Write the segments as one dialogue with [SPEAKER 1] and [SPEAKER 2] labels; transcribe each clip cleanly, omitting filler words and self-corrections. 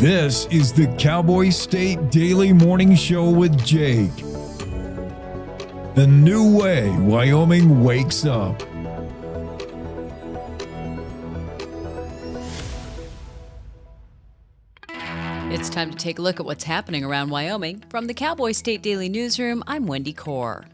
[SPEAKER 1] This is the Cowboy State Daily Morning Show with Jake. The new way Wyoming wakes up.
[SPEAKER 2] It's time to take a look at what's happening around Wyoming. From the Cowboy State Daily Newsroom, I'm Wendy Kaur.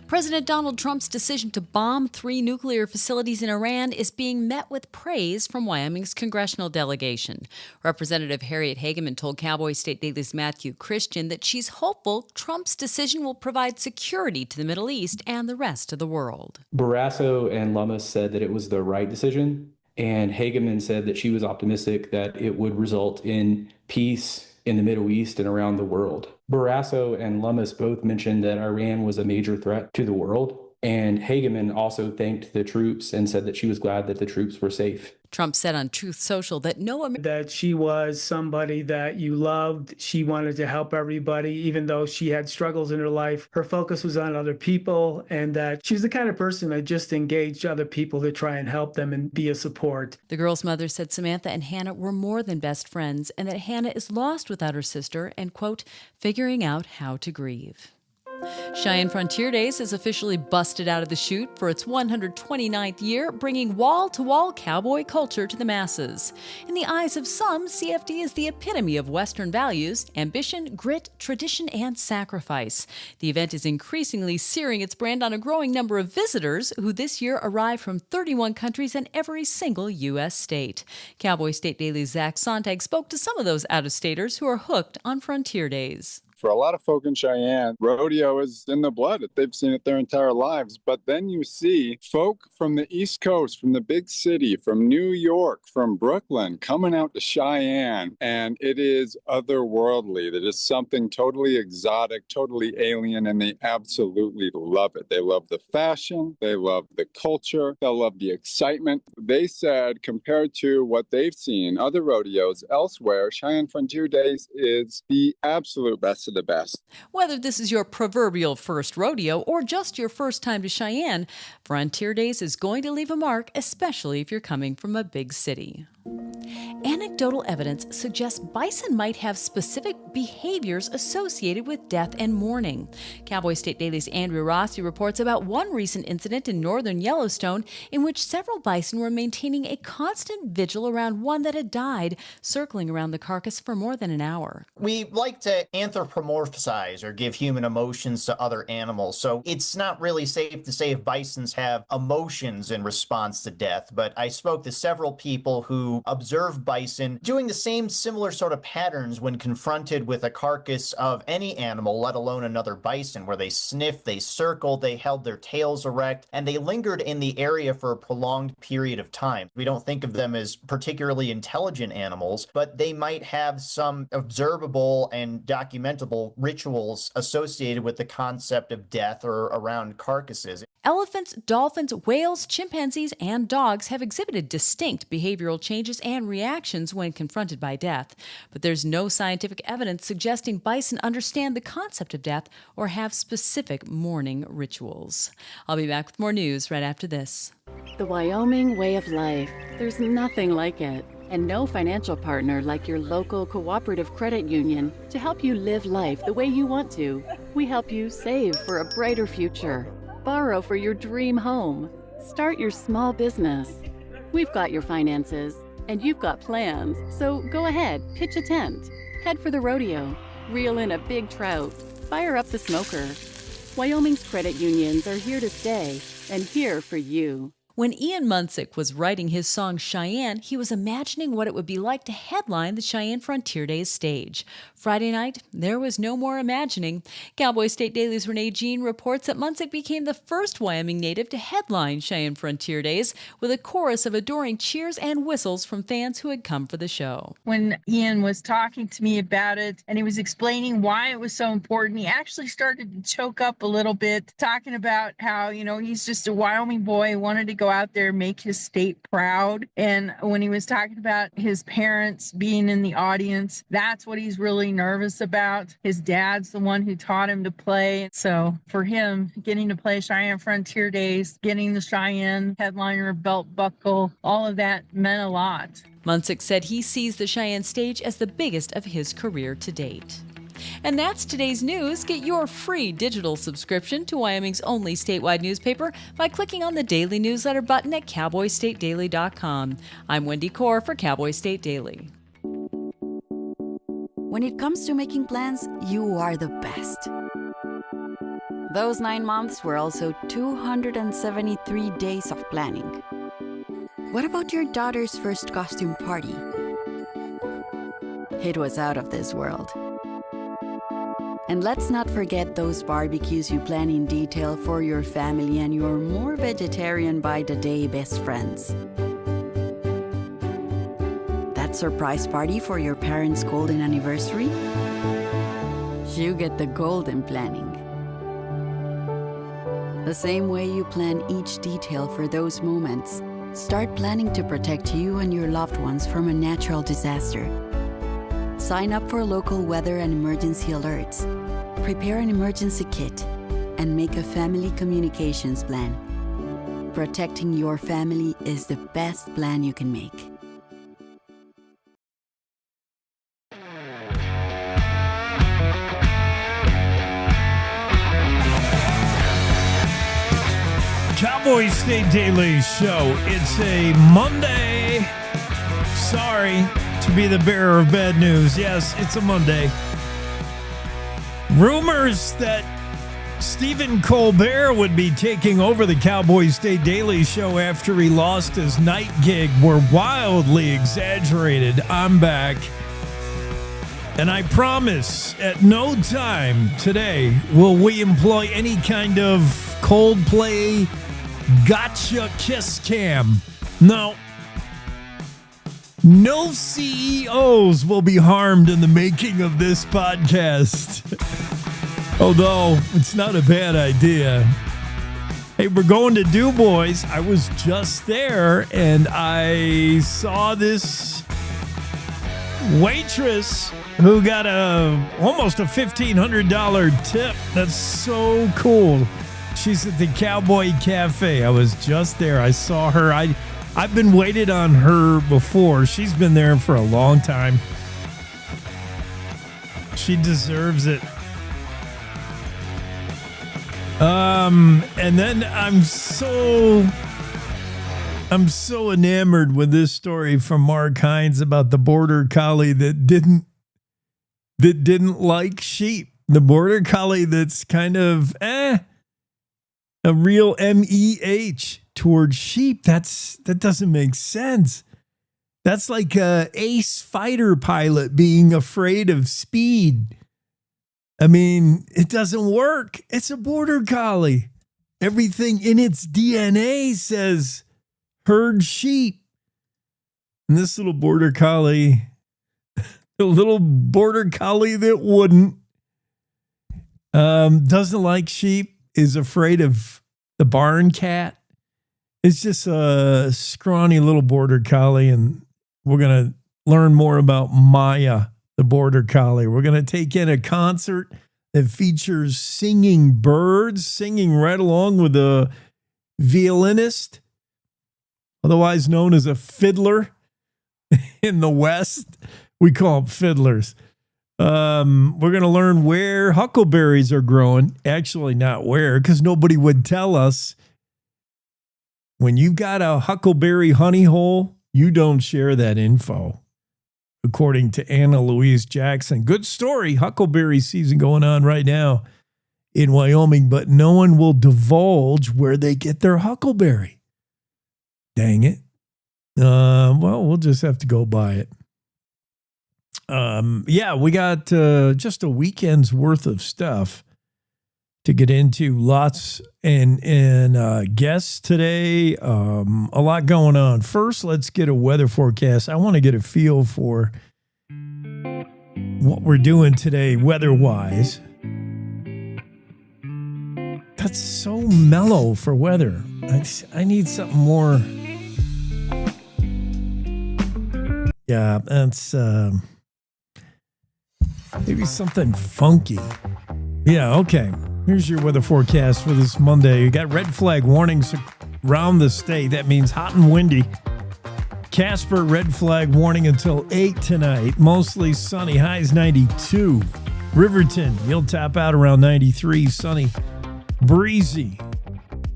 [SPEAKER 2] President Donald Trump's decision to bomb 3 nuclear facilities in Iran is being met with praise from Wyoming's congressional delegation. Representative Harriet Hageman told Cowboy State Daily's Matthew Christian that she's hopeful Trump's decision will provide security to the Middle East and the rest of the world.
[SPEAKER 3] Barrasso and Lummis said that it was the right decision, and Hageman said that she was optimistic that it would result in peace in the Middle East and around the world. Barrasso and Lummis both mentioned that Iran was a major threat to the world, and Hageman also thanked the troops and said that she was glad that the troops were safe.
[SPEAKER 2] Trump said on Truth Social that
[SPEAKER 4] that she was somebody that you loved. She wanted to help everybody, even though she had struggles in her life. Her focus was on other people, and that she was the kind of person that just engaged other people to try and help them and be a support.
[SPEAKER 2] The girl's mother said Samantha and Hannah were more than best friends and that Hannah is lost without her sister and, quote, figuring out how to grieve. Cheyenne Frontier Days has officially busted out of the chute for its 129th year, bringing wall-to-wall cowboy culture to the masses. In the eyes of some, CFD is the epitome of Western values, ambition, grit, tradition, and sacrifice. The event is increasingly searing its brand on a growing number of visitors who this year arrive from 31 countries and every single U.S. state. Cowboy State Daily's Zach Sontag spoke to some of those out-of-staters who are hooked on Frontier Days.
[SPEAKER 5] For a lot of folk in Cheyenne, rodeo is in the blood. They've seen it their entire lives. But then you see folk from the East Coast, from the big city, from New York, from Brooklyn, coming out to Cheyenne. And it is otherworldly. It is something totally exotic, totally alien, and they absolutely love it. They love the fashion. They love the culture. They love the excitement. They said, compared to what they've seen, other rodeos elsewhere, Cheyenne Frontier Days is the absolute best of the best.
[SPEAKER 2] Whether this is your proverbial first rodeo or just your first time to Cheyenne, Frontier Days is going to leave a mark, especially if you're coming from a big city. Anecdotal evidence suggests bison might have specific behaviors associated with death and mourning. Cowboy State Daily's Andrew Rossi reports about one recent incident in northern Yellowstone in which several bison were maintaining a constant vigil around one that had died, circling around the carcass for more than an hour.
[SPEAKER 6] We like to anthropomorphize or give human emotions to other animals, so it's not really safe to say if bisons have emotions in response to death, but I spoke to several people who observed bison doing the same similar sort of patterns when confronted with a carcass of any animal, let alone another bison, where they sniffed, they circled, they held their tails erect, and they lingered in the area for a prolonged period of time. We don't think of them as particularly intelligent animals, but they might have some observable and documentable rituals associated with the concept of death or around carcasses.
[SPEAKER 2] Elephants, dolphins, whales, chimpanzees, and dogs have exhibited distinct behavioral changes and reactions when confronted by death. But there's no scientific evidence suggesting bison understand the concept of death or have specific mourning rituals. I'll be back with more news right after this.
[SPEAKER 7] The Wyoming way of life. There's nothing like it. And no financial partner like your local cooperative credit union to help you live life the way you want to. We help you save for a brighter future. Borrow for your dream home. Start your small business. We've got your finances, and you've got plans, so go ahead, pitch a tent. Head for the rodeo. Reel in a big trout. Fire up the smoker. Wyoming's credit unions are here to stay, and here for you.
[SPEAKER 2] When Ian Munsick was writing his song Cheyenne, he was imagining what it would be like to headline the Cheyenne Frontier Days stage. Friday night, there was no more imagining. Cowboy State Daily's Renee Jean reports that Munsick became the first Wyoming native to headline Cheyenne Frontier Days with a chorus of adoring cheers and whistles from fans who had come for the show.
[SPEAKER 8] When Ian was talking to me about it and he was explaining why it was so important, he actually started to choke up a little bit, talking about how, he's just a Wyoming boy who wanted to go out there, make his state proud. And when he was talking about his parents being in the audience, that's what he's really nervous about. His dad's the one who taught him to play. So for him, getting to play Cheyenne Frontier Days, getting the Cheyenne headliner belt buckle, all of that meant a lot.
[SPEAKER 2] Munsick said he sees the Cheyenne stage as the biggest of his career to date. And that's today's news. Get your free digital subscription to Wyoming's only statewide newspaper by clicking on the daily newsletter button at cowboystatedaily.com. I'm Wendy Core for Cowboy State Daily.
[SPEAKER 9] When it comes to making plans, you are the best. Those 9 months were also 273 days of planning. What about your daughter's first costume party? It was out of this world. And let's not forget those barbecues you plan in detail for your family and your more vegetarian by the day best friends. That surprise party for your parents' golden anniversary? You get the golden planning. The same way you plan each detail for those moments, start planning to protect you and your loved ones from a natural disaster. Sign up for local weather and emergency alerts. Prepare an emergency kit and make a family communications plan. Protecting your family is the best plan you can make.
[SPEAKER 1] Cowboy State Daily Show. It's a Monday. Sorry to be the bearer of bad news. Yes, it's a Monday. Rumors that Stephen Colbert would be taking over the Cowboy State Daily Show after he lost his night gig were wildly exaggerated. I'm back. And I promise at no time today will we employ any kind of Coldplay gotcha kiss cam. No. No CEOs will be harmed in the making of this podcast. Although, it's not a bad idea. Hey, we're going to Du Bois. I was just there, and I saw this waitress who got almost a $1,500 tip. That's so cool. She's at the Cowboy Cafe. I was just there. I saw her. I've been waited on her before. She's been there for a long time. She deserves it. And then I'm so enamored with this story from Mark Hines about the border collie that didn't like sheep. The border collie that's kind of a real MEH towards sheep. That doesn't make sense. That's like a ace fighter pilot being afraid of speed. I mean, it doesn't work. It's a border collie. Everything in its DNA says herd sheep. And this little border collie, the little border collie that wouldn't, doesn't like sheep, is afraid of the barn cat. It's just a scrawny little border collie, and we're going to learn more about Maya, the border collie. We're going to take in a concert that features singing birds, singing right along with a violinist, otherwise known as a fiddler in the West. We call them fiddlers. We're going to learn where huckleberries are growing. Actually, not where, because nobody would tell us. When you've got a huckleberry honey hole, you don't share that info. According to Anna Louise Jackson. Good story. Huckleberry season going on right now in Wyoming, but no one will divulge where they get their huckleberry. Dang it. Well, we'll just have to go buy it. We got just a weekend's worth of stuff to get into. Lots and guests today. A lot going on. First, let's get a weather forecast. I want to get a feel for what we're doing today weather-wise. That's so mellow for weather. I need something more. Yeah, that's maybe something funky. Yeah, okay. Here's your weather forecast for this Monday. You got red flag warnings around the state. That means hot and windy. Casper, red flag warning until 8 tonight. Mostly sunny, highs 92. Riverton, you'll top out around 93, sunny. Breezy.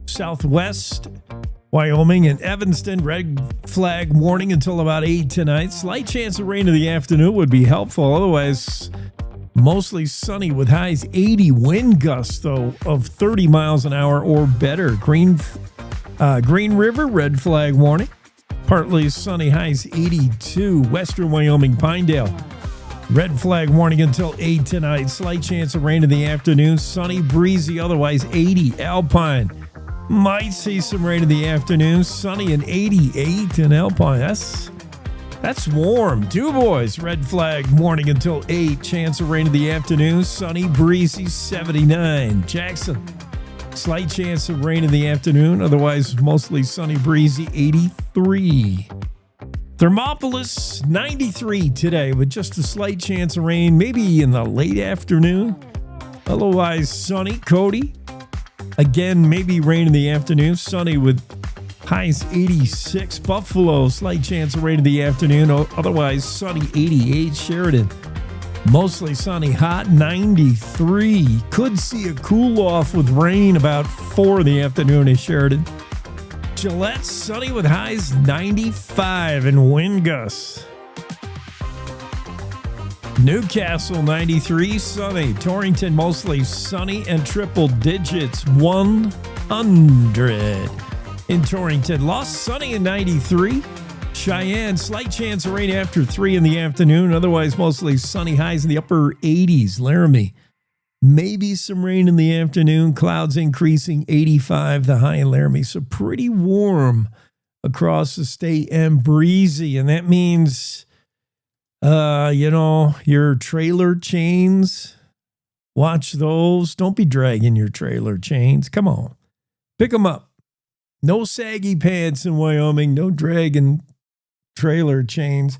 [SPEAKER 1] Southwest, Wyoming and Evanston, red flag warning until about 8 tonight. Slight chance of rain in the afternoon would be helpful. Otherwise, mostly sunny with highs 80. Wind gusts, though, of 30 miles an hour or better. Green River, red flag warning. Partly sunny, highs 82. Western Wyoming, Pinedale. Red flag warning until 8 tonight. Slight chance of rain in the afternoon. Sunny, breezy, otherwise 80. Alpine. Might see some rain in the afternoon. Sunny and 88 in Alpine. That's warm. DuBois, red flag warning until 8. Chance of rain in the afternoon. Sunny, breezy, 79. Jackson. Slight chance of rain in the afternoon. Otherwise, mostly sunny, breezy, 83. Thermopolis, 93 today with just a slight chance of rain, maybe in the late afternoon. Otherwise, sunny. Cody, again, maybe rain in the afternoon. Sunny with highs 86. Buffalo, slight chance of rain in the afternoon. Otherwise, sunny, 88. Sheridan, mostly sunny, hot, 93. Could see a cool off with rain about 4 in the afternoon in Sheridan. Gillette, sunny with highs 95 and wind gusts. Newcastle, 93, sunny. Torrington, mostly sunny and triple digits, 100. In Torrington, Lost, sunny and 93. Cheyenne, slight chance of rain after 3 in the afternoon. Otherwise, mostly sunny, highs in the upper 80s. Laramie, maybe some rain in the afternoon. Clouds increasing, 85, the high in Laramie. So pretty warm across the state and breezy. And that means, your trailer chains, watch those. Don't be dragging your trailer chains. Come on, pick them up. No saggy pants in Wyoming. No dragging trailer chains.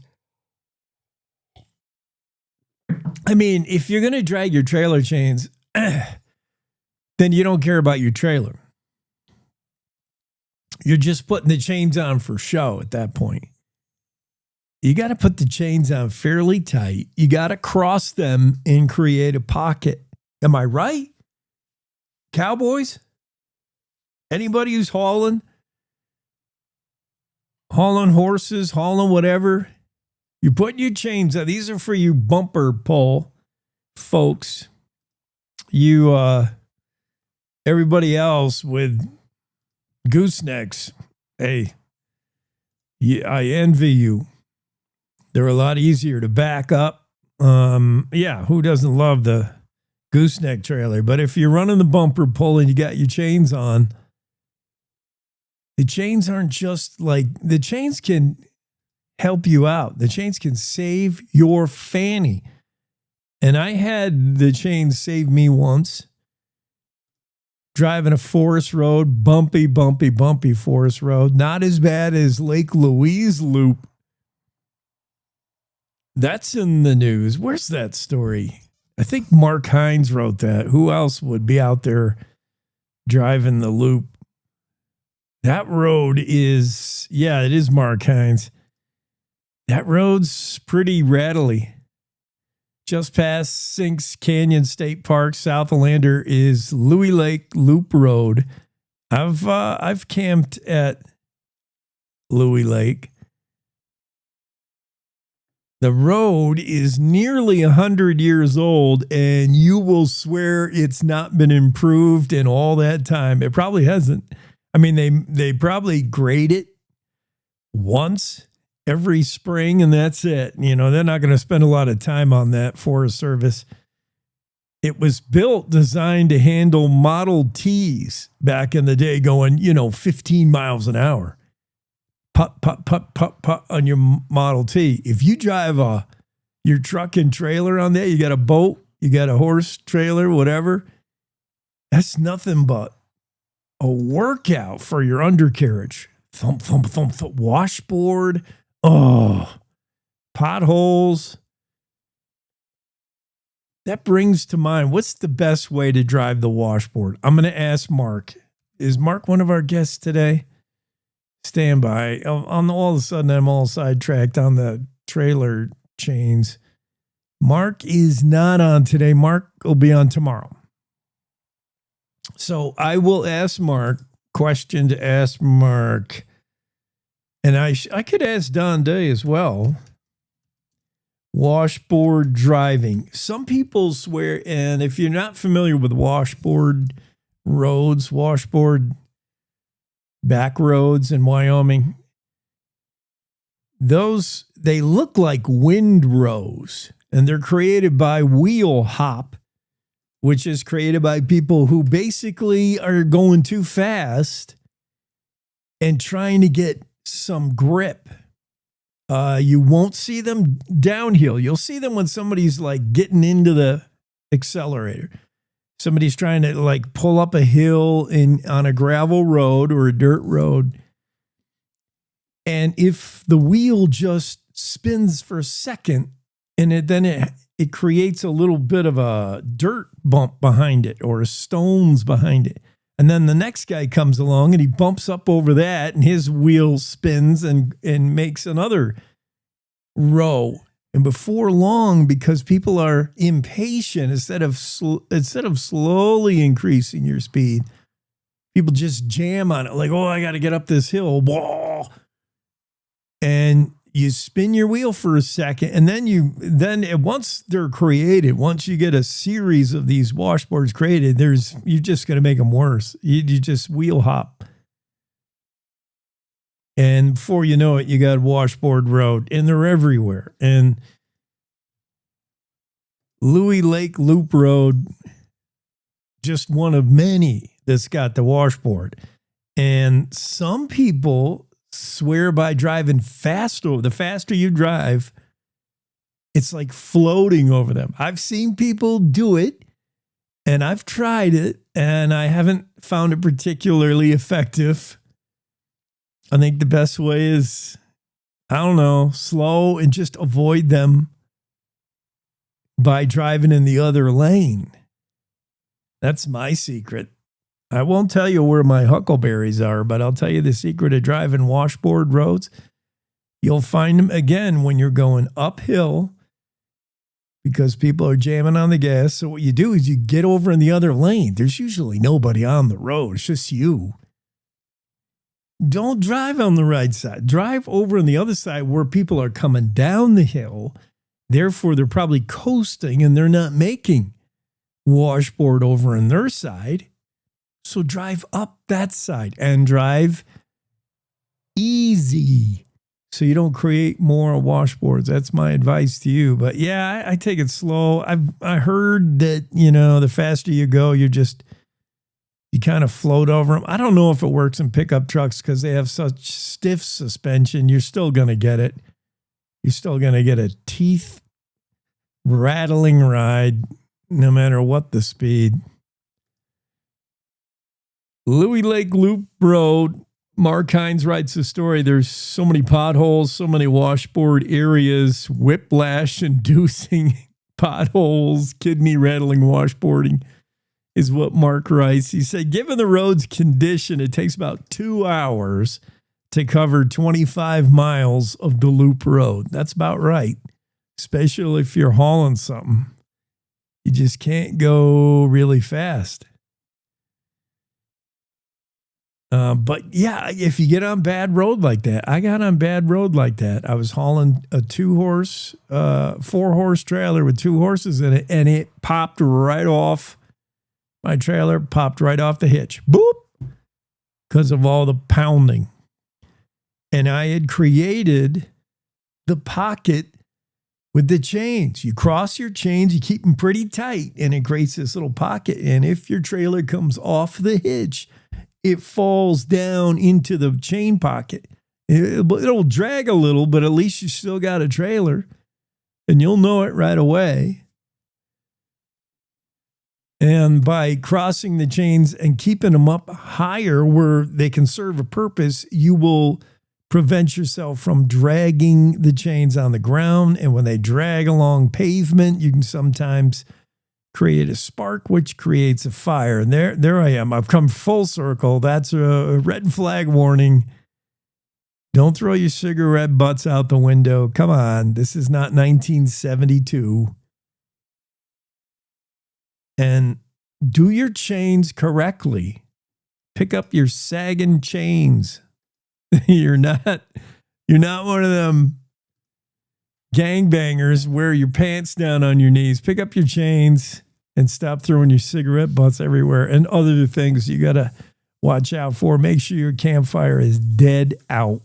[SPEAKER 1] I mean, if you're going to drag your trailer chains, then you don't care about your trailer. You're just putting the chains on for show at that point. You got to put the chains on fairly tight. You got to cross them and create a pocket. Am I right? Cowboys? Anybody who's hauling horses, hauling whatever, you're putting your chains on. These are for you bumper pull folks. You, everybody else with goosenecks. Hey, I envy you. They're a lot easier to back up. Who doesn't love the gooseneck trailer? But if you're running the bumper pull and you got your chains on, the chains aren't just like, the chains can help you out. The chains can save your fanny. And I had the chains save me once. Driving a forest road, bumpy forest road. Not as bad as Lake Louise Loop. That's in the news. Where's that story? I think Mark Hines wrote that. Who else would be out there driving the loop? That road is, it is Mark Hines. That road's pretty rattly. Just past Sinks Canyon State Park, south of Lander, is Louis Lake Loop Road. I've camped at Louis Lake. The road is nearly 100 years old, and you will swear it's not been improved in all that time. It probably hasn't. I mean, they probably grade it once every spring, and that's it. You know, they're not going to spend a lot of time on that. Forest Service. It was designed to handle Model Ts back in the day going, 15 miles an hour. Put, put, put, put, put on your Model T. If you drive your truck and trailer on that, you got a boat, you got a horse trailer, whatever, That's nothing but a workout for your undercarriage. Thump, thump, thump, thump. Washboard. Oh, potholes. That brings to mind, what's the best way to drive the washboard? I'm going to ask Mark. Is Mark one of our guests today? Stand by. All of a sudden, I'm all sidetracked on the trailer chains. Mark is not on today. Mark will be on tomorrow. So I will ask Mark, question to ask Mark. And I could ask Don Day as well. Washboard driving. Some people swear, and if you're not familiar with washboard roads, washboard back roads in Wyoming, they look like windrows, and they're created by wheel hop, which is created by people who basically are going too fast and trying to get some grip. You won't see them downhill. You'll see them when somebody's like getting into the accelerator. Somebody's trying to like pull up a hill on a gravel road or a dirt road. And if the wheel just spins for a second and it creates a little bit of a dirt bump behind it or stones behind it. And then the next guy comes along and he bumps up over that and his wheel spins and makes another row. And before long, because people are impatient, instead of slowly increasing your speed, people just jam on it. Like, oh, I got to get up this hill. Whoa. And you spin your wheel for a second, and then once they're created, once you get a series of these washboards created, you're just going to make them worse. You just wheel hop. And before you know it, you got Washboard Road, and they're everywhere. And Louis Lake Loop Road, just one of many that's got the washboard. And some people swear by driving faster. The faster you drive, it's like floating over them. I've seen people do it, and I've tried it, and I haven't found it particularly effective. I think the best way is, I don't know, slow and just avoid them by driving in the other lane. That's my secret. I won't tell you where my huckleberries are, but I'll tell you the secret of driving washboard roads. You'll find them again when you're going uphill because people are jamming on the gas. So what you do is you get over in the other lane. There's usually nobody on the road. It's just you. Don't drive on the right side. Drive over on the other side where people are coming down the hill. Therefore, they're probably coasting and they're not making washboard over on their side. So drive up that side and drive easy so you don't create more washboards. That's my advice to you. But yeah, I take it slow. I heard that, the faster you go, you kind of float over them. I don't know if it works in pickup trucks because they have such stiff suspension. You're still going to get it. You're still going to get a teeth rattling ride no matter what the speed. Louis Lake Loop Road. Mark Hines writes a story. There's so many potholes, so many washboard areas, whiplash-inducing potholes, kidney-rattling washboarding is what Mark writes. He said, given the road's condition, it takes about 2 hours to cover 25 miles of the loop road. That's about right, especially if you're hauling something. You just can't go really fast. But yeah, if you get on bad road like that, I got on bad road like that. I was hauling a 4-horse trailer with 2 horses in it, and it popped right off. My trailer popped right off the hitch. Boop! Because of all the pounding. And I had created the pocket with the chains. You cross your chains, you keep them pretty tight, and it creates this little pocket. And if your trailer comes off the hitch, it falls down into the chain pocket. It'll drag a little, but at least you still got a trailer, and you'll know it right away. And by crossing the chains and keeping them up higher where they can serve a purpose, you will prevent yourself from dragging the chains on the ground. And when they drag along pavement, you can sometimes create a spark, which creates a fire. And there I am. I've come full circle. That's a red flag warning. Don't throw your cigarette butts out the window. Come on. This is not 1972. And do your chains correctly. Pick up your sagging chains. You're not one of them gangbangers. Wear your pants down on your knees. Pick up your chains and stop throwing your cigarette butts everywhere and other things you got to watch out for. Make sure your campfire is dead out.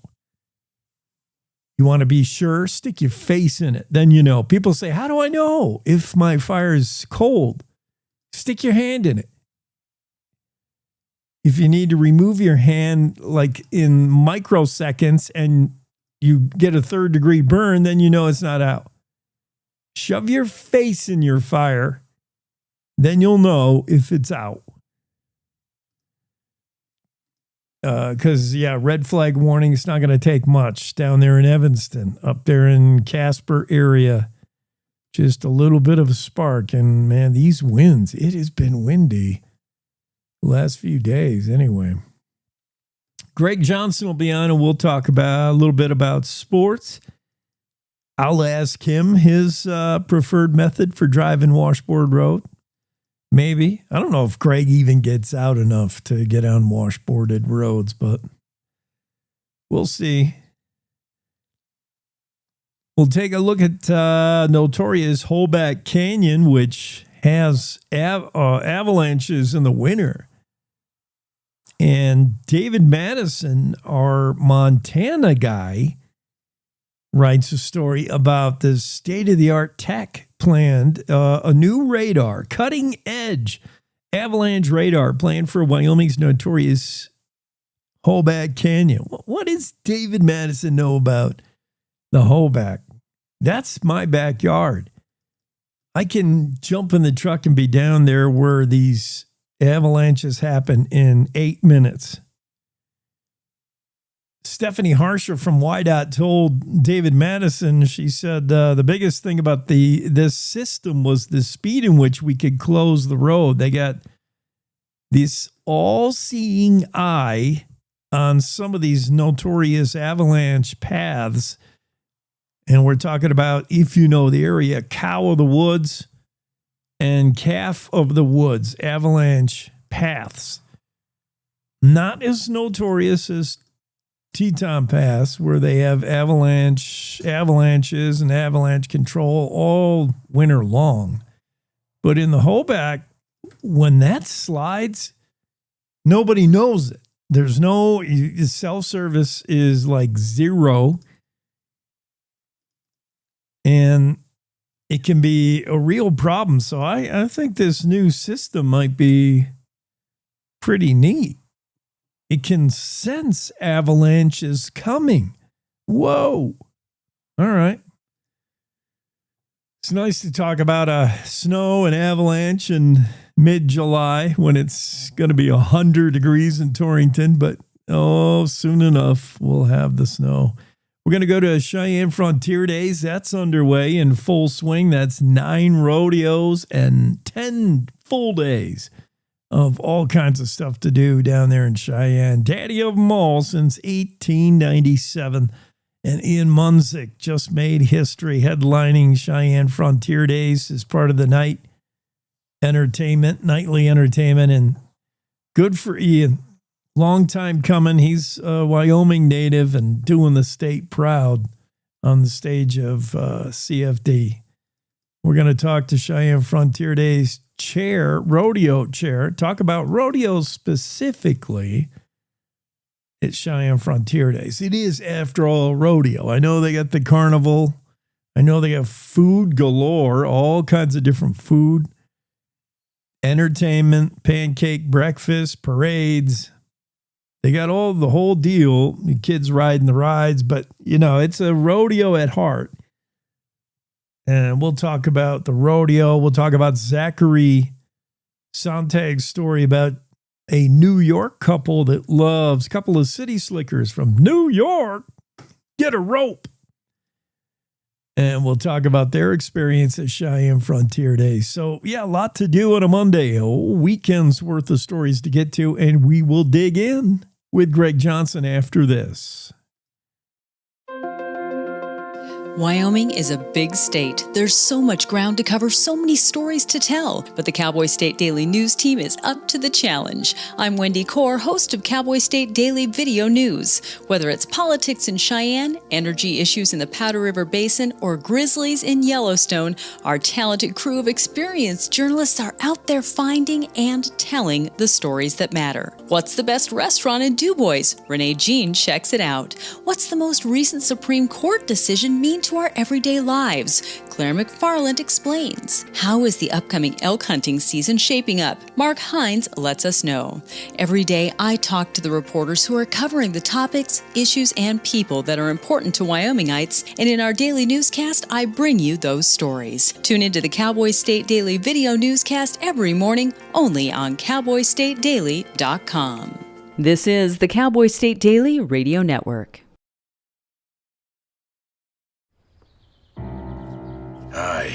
[SPEAKER 1] You want to be sure? Stick your face in it. Then you know. People say, how do I know if my fire is cold? Stick your hand in it. If you need to remove your hand like in microseconds and you get a 3rd degree burn, then you know it's not out. Shove your face in your fire. Then you'll know if it's out. Because, red flag warning, it's not going to take much down there in Evanston, up there in Casper area. Just a little bit of a spark. And, man, these winds, it has been windy the last few days anyway. Greg Johnson will be on, and we'll talk about a little bit about sports. I'll ask him his preferred method for driving Washboard Road. Maybe. I don't know if Greg even gets out enough to get on washboarded roads, but we'll see. We'll take a look at notorious Hoback Canyon, which has avalanches in the winter. And David Madison, our Montana guy, writes a story about the state-of-the-art tech planned, a new radar, cutting-edge avalanche radar planned for Wyoming's notorious Hoback Canyon. What does David Madison know about the Hoback? That's my backyard. I can jump in the truck and be down there where these avalanches happen in 8 minutes. Stephanie Harsher from YDOT told David Madison, she said, the biggest thing about this system was the speed in which we could close the road. They got this all-seeing eye on some of these notorious avalanche paths. And we're talking about, if you know the area, Cow of the Woods and Calf of the Woods avalanche paths. Not as notorious as Teton Pass, where they have avalanches and avalanche control all winter long. But in the Hoback, when that slides, nobody knows it. There's no, self-service is like zero. And it can be a real problem. So I think this new system might be pretty neat. It can sense avalanches coming. Whoa. All right. It's nice to talk about snow and avalanche in mid-July when it's going to be 100 degrees in Torrington, but soon enough we'll have the snow. We're going to go to Cheyenne Frontier Days. That's underway in full swing. That's 9 rodeos and 10 full days of all kinds of stuff to do down there in Cheyenne. Daddy of them all since 1897. And Ian Munsick just made history headlining Cheyenne Frontier Days as part of the nightly entertainment. And good for Ian. Long time coming. He's a Wyoming native and doing the state proud on the stage of CFD. We're going to talk to Cheyenne Frontier Days rodeo chair, talk about rodeos specifically at Cheyenne Frontier Days. It is, after all, a rodeo. I know they got the carnival. I know they have food galore, all kinds of different food, entertainment, pancake breakfast, parades. They got the whole deal. The kids riding the rides, but it's a rodeo at heart. And we'll talk about the rodeo. We'll talk about Zachary Sontag's story about a New York couple that loves, couple of city slickers from New York, get a rope. And we'll talk about their experience at Cheyenne Frontier Days. So, yeah, a lot to do on a Monday. A whole weekend's worth of stories to get to, and we will dig in with Greg Johnson after this.
[SPEAKER 2] Wyoming is a big state. There's so much ground to cover, so many stories to tell. But the Cowboy State Daily News team is up to the challenge. I'm Wendy Core, host of Cowboy State Daily Video News. Whether it's politics in Cheyenne, energy issues in the Powder River Basin, or grizzlies in Yellowstone, our talented crew of experienced journalists are out there finding and telling the stories that matter. What's the best restaurant in DuBois? Renee Jean checks it out. What's the most recent Supreme Court decision mean to our everyday lives? Claire McFarland explains. How is the upcoming elk hunting season shaping up? Mark Hines lets us know. Every day, I talk to the reporters who are covering the topics, issues, and people that are important to Wyomingites, and in our daily newscast, I bring you those stories. Tune into the Cowboy State Daily Video Newscast every morning, only on CowboyStateDaily.com. This is the Cowboy State Daily Radio Network.
[SPEAKER 10] Hi.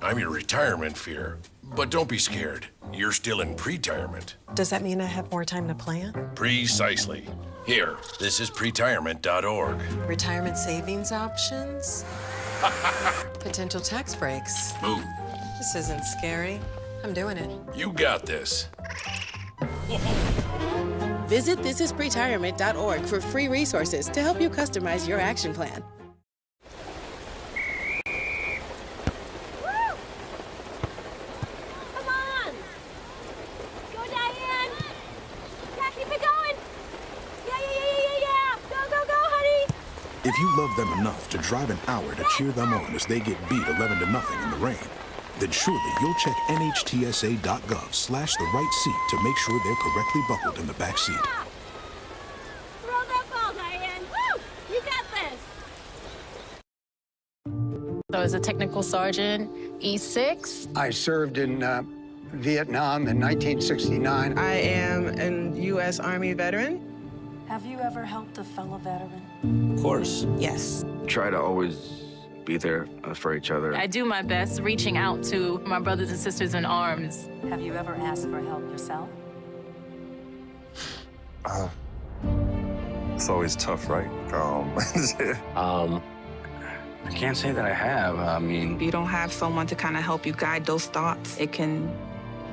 [SPEAKER 10] I'm your retirement fear, but don't be scared. You're still in pre-retirement.
[SPEAKER 11] Does that mean I have more time to plan?
[SPEAKER 10] Precisely. Here, this is pretirement.org.
[SPEAKER 11] Retirement savings options? Potential tax breaks?
[SPEAKER 10] Ooh,
[SPEAKER 11] This isn't scary. I'm doing it.
[SPEAKER 10] you got this.
[SPEAKER 12] Visit thisispretirement.org for free resources to help you customize your action plan.
[SPEAKER 13] If you love them enough to drive an hour to cheer them on as they get beat 11-0 in the rain, then surely you'll check nhtsa.gov/the-right seat to make sure they're correctly buckled in the back seat.
[SPEAKER 12] Throw that ball, Diane! Woo! You got this!
[SPEAKER 14] So as a technical sergeant, E6.
[SPEAKER 15] I served in Vietnam in 1969.
[SPEAKER 16] I am a U.S. Army veteran.
[SPEAKER 17] Have you ever helped a fellow veteran?
[SPEAKER 18] Of course.
[SPEAKER 16] Yes.
[SPEAKER 18] Try to always be there for each other.
[SPEAKER 14] I do my best reaching out to my brothers and sisters in arms.
[SPEAKER 17] Have you ever asked for help yourself?
[SPEAKER 19] It's always tough, right?
[SPEAKER 18] I can't say that I have. I mean,
[SPEAKER 16] If you don't have someone to kind of help you guide those thoughts, it can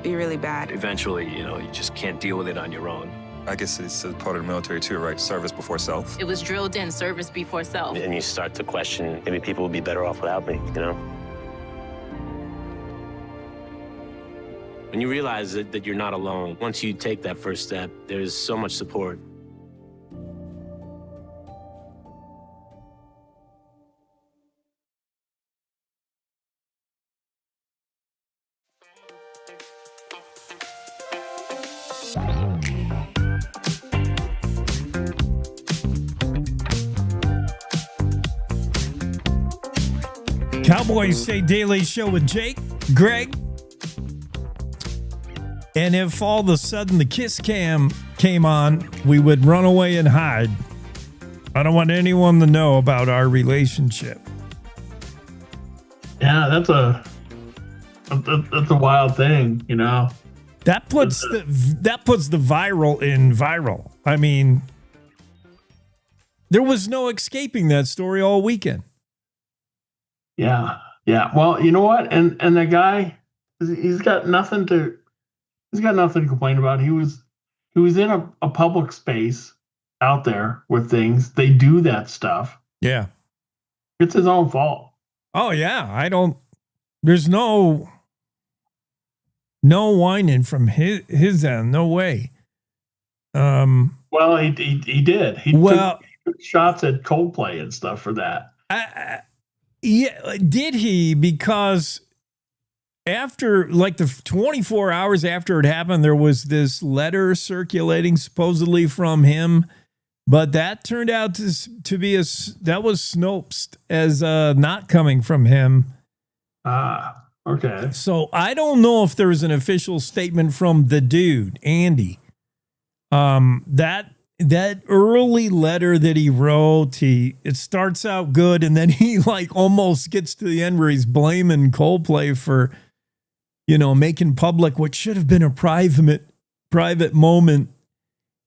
[SPEAKER 16] be really bad.
[SPEAKER 20] Eventually, you just can't deal with it on your own.
[SPEAKER 19] I guess it's a part of the military too, right? Service before self.
[SPEAKER 14] It was drilled in, service before self.
[SPEAKER 20] And you start to question, maybe people would be better off without me, When you realize that you're not alone, once you take that first step, there's so much support.
[SPEAKER 1] Cowboy State Daily Show with Jake, Greg. And if all of a sudden the kiss cam came on, we would run away and hide. I don't want anyone to know about our relationship.
[SPEAKER 21] Yeah, that's a wild thing,
[SPEAKER 1] That puts the viral in viral. I mean, there was no escaping that story all weekend.
[SPEAKER 21] Yeah. Well, you know what? And the guy, he's got nothing to complain about. He was in a public space out there with things. They do that stuff.
[SPEAKER 1] Yeah.
[SPEAKER 21] It's his own fault.
[SPEAKER 1] Oh yeah. There's no whining from his end. No way.
[SPEAKER 21] Well, he did. He took shots at Coldplay and stuff for that.
[SPEAKER 1] Yeah, did he? Because after, like, the 24 hours after it happened, there was this letter circulating supposedly from him, but that turned out to be that was Snopes as not coming from him.
[SPEAKER 21] Okay.
[SPEAKER 1] So I don't know if there's an official statement from the dude, Andy. That early letter that he wrote, it starts out good, and then he like almost gets to the end where he's blaming Coldplay for, making public what should have been a private moment.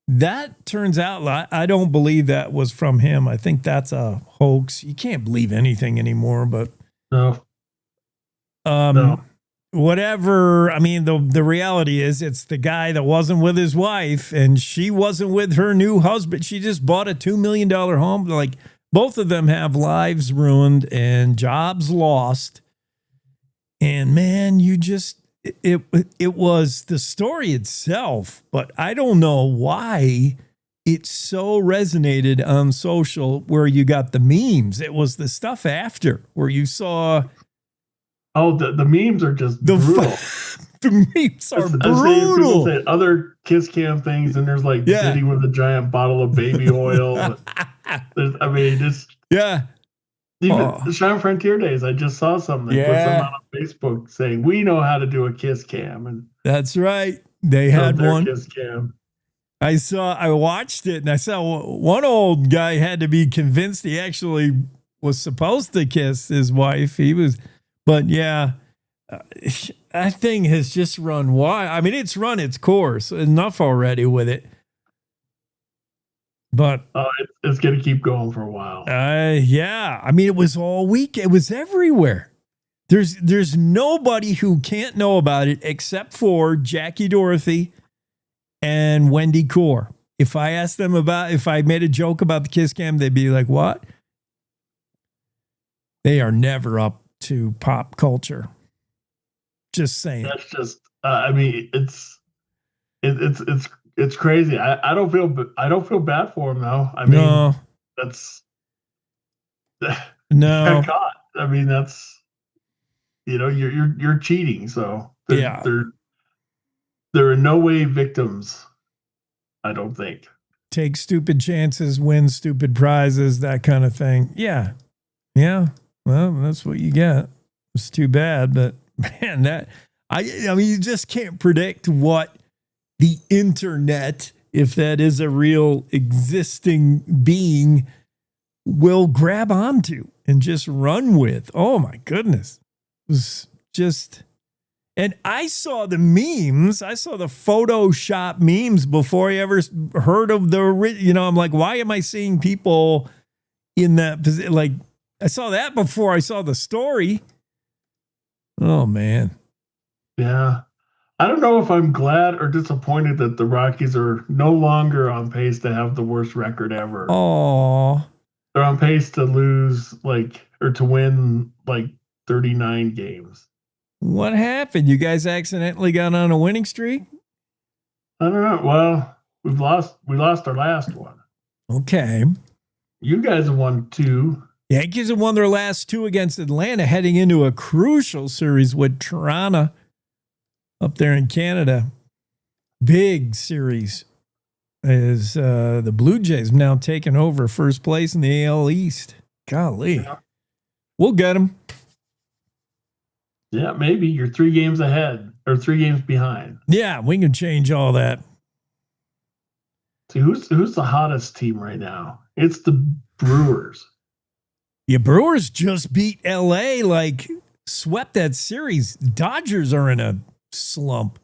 [SPEAKER 1] That turns out, I don't believe that was from him. I think that's a hoax. You can't believe anything anymore, but
[SPEAKER 21] no.
[SPEAKER 1] Whatever. I mean, the reality is it's the guy that wasn't with his wife and she wasn't with her new husband. She just bought a $2 million home. Like, both of them have lives ruined and jobs lost. And man, it was the story itself, but I don't know why it so resonated on social where you got the memes. It was the stuff after where you saw...
[SPEAKER 21] Oh, the memes are just brutal.
[SPEAKER 1] The memes are brutal.
[SPEAKER 21] People say other kiss cam things, and there's like Diddy with a giant bottle of baby oil. Even Cheyenne Frontier Days, I just saw something. Put something on Facebook saying, we know how to do a kiss cam. And
[SPEAKER 1] that's right. They had one.
[SPEAKER 21] Kiss cam.
[SPEAKER 1] I watched it, and I saw one old guy had to be convinced he actually was supposed to kiss his wife. But yeah, that thing has just run wild. I mean, it's run its course enough already with it. But
[SPEAKER 21] it's going to keep going for a while.
[SPEAKER 1] Yeah. I mean, it was all week. It was everywhere. There's nobody who can't know about it except for Jackie Dorothy and Wendy Core. If I asked them if I made a joke about the kiss cam, they'd be like, what? They are never up to pop culture. Just saying.
[SPEAKER 21] That's just I mean, it's crazy. I don't feel bad for him though. I mean,
[SPEAKER 1] no.
[SPEAKER 21] That's
[SPEAKER 1] no.
[SPEAKER 21] Caught. I mean, that's you're cheating. So they're in no way victims. I don't think.
[SPEAKER 1] Take stupid chances, win stupid prizes, that kind of thing. Yeah. Yeah. Well, that's what you get. It's too bad, but man, I mean, you just can't predict what the internet, if that is a real existing being, will grab onto and just run with. Oh my goodness. It was just, and I saw the memes. I saw the Photoshop memes before I ever heard of I'm like, why am I seeing people in that position? Like, I saw that before I saw the story. Oh, man.
[SPEAKER 21] Yeah. I don't know if I'm glad or disappointed that the Rockies are no longer on pace to have the worst record ever.
[SPEAKER 1] Oh.
[SPEAKER 21] They're on pace to lose to win 39 games.
[SPEAKER 1] What happened? You guys accidentally got on a winning streak?
[SPEAKER 21] I don't know. Well, we lost our last one.
[SPEAKER 1] Okay.
[SPEAKER 21] You guys have won 2.
[SPEAKER 1] Yankees have won their last 2 against Atlanta, heading into a crucial series with Toronto up there in Canada. Big series as the Blue Jays now taking over first place in the AL East. Golly. Yeah. We'll get them.
[SPEAKER 21] Yeah, maybe. You're 3 games ahead or 3 games behind.
[SPEAKER 1] Yeah, we can change all that.
[SPEAKER 21] See, who's the hottest team right now? It's the Brewers.
[SPEAKER 1] Yeah, Brewers just beat LA, swept that series. Dodgers are in a slump.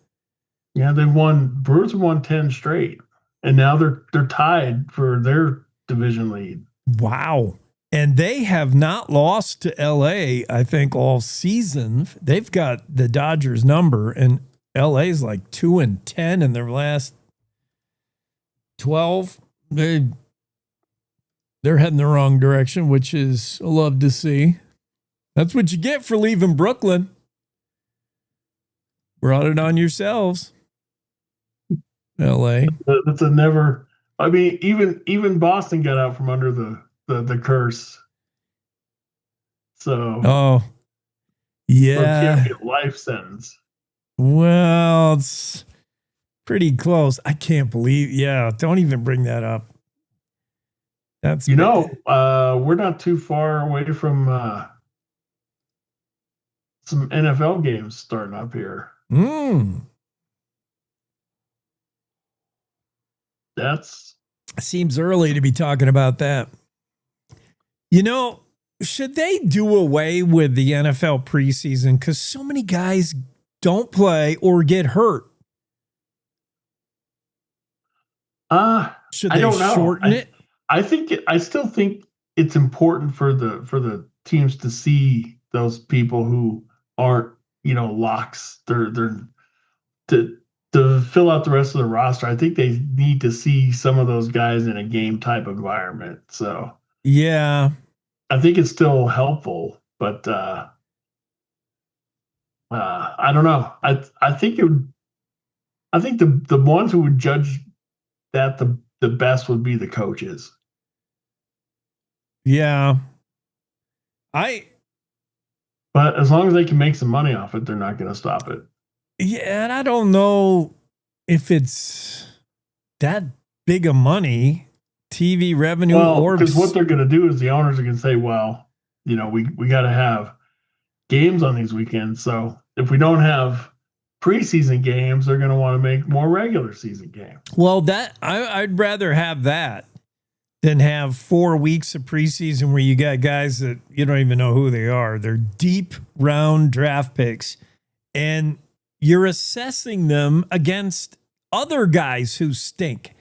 [SPEAKER 21] Yeah, Brewers have won 10 straight. And now they're tied for their division lead.
[SPEAKER 1] Wow. And they have not lost to LA, I think, all season. They've got the Dodgers number, and LA's 2-10 in their last 12. They're heading the wrong direction, which is love to see. That's what you get for leaving Brooklyn. Brought it on yourselves. LA.
[SPEAKER 21] That's a never. I mean, even Boston got out from under the curse. So.
[SPEAKER 1] Oh. Yeah.
[SPEAKER 21] Get life sentence.
[SPEAKER 1] Well, it's pretty close. I can't believe. Yeah. Don't even bring that up. That's
[SPEAKER 21] we're not too far away from some NFL games starting up here. That's
[SPEAKER 1] seems early to be talking about that. You know, should they do away with the NFL preseason? Because so many guys don't play or get hurt. Should
[SPEAKER 21] I
[SPEAKER 1] they
[SPEAKER 21] don't know.
[SPEAKER 1] shorten it?
[SPEAKER 21] I still think it's important for the teams to see those people who aren't, locks. They're to fill out the rest of the roster. I think they need to see some of those guys in a game type environment. So
[SPEAKER 1] yeah,
[SPEAKER 21] I think it's still helpful, but I don't know. I think the ones who would judge that the best would be the coaches.
[SPEAKER 1] Yeah.
[SPEAKER 21] But as long as they can make some money off it, they're not going to stop it.
[SPEAKER 1] Yeah, and I don't know if it's that big of money, TV revenue, or
[SPEAKER 21] because what they're going to do is the owners are going to say, well, we got to have games on these weekends. So if we don't have preseason games, they're going to want to make more regular season games.
[SPEAKER 1] Well, I'd rather have that than have 4 weeks of preseason where you got guys that you don't even know who they are. They're deep round draft picks, and you're assessing them against other guys who stink.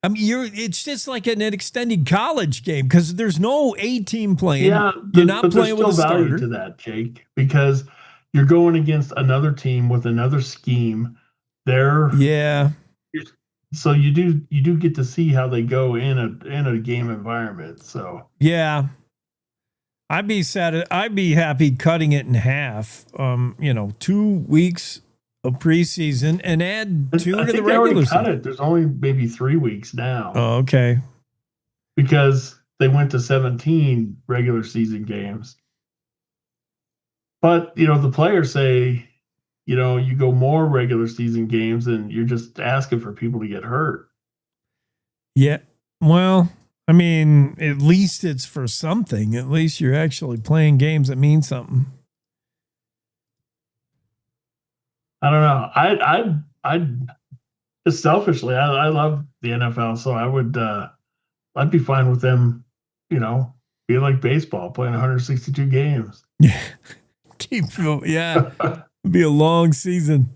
[SPEAKER 1] I mean, it's just like an extended college game because there's no A team playing.
[SPEAKER 21] Yeah,
[SPEAKER 1] you're not playing with a
[SPEAKER 21] value
[SPEAKER 1] starter
[SPEAKER 21] to that, Jake, because you're going against another team with another scheme. So you do get to see how they go in a game environment. So
[SPEAKER 1] yeah, I'd be happy cutting it in half. 2 weeks of preseason and add two to the regular season.
[SPEAKER 21] There's only maybe 3 weeks now.
[SPEAKER 1] Oh, okay.
[SPEAKER 21] Because they went to 17 regular season games. But the players say, you go more regular season games and you're just asking for people to get hurt.
[SPEAKER 1] Yeah. Well, I mean, at least it's for something. At least you're actually playing games that mean something.
[SPEAKER 21] I don't know. I'd just selfishly, I love the NFL, so I'd be fine with them, being like baseball, playing 162 games.
[SPEAKER 1] Yeah. It'd be a long season.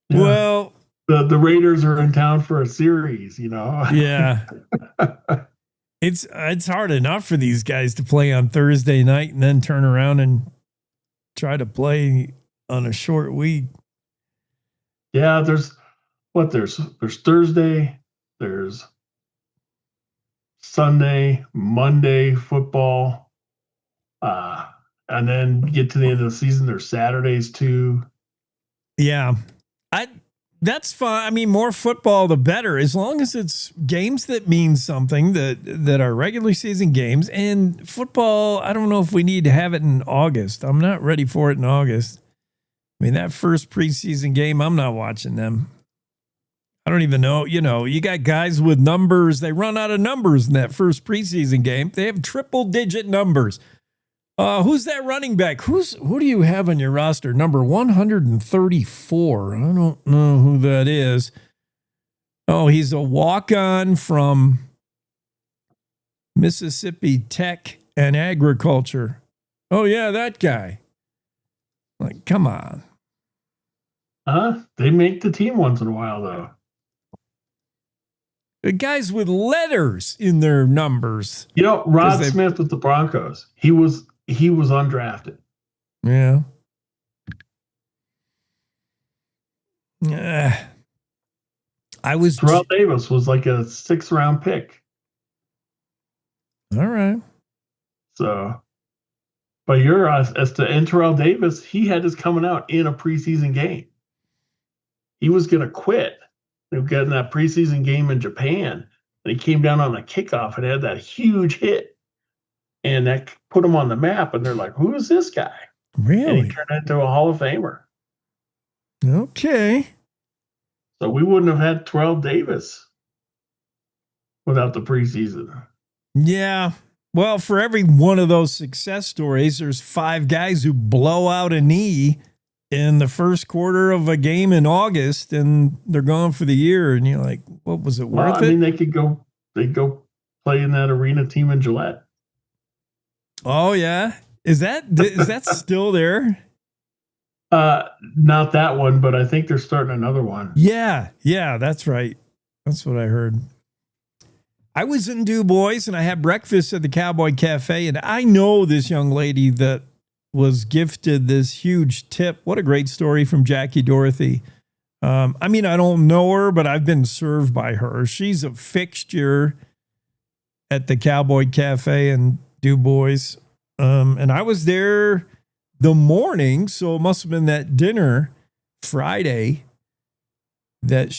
[SPEAKER 1] Yeah. Well,
[SPEAKER 21] the Raiders are in town for a series,
[SPEAKER 1] Yeah. It's hard enough for these guys to play on Thursday night and then turn around and try to play on a short week.
[SPEAKER 21] Yeah, there's Thursday, there's Sunday, Monday football, and then get to the end of the season, there's Saturdays too.
[SPEAKER 1] Yeah, that's fine. I mean, more football, the better, as long as it's games that mean something, that are regular season games. And football, I don't know if we need to have it in August. I'm not ready for it in August. I mean, that first preseason game, I'm not watching them. I don't even know. You got guys with numbers. They run out of numbers in that first preseason game. They have triple-digit numbers. Who's that running back? Who do you have on your roster? Number 134. I don't know who that is. Oh, he's a walk-on from Mississippi Tech and Agriculture. Oh, yeah, that guy. Like, come on.
[SPEAKER 21] They make the team once in a while, though.
[SPEAKER 1] The guys with letters in their numbers.
[SPEAKER 21] Rod Smith with the Broncos. He was undrafted.
[SPEAKER 1] Yeah.
[SPEAKER 21] Terrell Davis was like a 6th round pick.
[SPEAKER 1] All right.
[SPEAKER 21] So, but as to Terrell Davis, he had his coming out in a preseason game. He was going to quit. They were getting that preseason game in Japan, and he came down on the kickoff and had that huge hit. And that put him on the map, and they're like, who is this guy?
[SPEAKER 1] Really?
[SPEAKER 21] And he turned into a Hall of Famer.
[SPEAKER 1] Okay.
[SPEAKER 21] So we wouldn't have had Terrell Davis without the preseason.
[SPEAKER 1] Yeah. Well, for every one of those success stories, there's 5 guys who blow out a knee in the first quarter of a game in August, and they're gone for the year. And you're like, what was it worth it?
[SPEAKER 21] I mean, they go play in that arena team in Gillette.
[SPEAKER 1] Oh yeah, is that still there?
[SPEAKER 21] Not that one, but I think they're starting another one.
[SPEAKER 1] Yeah, that's right. That's what I heard. I was in Du Bois and I had breakfast at the Cowboy Cafe, and I know this young lady that was gifted this huge tip. What a great story from Jackie Dorothy. I mean, I don't know her, but I've been served by her. She's a fixture at the Cowboy Cafe in Du Bois. And I was there the morning, so it must have been that dinner Friday that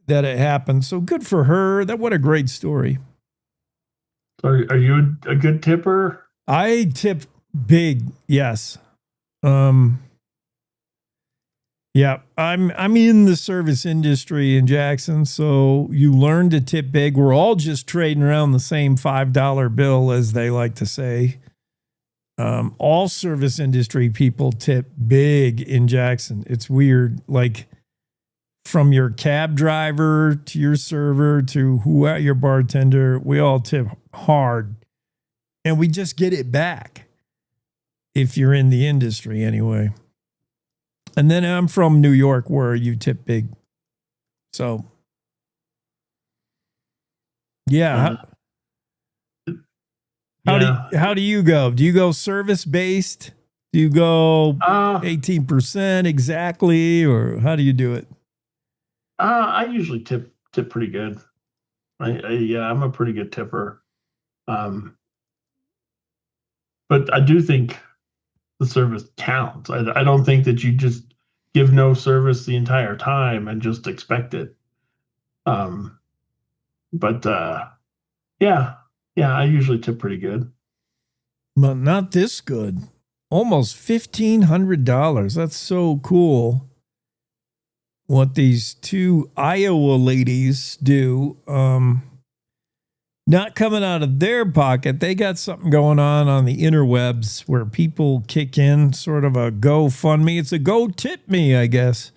[SPEAKER 1] that it happened. So good for her. What a great story.
[SPEAKER 21] So are you a good tipper?
[SPEAKER 1] I tip big, yes. Yeah, I'm in the service industry in Jackson, so you learn to tip big. We're all just trading around the same $5 bill, as they like to say. All service industry people tip big in Jackson. It's weird, like from your cab driver to your server to your bartender, we all tip hard, and we just get it back if you're in the industry anyway. And then I'm from New York, where you tip big. So, yeah. How do you go? Do you go service based? Do you go 18% exactly, or how do you do it?
[SPEAKER 21] I usually tip pretty good. I'm a pretty good tipper. But I do think the service counts. I don't think that you just give no service the entire time and just expect it. I usually tip pretty good.
[SPEAKER 1] But not this good. Almost $1,500. That's so cool. What these 2 Iowa ladies do, not coming out of their pocket. They got something going on the interwebs where people kick in sort of a GoFundMe. It's a Go Tip Me, I guess.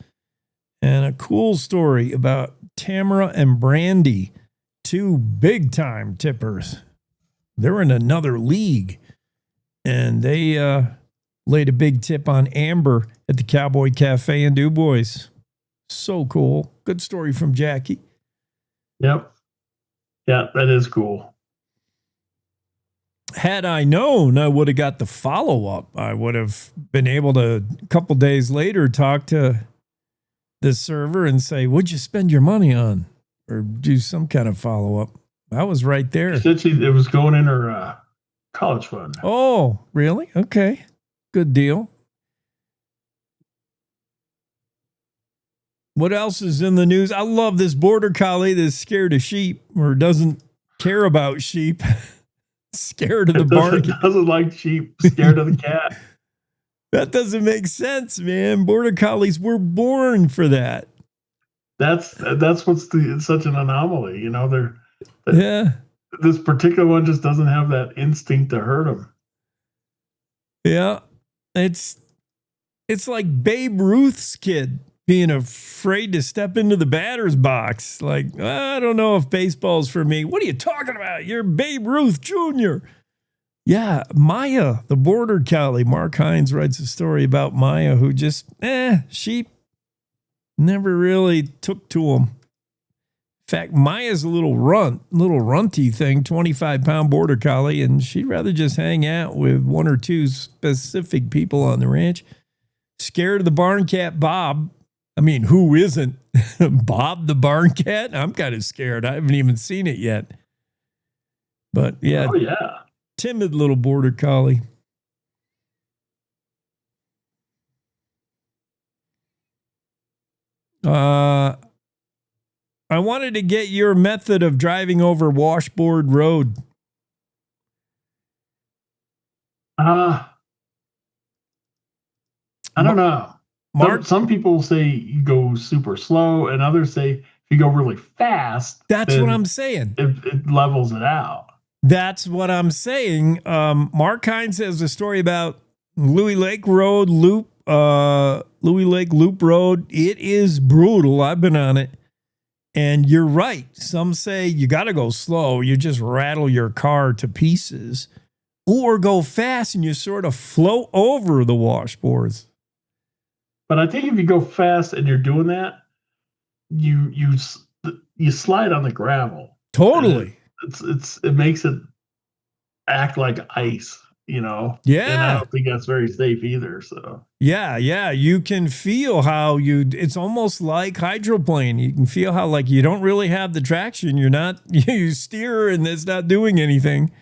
[SPEAKER 1] And a cool story about Tamara and Brandy, 2 big time tippers. They're in another league, and they laid a big tip on Amber at the Cowboy Cafe in Du Bois. So cool. Good story from Jackie.
[SPEAKER 21] Yep. Yeah, that is cool.
[SPEAKER 1] Had I known, I would have got the follow-up. I would have been able to, a couple days later, talk to the server and say, what'd you spend your money on? Or do some kind of follow-up. I was right there.
[SPEAKER 21] It was going in her college fund.
[SPEAKER 1] Oh, really? Okay. Good deal. What else is in the news? I love this border collie that's scared of sheep or doesn't care about sheep. Scared of the bark.
[SPEAKER 21] Doesn't like sheep. Scared of the cat.
[SPEAKER 1] That doesn't make sense, man. Border collies were born for that.
[SPEAKER 21] That's what's it's such an anomaly. You know,
[SPEAKER 1] yeah.
[SPEAKER 21] This particular one just doesn't have that instinct to hurt them.
[SPEAKER 1] Yeah. It's like Babe Ruth's kid being afraid to step into the batter's box. Like, I don't know if baseball's for me. What are you talking about? You're Babe Ruth Jr. Yeah, Maya, the border collie. Mark Hines writes a story about Maya who just, sheep never really took to him. In fact, Maya's a little runty thing, 25-pound border collie, and she'd rather just hang out with 1 or 2 specific people on the ranch. Scared of the barn cat, Bob. I mean, who isn't? Bob the barn cat? I'm kind of scared. I haven't even seen it yet. But yeah.
[SPEAKER 21] Oh, yeah.
[SPEAKER 1] Timid little border collie. I wanted to get your method of driving over Washboard Road.
[SPEAKER 21] I don't know.
[SPEAKER 1] Mark?
[SPEAKER 21] Some people say you go super slow, and others say if you go really fast.
[SPEAKER 1] That's what I'm saying.
[SPEAKER 21] It levels it out.
[SPEAKER 1] That's what I'm saying. Mark Hines has a story about Louis Lake Loop Road. It is brutal. I've been on it. And you're right. Some say you got to go slow. You just rattle your car to pieces. Or go fast and you sort of float over the washboards.
[SPEAKER 21] But I think if you go fast and you're doing that, you slide on the gravel.
[SPEAKER 1] Totally.
[SPEAKER 21] It makes it act like ice, you know?
[SPEAKER 1] Yeah.
[SPEAKER 21] And I don't think that's very safe either. So
[SPEAKER 1] yeah. You can feel how it's almost like hydroplane. You can feel how like you don't really have the traction. You steer and it's not doing anything.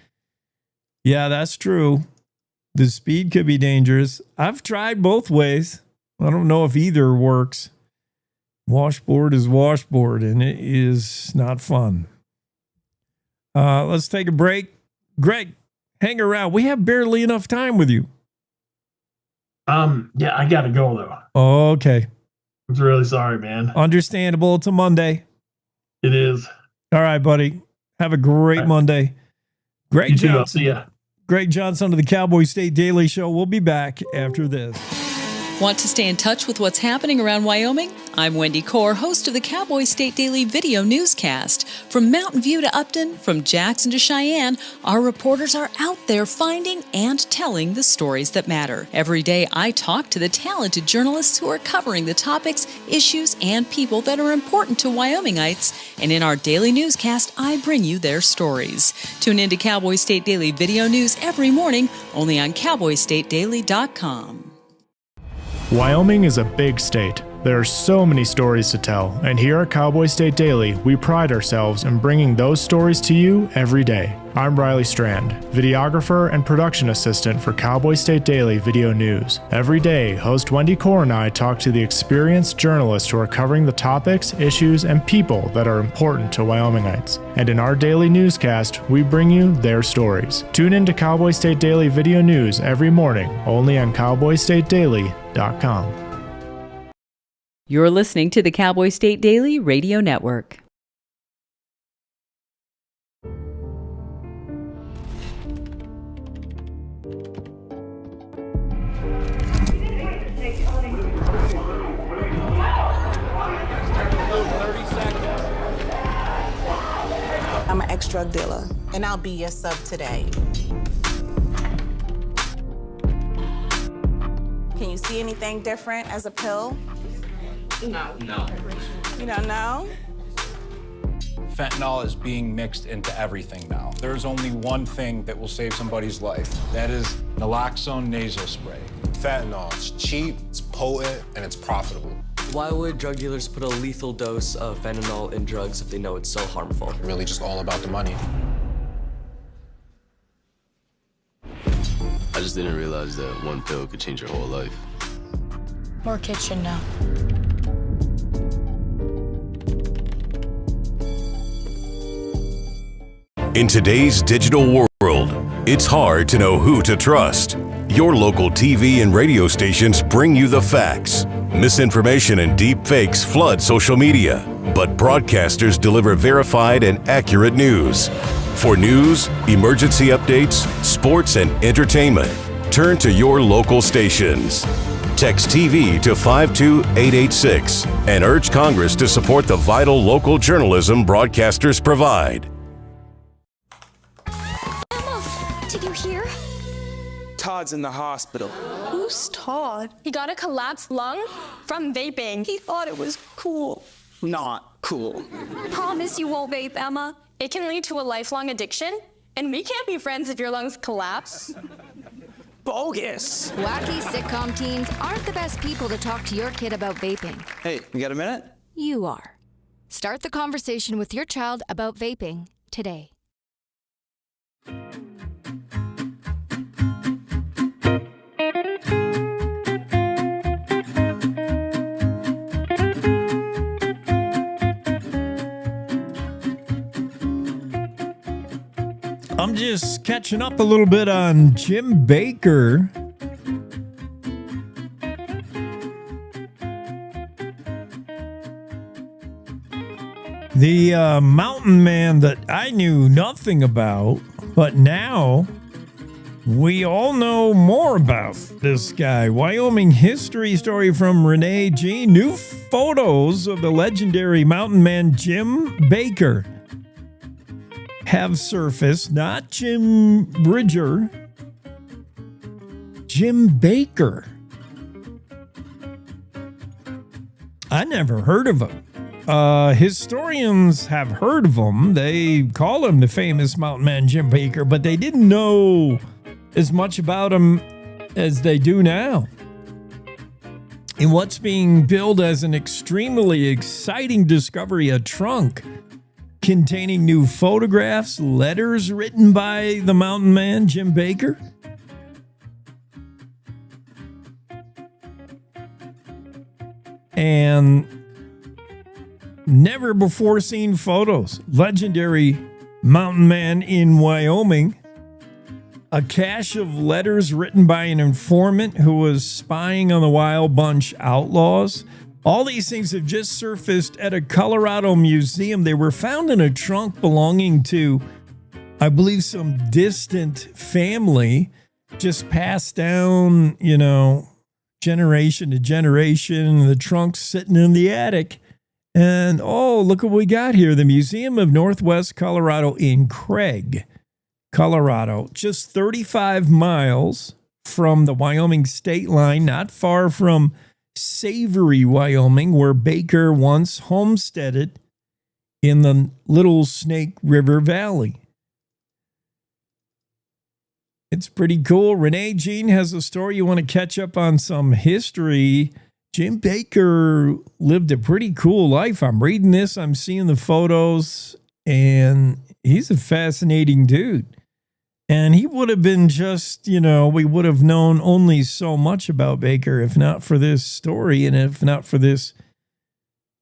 [SPEAKER 1] Yeah, that's true. The speed could be dangerous. I've tried both ways. I don't know if either works. Washboard is washboard, and it is not fun. Let's take a break. Greg, hang around. We have barely enough time with you.
[SPEAKER 21] Yeah, I gotta go though.
[SPEAKER 1] Okay.
[SPEAKER 21] I'm really sorry, man.
[SPEAKER 1] Understandable. It's a Monday.
[SPEAKER 21] It is.
[SPEAKER 1] All right, buddy. Have a great Monday. Greg Johnson.
[SPEAKER 21] I'll see ya.
[SPEAKER 1] Greg Johnson of the Cowboy State Daily Show. We'll be back after this.
[SPEAKER 2] Want to stay in touch with what's happening around Wyoming? I'm Wendy Core, host of the Cowboy State Daily video newscast. From Mountain View to Upton, from Jackson to Cheyenne, our reporters are out there finding and telling the stories that matter. Every day, I talk to the talented journalists who are covering the topics, issues, and people that are important to Wyomingites. And in our daily newscast, I bring you their stories. Tune in to Cowboy State Daily video news every morning, only on cowboystatedaily.com.
[SPEAKER 3] Wyoming is a big state. There are so many stories to tell, and here at Cowboy State Daily, we pride ourselves in bringing those stories to you every day. I'm Riley Strand, videographer and production assistant for Cowboy State Daily Video News. Every day, host Wendy Core and I talk to the experienced journalists who are covering the topics, issues, and people that are important to Wyomingites. And in our daily newscast, we bring you their stories. Tune in to Cowboy State Daily Video News every morning, only on cowboystatedaily.com.
[SPEAKER 2] You're listening to the Cowboy State Daily Radio Network.
[SPEAKER 22] I'm an ex-drug dealer, and I'll be your sub today. Can you see anything different as a pill? No. You don't know?
[SPEAKER 23] Fentanyl is being mixed into everything now. There's only one thing that will save somebody's life. That is naloxone nasal spray.
[SPEAKER 24] Fentanyl, it's cheap, it's potent, and it's profitable.
[SPEAKER 25] Why would drug dealers put a lethal dose of fentanyl in drugs if they know it's so harmful?
[SPEAKER 24] Really just all about the money.
[SPEAKER 26] I just didn't realize that one pill could change your whole life.
[SPEAKER 27] More kitchen now.
[SPEAKER 10] In today's digital world, it's hard to know who to trust. Your local TV and radio stations bring you the facts. Misinformation and deep fakes flood social media, but broadcasters deliver verified and accurate news. For news, emergency updates, sports, and entertainment, turn to your local stations. Text TV to 52886 and urge Congress to support the vital local journalism broadcasters provide.
[SPEAKER 28] Did you hear?
[SPEAKER 29] Todd's in the hospital.
[SPEAKER 28] Who's Todd? He got a collapsed lung from vaping. He thought it was cool.
[SPEAKER 29] Not cool.
[SPEAKER 28] Promise you won't vape, Emma. It can lead to a lifelong addiction, and we can't be friends if your lungs collapse.
[SPEAKER 29] Bogus.
[SPEAKER 30] Wacky sitcom teens aren't the best people to talk to your kid about vaping.
[SPEAKER 29] Hey, you got a minute?
[SPEAKER 30] You are. Start the conversation with your child about vaping today.
[SPEAKER 1] I'm just catching up a little bit on Jim Baker. The mountain man that I knew nothing about, but now we all know more about this guy. Wyoming history story from Renee G. New photos of the legendary mountain man Jim Baker have surfaced. Not Jim Bridger, Jim Baker. I never heard of him. Historians have heard of him. They call him the famous mountain man Jim Baker, but they didn't know as much about him as they do now. In what's being billed as an extremely exciting discovery, a trunk containing new photographs, letters written by the mountain man Jim Baker. And never before seen photos. Legendary mountain man in Wyoming. A cache of letters written by an informant who was spying on the Wild Bunch outlaws. All these things have just surfaced at a Colorado museum. They were found in a trunk belonging to, I believe, some distant family, just passed down, generation to generation. The trunk's sitting in the attic. And, oh, look what we got here. The Museum of Northwest Colorado in Craig, Colorado. Just 35 miles from the Wyoming state line, not far from Savory, Wyoming, where Baker once homesteaded in the Little Snake River Valley. It's pretty cool. Renee Jean has a story. You want to catch up on some history. Jim Baker lived a pretty cool life. I'm reading this, I'm seeing the photos, and he's a fascinating dude. And he would have been just, we would have known only so much about Baker if not for this story and if not for this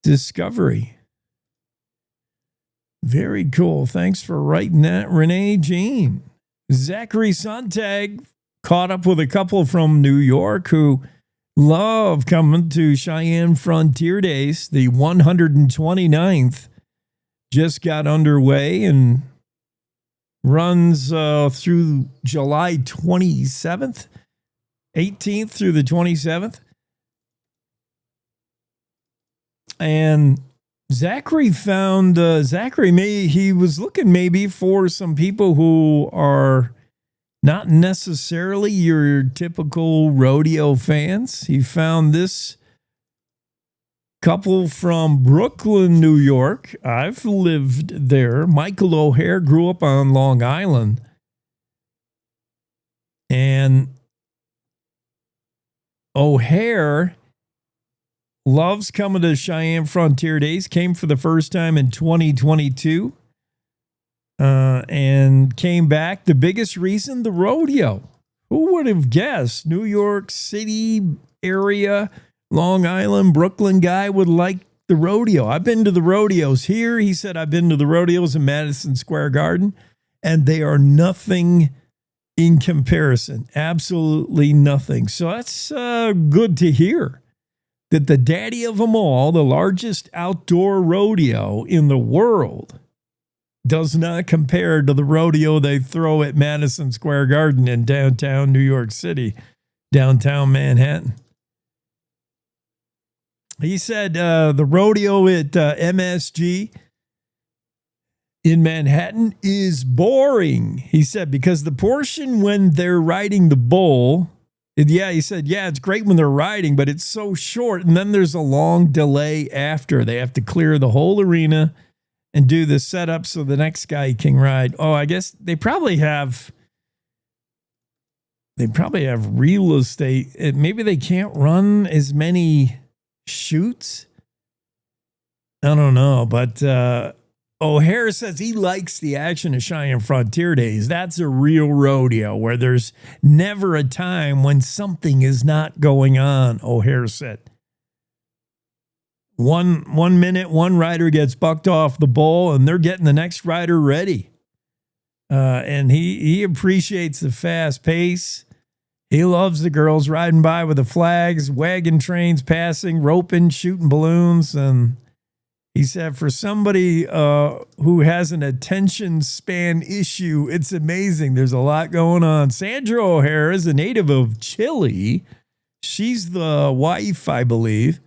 [SPEAKER 1] discovery. Very cool. Thanks for writing that, Renee Jean. Zachary Sontag caught up with a couple from New York who love coming to Cheyenne Frontier Days. The 129th just got underway and runs through July 27th, 18th through the 27th. And Zachary found, he was looking maybe for some people who are not necessarily your typical rodeo fans. He found this couple from Brooklyn, New York. I've lived there. Michael O'Hare grew up on Long Island. And O'Hare loves coming to Cheyenne Frontier Days. Came for the first time in 2022. And came back. The biggest reason, the rodeo. Who would have guessed New York City area, Long Island, Brooklyn guy would like the rodeo? I've been to the rodeos here. He said, I've been to the rodeos in Madison Square Garden, and they are nothing in comparison. Absolutely nothing. So that's good to hear that the daddy of them all, the largest outdoor rodeo in the world, does not compare to the rodeo they throw at Madison Square Garden in downtown New York City, downtown Manhattan. He said the rodeo at MSG in Manhattan is boring. He said, because the portion when they're riding the bull, he said, it's great when they're riding, but it's so short. And then there's a long delay after. They have to clear the whole arena and do the setup so the next guy can ride. Oh, I guess they probably have real estate. Maybe they can't run as many shoots. I don't know, but O'Hare says he likes the action of Cheyenne Frontier Days. That's a real rodeo where there's never a time when something is not going on, O'Hare said. One minute, one rider gets bucked off the bull, and they're getting the next rider ready. And he appreciates the fast pace. He loves the girls riding by with the flags, wagon trains passing, roping, shooting balloons, and He said, for somebody who has an attention span issue, it's amazing. There's a lot going on. Sandra O'Hara is a native of Chile. She's the wife, I believe.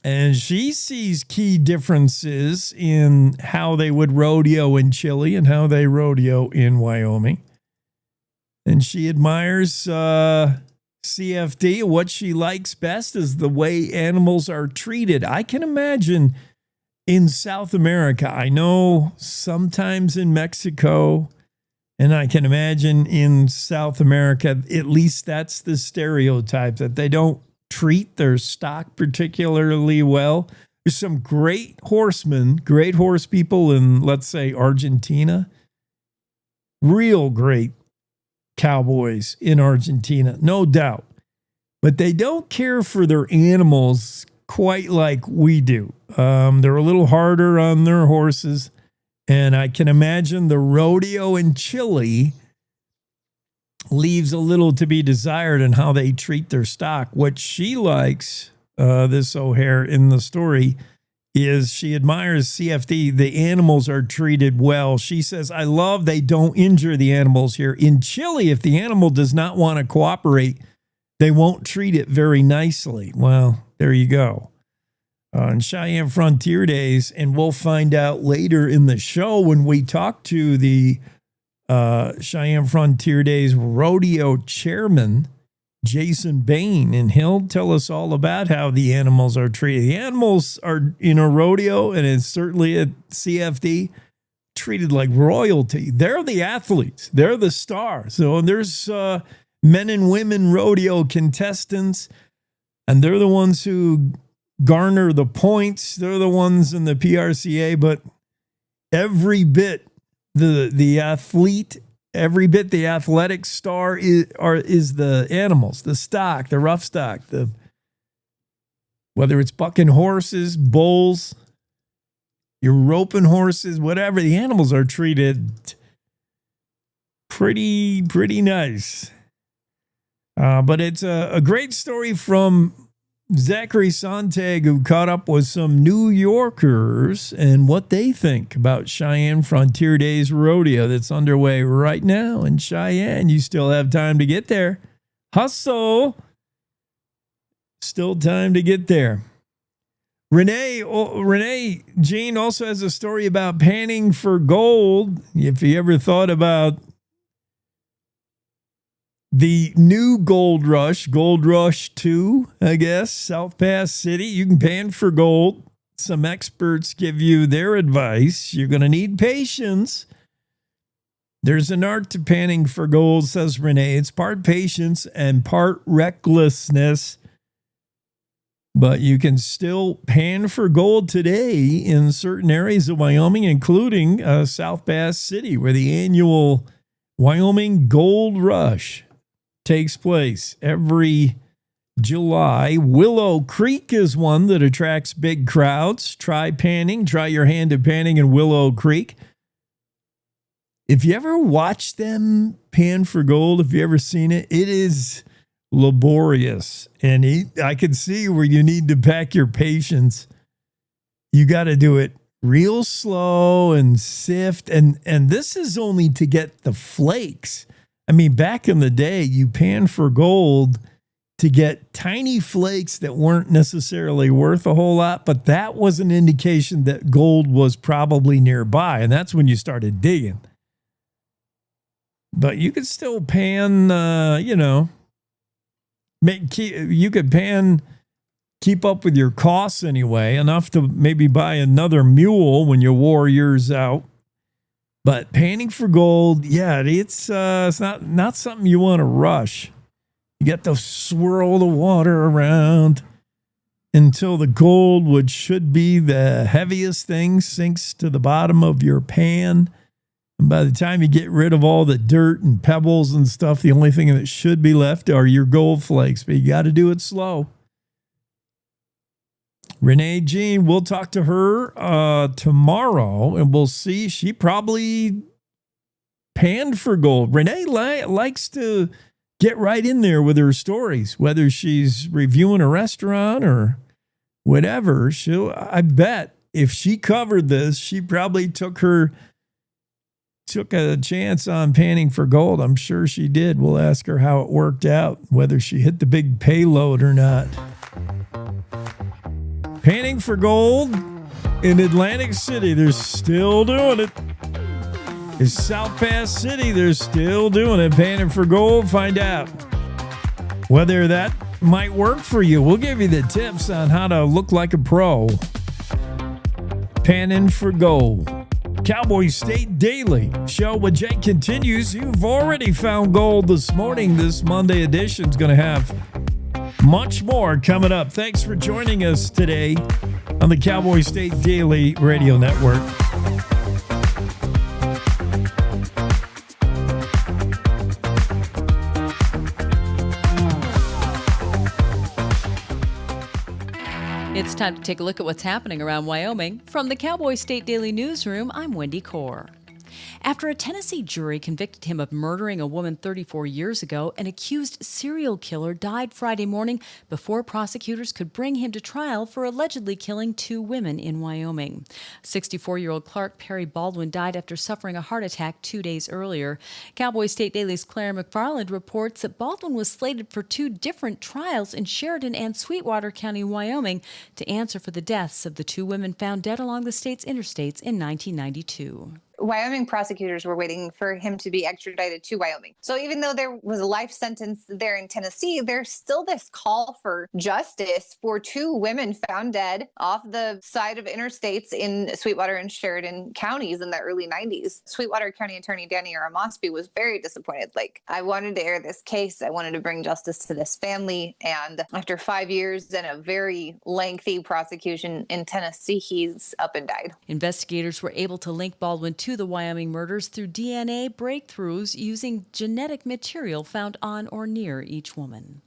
[SPEAKER 1] And she sees key differences in how they would rodeo in Chile and how they rodeo in Wyoming. And she admires CFD. What she likes best is the way animals are treated. I can imagine in South America, I know sometimes in Mexico, and I can imagine in South America, at least that's the stereotype, that they don't treat their stock particularly well. There's some great horsemen, great horse people in, let's say, Argentina. Real great cowboys in Argentina, no doubt. But they don't care for their animals quite like we do. They're a little harder on their horses. And I can imagine the rodeo in Chile leaves a little to be desired in how they treat their stock. What she likes, this O'Hare in the story, is she admires CFD. The animals are treated well. She says, I love they don't injure the animals here. In Chile, if the animal does not want to cooperate, they won't treat it very nicely. Well, there you go. On Cheyenne Frontier Days, and we'll find out later in the show when we talk to the Cheyenne Frontier Days rodeo chairman, Jason Bain, and he'll tell us all about how the animals are treated. The animals are in a rodeo, and it's certainly at CFD, treated like royalty. They're the athletes. They're the stars. So there's men and women rodeo contestants, and they're the ones who garner the points. They're the ones in the PRCA, but every bit the athlete, every bit the athletic star is the animals, the stock, the rough stock, whether it's bucking horses, bulls, you're roping horses, whatever. The animals are treated pretty nice. But it's a great story from Zachary Sontag, who caught up with some New Yorkers and what they think about Cheyenne Frontier Days rodeo that's underway right now in Cheyenne. You still have time to get there. Hustle. Still time to get there. Renee Jean also has a story about panning for gold. If you ever thought about the new Gold Rush 2, I guess, South Pass City, you can pan for gold. Some experts give you their advice. You're going to need patience. There's an art to panning for gold, says Renee. It's part patience and part recklessness. But you can still pan for gold today in certain areas of Wyoming, including South Pass City, where the annual Wyoming Gold Rush takes place every July. Willow Creek is one that attracts big crowds. Try panning. Try your hand at panning in Willow Creek. If you ever watch them pan for gold, if you ever seen it, it is laborious. And I can see where you need to pack your patience. You got to do it real slow and sift. And this is only to get the flakes. I mean, back in the day, you pan for gold to get tiny flakes that weren't necessarily worth a whole lot, but that was an indication that gold was probably nearby, and that's when you started digging. But you could still pan, you could pan, keep up with your costs anyway, enough to maybe buy another mule when you wore yours out. But panning for gold, yeah, it's not something you want to rush. You got to swirl the water around until the gold, which should be the heaviest thing, sinks to the bottom of your pan. And by the time you get rid of all the dirt and pebbles and stuff, the only thing that should be left are your gold flakes. But you got to do it slow. Renee Jean, we'll talk to her tomorrow, and we'll see. She probably panned for gold. Renee likes to get right in there with her stories, whether she's reviewing a restaurant or whatever. I bet if she covered this, she probably took a chance on panning for gold. I'm sure she did. We'll ask her how it worked out, whether she hit the big payload or not. Panning for gold in Atlantic City, they're still doing it. In South Pass City, they're still doing it. Panning for gold. Find out whether that might work for you. We'll give you the tips on how to look like a pro. Panning for gold. Cowboy State Daily show with Jay continues. You've already found gold this morning. This Monday edition is going to have much more coming up. Thanks for joining us today on the Cowboy State Daily Radio Network.
[SPEAKER 2] It's time to take a look at what's happening around Wyoming. From the Cowboy State Daily Newsroom, I'm Wendy Core. After a Tennessee jury convicted him of murdering a woman 34 years ago, an accused serial killer died Friday morning before prosecutors could bring him to trial for allegedly killing 2 women in Wyoming. 64-year-old Clark Perry Baldwin died after suffering a heart attack 2 days earlier. Cowboy State Daily's Claire McFarland reports that Baldwin was slated for 2 different trials in Sheridan and Sweetwater County, Wyoming, to answer for the deaths of the 2 women found dead along the state's interstates in 1992.
[SPEAKER 4] Wyoming prosecutors were waiting for him to be extradited to Wyoming. So even though there was a life sentence there in Tennessee, there's still this call for justice for 2 women found dead off the side of interstates in Sweetwater and Sheridan counties in the early 90s. Sweetwater County Attorney Danny Aramosby was very disappointed. I wanted to air this case. I wanted to bring justice to this family. And after 5 years and a very lengthy prosecution in Tennessee, he's up and died.
[SPEAKER 2] Investigators were able to link Baldwin to the Wyoming murders through DNA breakthroughs using genetic material found on or near each woman.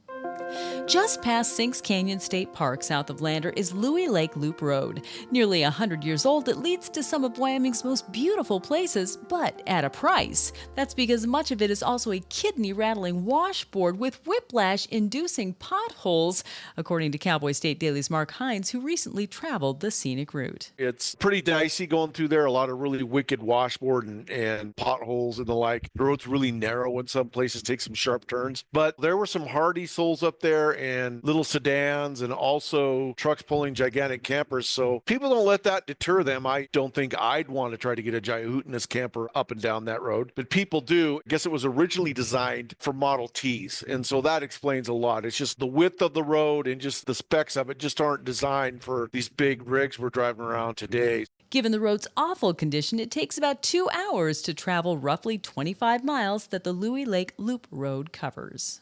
[SPEAKER 2] Just past Sinks Canyon State Park, south of Lander, is Louie Lake Loop Road. Nearly 100 years old, it leads to some of Wyoming's most beautiful places, but at a price. That's because much of it is also a kidney-rattling washboard with whiplash-inducing potholes, according to Cowboy State Daily's Mark Hines, who recently traveled the scenic route.
[SPEAKER 5] It's pretty dicey going through there, a lot of really wicked washboard and potholes and the like. The road's really narrow in some places, take some sharp turns, but there were some hardy souls up there and little sedans and also trucks pulling gigantic campers. So people don't let that deter them. I don't think I'd want to try to get a Jayhootiness camper up and down that road, but people do. I guess it was originally designed for Model Ts. And so that explains a lot. It's just the width of the road and just the specs of it just aren't designed for these big rigs we're driving around today.
[SPEAKER 2] Given the road's awful condition, it takes about 2 hours to travel roughly 25 miles that the Louie Lake Loop Road covers.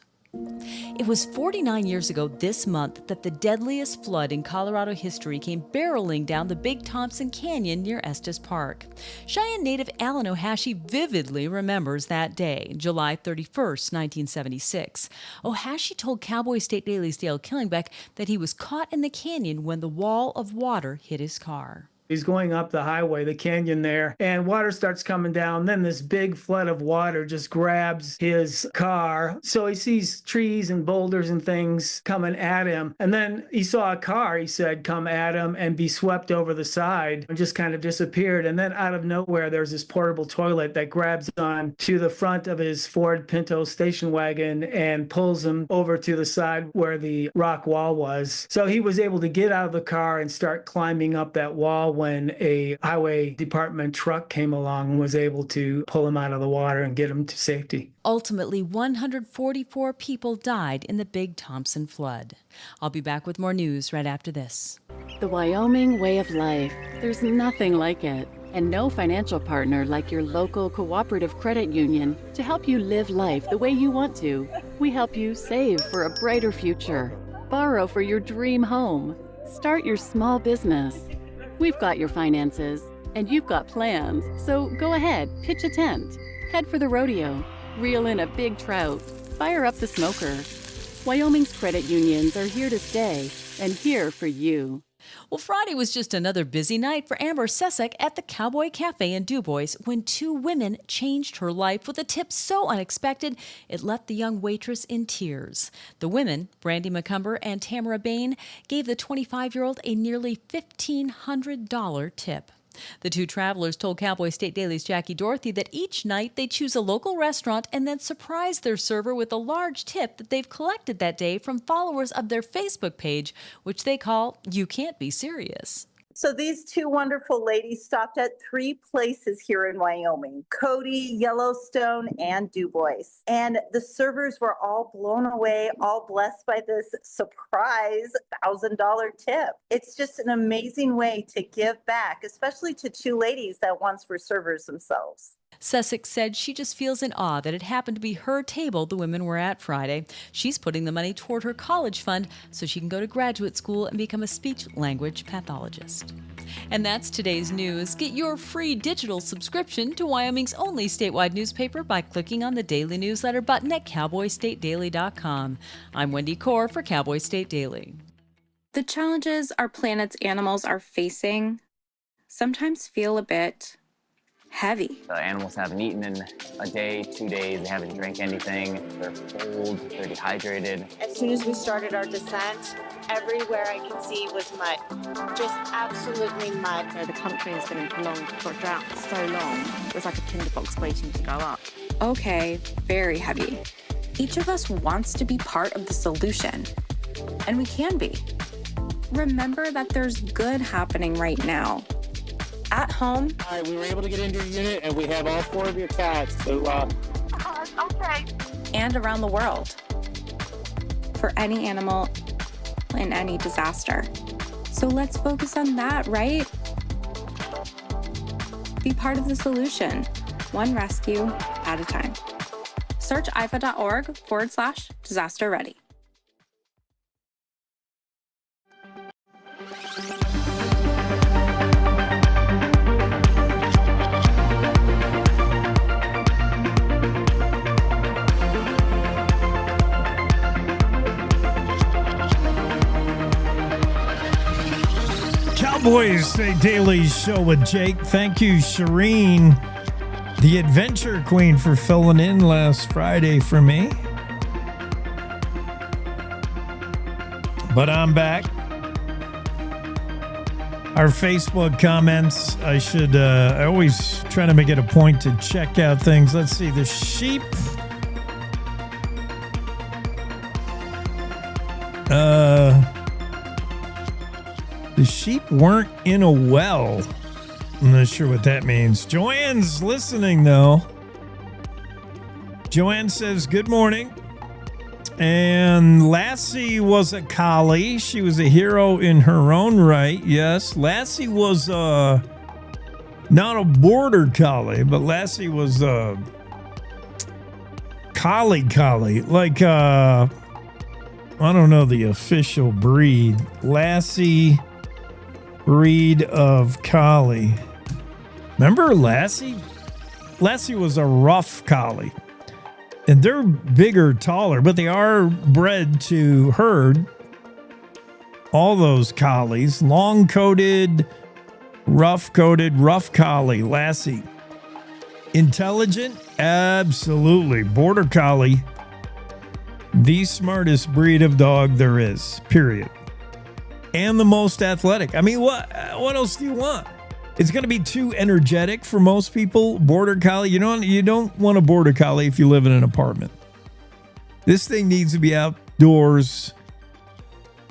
[SPEAKER 2] It was 49 years ago this month that the deadliest flood in Colorado history came barreling down the Big Thompson Canyon near Estes Park. Cheyenne native Alan Ohashi vividly remembers that day, July 31st, 1976. Ohashi told Cowboy State Daily's Dale Killingbeck that he was caught in the canyon when the wall of water hit his car.
[SPEAKER 6] He's going up the highway, the canyon there, and water starts coming down. Then this big flood of water just grabs his car. So he sees trees and boulders and things coming at him. And then he saw a car, he said, come at him and be swept over the side and just kind of disappeared. And then out of nowhere, there's this portable toilet that grabs on to the front of his Ford Pinto station wagon and pulls him over to the side where the rock wall was. So he was able to get out of the car and start climbing up that wall when a highway department truck came along and was able to pull him out of the water and get him to safety.
[SPEAKER 2] Ultimately, 144 people died in the Big Thompson flood. I'll be back with more news right after this.
[SPEAKER 7] The Wyoming way of life. There's nothing like it. And no financial partner like your local cooperative credit union to help you live life the way you want to. We help you save for a brighter future, borrow for your dream home, start your small business. We've got your finances, and you've got plans, so go ahead, pitch a tent, head for the rodeo, reel in a big trout, fire up the smoker. Wyoming's credit unions are here to stay, and here for you.
[SPEAKER 2] Well, Friday was just another busy night for Amber Sesek at the Cowboy Cafe in Dubois when two women changed her life with a tip so unexpected it left the young waitress in tears. The women, Brandy McCumber and Tamara Bain, gave the 25-year-old a nearly $1,500 tip. The two travelers told Cowboy State Daily's Jackie Dorothy that each night they choose a local restaurant and then surprise their server with a large tip that they've collected that day from followers of their Facebook page, which they call You Can't Be Serious.
[SPEAKER 8] So these two wonderful ladies stopped at 3 places here in Wyoming: Cody, Yellowstone, and Dubois. And the servers were all blown away, all blessed by this surprise $1,000 tip. It's just an amazing way to give back, especially to two ladies that once were servers themselves.
[SPEAKER 2] Sussex said she just feels in awe that it happened to be her table the women were at Friday. She's putting the money toward her college fund so she can go to graduate school and become a speech-language pathologist. And that's today's news. Get your free digital subscription to Wyoming's only statewide newspaper by clicking on the daily newsletter button at cowboystatedaily.com. I'm Wendy Core for Cowboy State Daily.
[SPEAKER 9] The challenges our planet's animals are facing sometimes feel a bit heavy.
[SPEAKER 11] The animals haven't eaten in a day, 2 days, they haven't drank anything, they're cold, they're dehydrated.
[SPEAKER 12] As soon as we started our descent, everywhere I could see was mud, just absolutely mud.
[SPEAKER 13] The country has been in prolonged drought for so long, it was like a tinderbox waiting to go up.
[SPEAKER 9] Okay, very heavy. Each of us wants to be part of the solution, and we can be. Remember that there's good happening right now. At home.
[SPEAKER 15] All right, we were able to get into your unit, and we have all 4 of your cats. So,
[SPEAKER 12] okay.
[SPEAKER 9] And around the world. For any animal in any disaster. So let's focus on that, right? Be part of the solution, one rescue at a time. Search ifa.org/disaster ready.
[SPEAKER 1] Cowboy State Daily Show with Jake. Thank you, Shireen, the Adventure Queen, for filling in last Friday for me. But I'm back. Our Facebook comments, I always try to make it a point to check out things. Let's see, the sheep. The sheep weren't in a well. I'm not sure what that means. Joanne's listening, though. Joanne says, good morning. And Lassie was a collie. She was a hero in her own right. Yes, Lassie was not a border collie, but Lassie was a collie. Like, I don't know the official breed. Lassie breed of collie. Remember Lassie? Lassie was a rough collie. And they're bigger, taller, but they are bred to herd. All those collies. Long-coated, rough collie. Lassie. Intelligent? Absolutely. Border collie. The smartest breed of dog there is. Period. And the most athletic. I mean, what else do you want? It's going to be too energetic for most people. Border collie, you don't want a border collie if you live in an apartment. This thing needs to be outdoors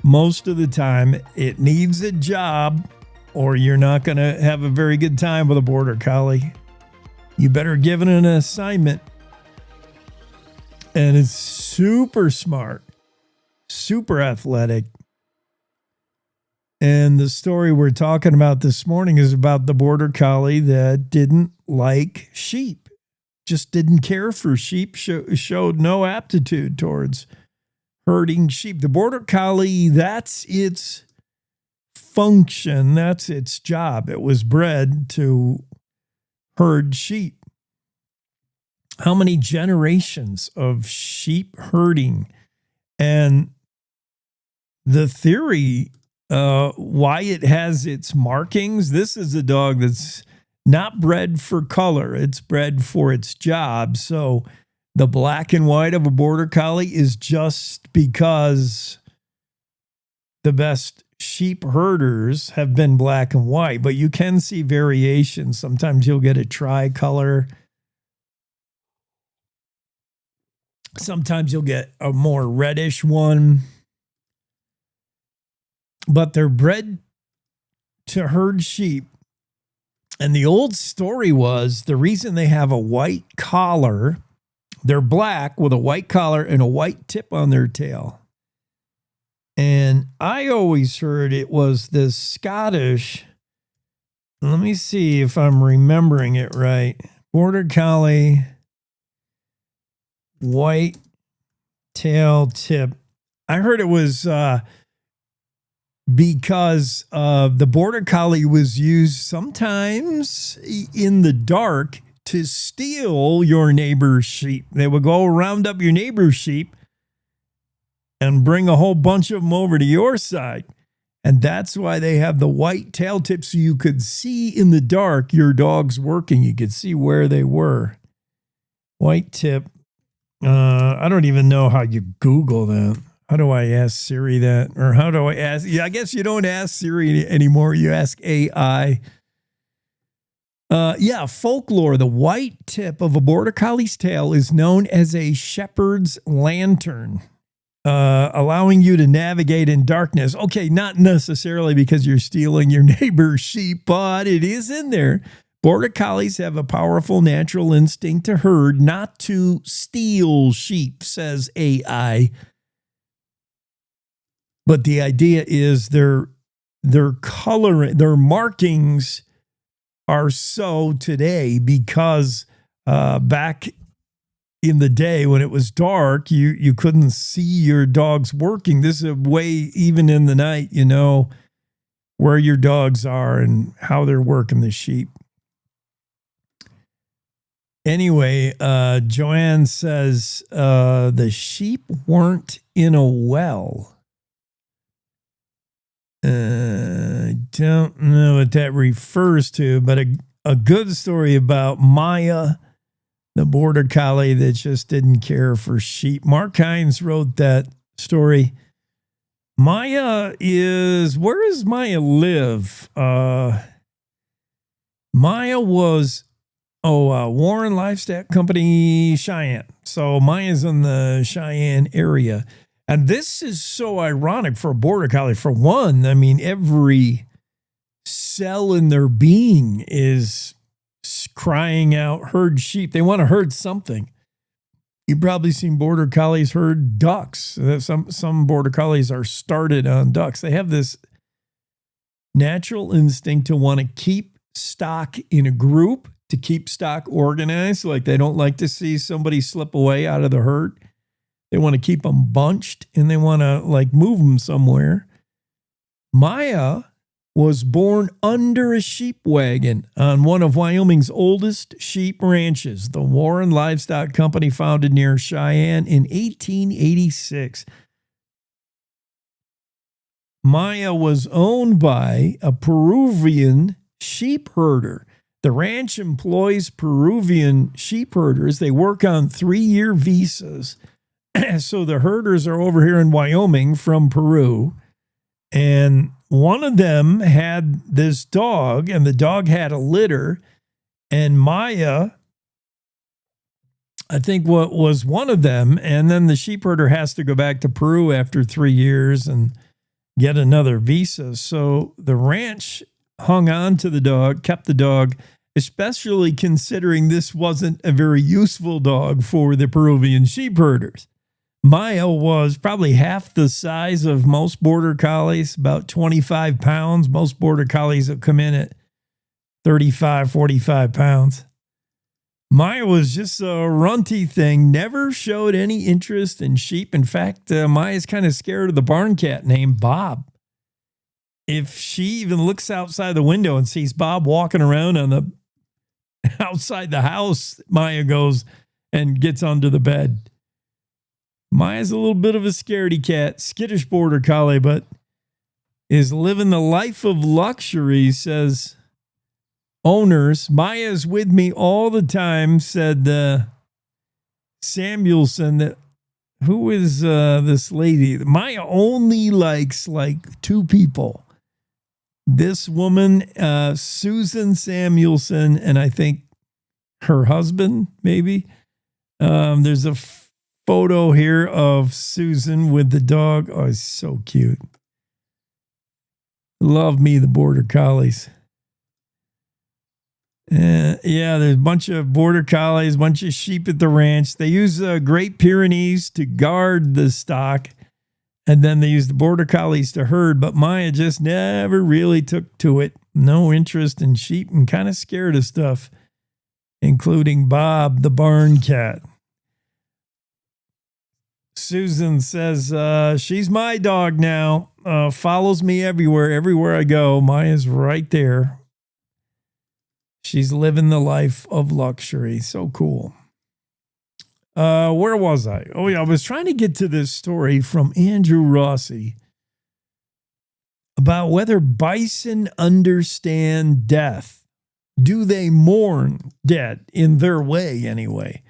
[SPEAKER 1] most of the time. It needs a job, or you're not going to have a very good time with a border collie. You better give it an assignment. And it's super smart, super athletic. And the story we're talking about this morning is about the border collie that didn't like sheep, just didn't care for sheep, showed no aptitude towards herding sheep. The border collie, that's its function, that's its job. It was bred to herd sheep. How many generations of sheep herding? And the theory why it has its markings. This is a dog that's not bred for color. It's bred for its job. So the black and white of a border collie is just because the best sheep herders have been black and white, but you can see variations. Sometimes you'll get a tricolor. Sometimes you'll get a more reddish one. But they're bred to herd sheep. And the old story was the reason they have a white collar, they're black with a white collar and a white tip on their tail. And I always heard it was the Scottish, let me see if I'm remembering it right, border collie, white tail tip. I heard it was because the border collie was used sometimes in the dark to steal your neighbor's sheep. They would go round up your neighbor's sheep and bring a whole bunch of them over to your side. And that's why they have the white tail tip, so you could see in the dark your dogs working. You could see where they were. White tip. I don't even know how you Google that. How do I ask Siri that? Or how do I ask? Yeah, I guess you don't ask Siri anymore. You ask AI. Folklore. The white tip of a border collie's tail is known as a shepherd's lantern, allowing you to navigate in darkness. Okay, not necessarily because you're stealing your neighbor's sheep, but it is in there. Border collies have a powerful natural instinct to herd, not to steal sheep, says AI. But the idea is their coloring, their markings are so today because back in the day when it was dark, you couldn't see your dogs working. This is a way, even in the night, you know where your dogs are and how they're working the sheep. Anyway, Joanne says the sheep weren't in a well. I don't know what that refers to, but a good story about Maya, the border collie that just didn't care for sheep. Mark Hines wrote that story. Maya is, where does Maya live? Maya was, Warren Livestock Company, Cheyenne. So Maya's in the Cheyenne area. And this is so ironic for a border collie. For one, I mean, every cell in their being is crying out, herd sheep. They want to herd something. You've probably seen border collies herd ducks. Some border collies are started on ducks. They have this natural instinct to want to keep stock in a group, to keep stock organized. Like they don't like to see somebody slip away out of the herd. They want to keep them bunched and they want to move them somewhere. Maya was born under a sheep wagon on one of Wyoming's oldest sheep ranches, the Warren Livestock Company, founded near Cheyenne in 1886. Maya was owned by a Peruvian sheep herder. The ranch employs Peruvian sheep herders. They work on 3-year visas. So the herders are over here in Wyoming from Peru, and one of them had this dog, and the dog had a litter, and Maya, I think, what was one of them, and then the sheep herder has to go back to Peru after 3 years and get another visa. So the ranch hung on to the dog, kept the dog, especially considering this wasn't a very useful dog for the Peruvian sheep herders. Maya was probably half the size of most border collies, about 25 pounds. Most border collies will come in at 35, 45 pounds. Maya was just a runty thing, never showed any interest in sheep. In fact, Maya's kind of scared of the barn cat named Bob. If she even looks outside the window and sees Bob walking around on the outside the house, Maya goes and gets under the bed. Maya's a little bit of a scaredy cat, skittish border collie, but is living the life of luxury, says owners. Maya's with me all the time, said Samuelson. That who is this lady? Maya only likes like two people. This woman, Susan Samuelson, and I think her husband, maybe. There's a photo here of Susan with the dog. Oh, it's so cute. Love me the border collies. Yeah, there's a bunch of border collies, a bunch of sheep at the ranch. They use Great Pyrenees to guard the stock, and then they use the border collies to herd. But Maya just never really took to it. No interest in sheep and kind of scared of stuff, including Bob, the barn cat. Susan says, she's my dog now. Follows me everywhere I go. Maya's right there. She's living the life of luxury. So cool. Where was I? Oh, yeah, I was trying to get to this story from Andrew Rossi about whether bison understand death. Do they mourn death in their way anyway?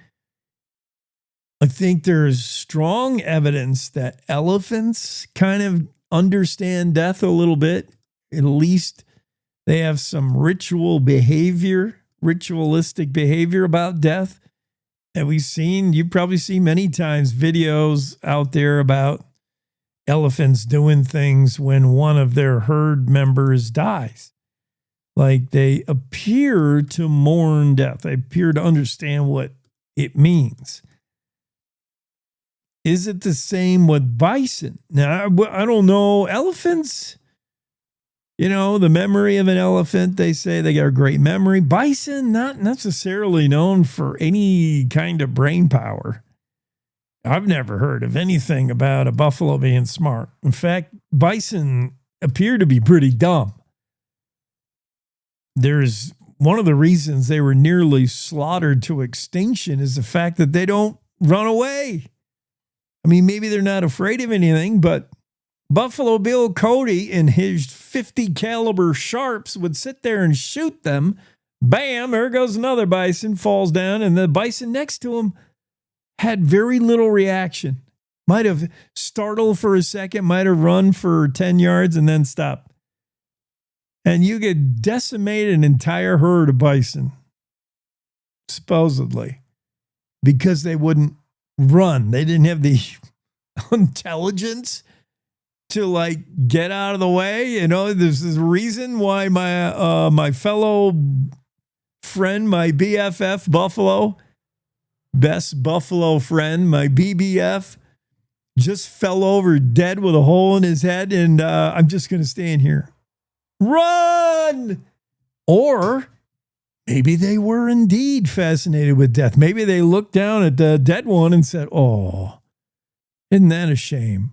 [SPEAKER 1] I think there's strong evidence that elephants kind of understand death a little bit. At least they have some ritualistic behavior about death. And you've probably seen many times videos out there about elephants doing things when one of their herd members dies. Like they appear to mourn death. They appear to understand what it means. Is it the same with bison? Now, I don't know. Elephants, the memory of an elephant, they say they got a great memory. Bison, not necessarily known for any kind of brain power. I've never heard of anything about a buffalo being smart. In fact, bison appear to be pretty dumb. There's one of the reasons they were nearly slaughtered to extinction is the fact that they don't run away. I mean, maybe they're not afraid of anything, but Buffalo Bill Cody and his 50 caliber sharps would sit there and shoot them. Bam, there goes another bison, falls down, and the bison next to him had very little reaction. Might have startled for a second, might have run for 10 yards and then stopped. And you could decimate an entire herd of bison, supposedly, because they wouldn't run. They didn't have the intelligence to get out of the way. There's this reason why my fellow friend, my BFF Buffalo, best Buffalo friend, my BBF, just fell over dead with a hole in his head, and I'm just going to stand here. Run! Or maybe they were indeed fascinated with death. Maybe they looked down at the dead one and said, oh, isn't that a shame?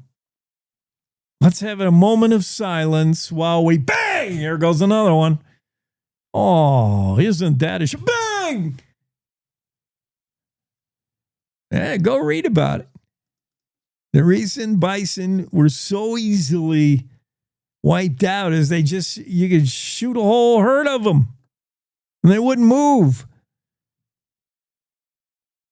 [SPEAKER 1] Let's have a moment of silence while we bang! Here goes another one. Oh, isn't that a shame? Bang! Go read about it. The reason bison were so easily wiped out is you could shoot a whole herd of them and they wouldn't move.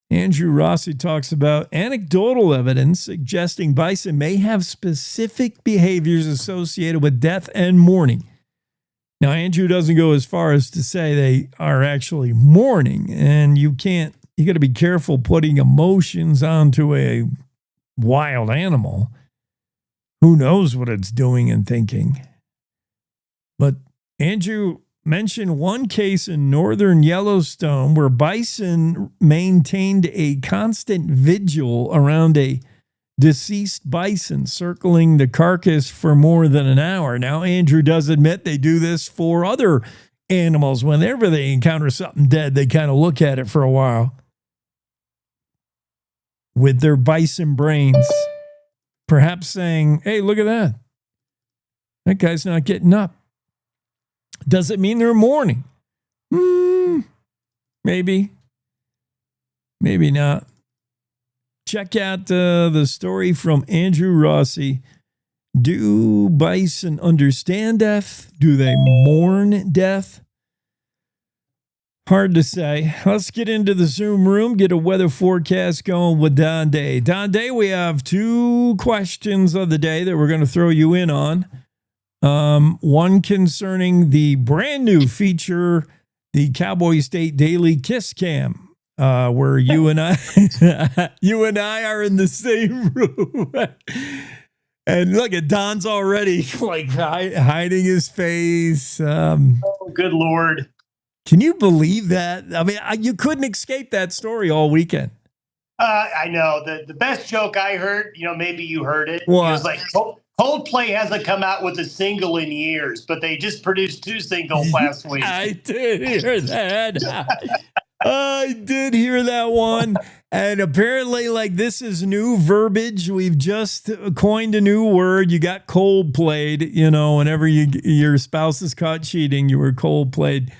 [SPEAKER 1] Andrew Rossi talks about anecdotal evidence suggesting bison may have specific behaviors associated with death and mourning. Now, Andrew doesn't go as far as to say they are actually mourning, and you got to be careful putting emotions onto a wild animal. Who knows what it's doing and thinking? But Andrew mentioned one case in northern Yellowstone where bison maintained a constant vigil around a deceased bison, circling the carcass for more than an hour. Now, Andrew does admit they do this for other animals. Whenever they encounter something dead, they kind of look at it for a while with their bison brains, perhaps saying, hey, look at that. That guy's not getting up. Does it mean they're mourning? Maybe. Maybe not. Check out the story from Andrew Rossi. Do bison understand death? Do they mourn death? Hard to say. Let's get into the Zoom room, get a weather forecast going with Don Day. Don Day, we have 2 questions of the day that we're going to throw you in on. One concerning the brand new feature, the Cowboy State Daily Kiss Cam, where you and I are in the same room. And look at Don's already like hiding his face.
[SPEAKER 3] Oh, good Lord.
[SPEAKER 1] Can you believe that? I mean, you couldn't escape that story all weekend.
[SPEAKER 3] I know. The best joke I heard, maybe you heard it.
[SPEAKER 1] What?
[SPEAKER 3] It was like, Coldplay hasn't come out with a single in years, but they just produced 2 singles last week.
[SPEAKER 1] I did hear that. I did hear that one. And apparently, like, this is new verbiage. We've just coined a new word. You got cold-played, whenever your spouse is caught cheating, you were cold-played,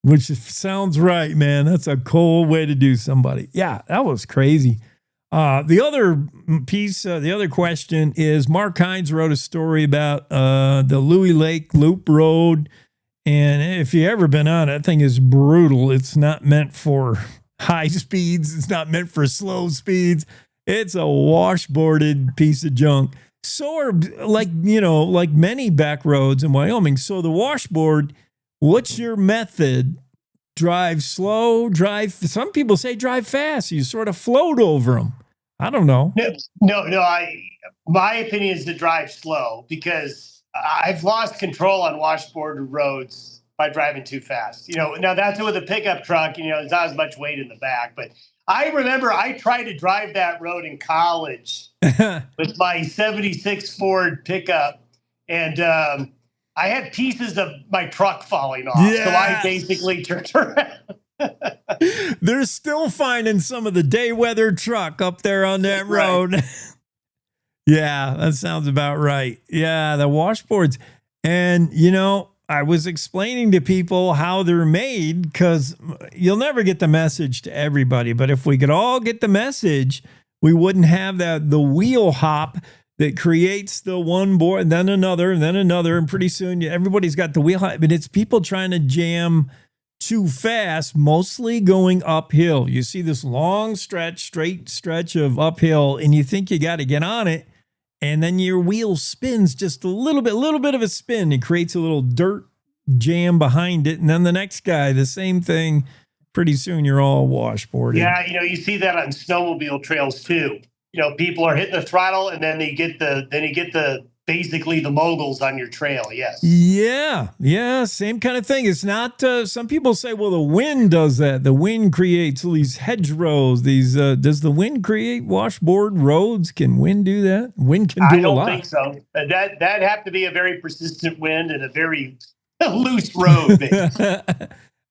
[SPEAKER 1] which sounds right, man. That's a cold way to do somebody. Yeah, that was crazy. The other piece, the other question is Mark Hines wrote a story about the Louis Lake Loop Road. And if you've ever been on it, that thing is brutal. It's not meant for high speeds. It's not meant for slow speeds. It's a washboarded piece of junk. So are like many back roads in Wyoming. So the washboard, what's your method? Drive slow, some people say drive fast. You sort of float over them. I don't know.
[SPEAKER 3] No. My opinion is to drive slow because I've lost control on washboard roads by driving too fast. Now that's with a pickup truck, there's not as much weight in the back. But I remember I tried to drive that road in college with my 76 Ford pickup. And I had pieces of my truck falling off. Yes. So I basically turned around.
[SPEAKER 1] They're still finding some of the day weather truck up there on that road. Right. Yeah, that sounds about right. Yeah, the washboards. And, I was explaining to people how they're made because you'll never get the message to everybody. But if we could all get the message, we wouldn't have the wheel hop that creates the one board and then another and then another. And pretty soon everybody's got the wheel hop. But it's people trying to jam too fast, mostly going uphill. You see this long straight stretch of uphill, and you think you got to get on it. And then your wheel spins just a little bit of a spin. It creates a little dirt jam behind it. And then the next guy, the same thing. Pretty soon you're all washboarded.
[SPEAKER 3] Yeah, you see that on snowmobile trails too. People are hitting the throttle and then you get the basically the moguls on your trail. Yes.
[SPEAKER 1] Yeah. Same kind of thing. It's not, some people say, well, the wind does that. The wind creates all these hedgerows. Does the wind create washboard roads? Can wind do that? Wind can do a lot.
[SPEAKER 3] I don't think so. That'd have to be a very persistent wind and a very loose road.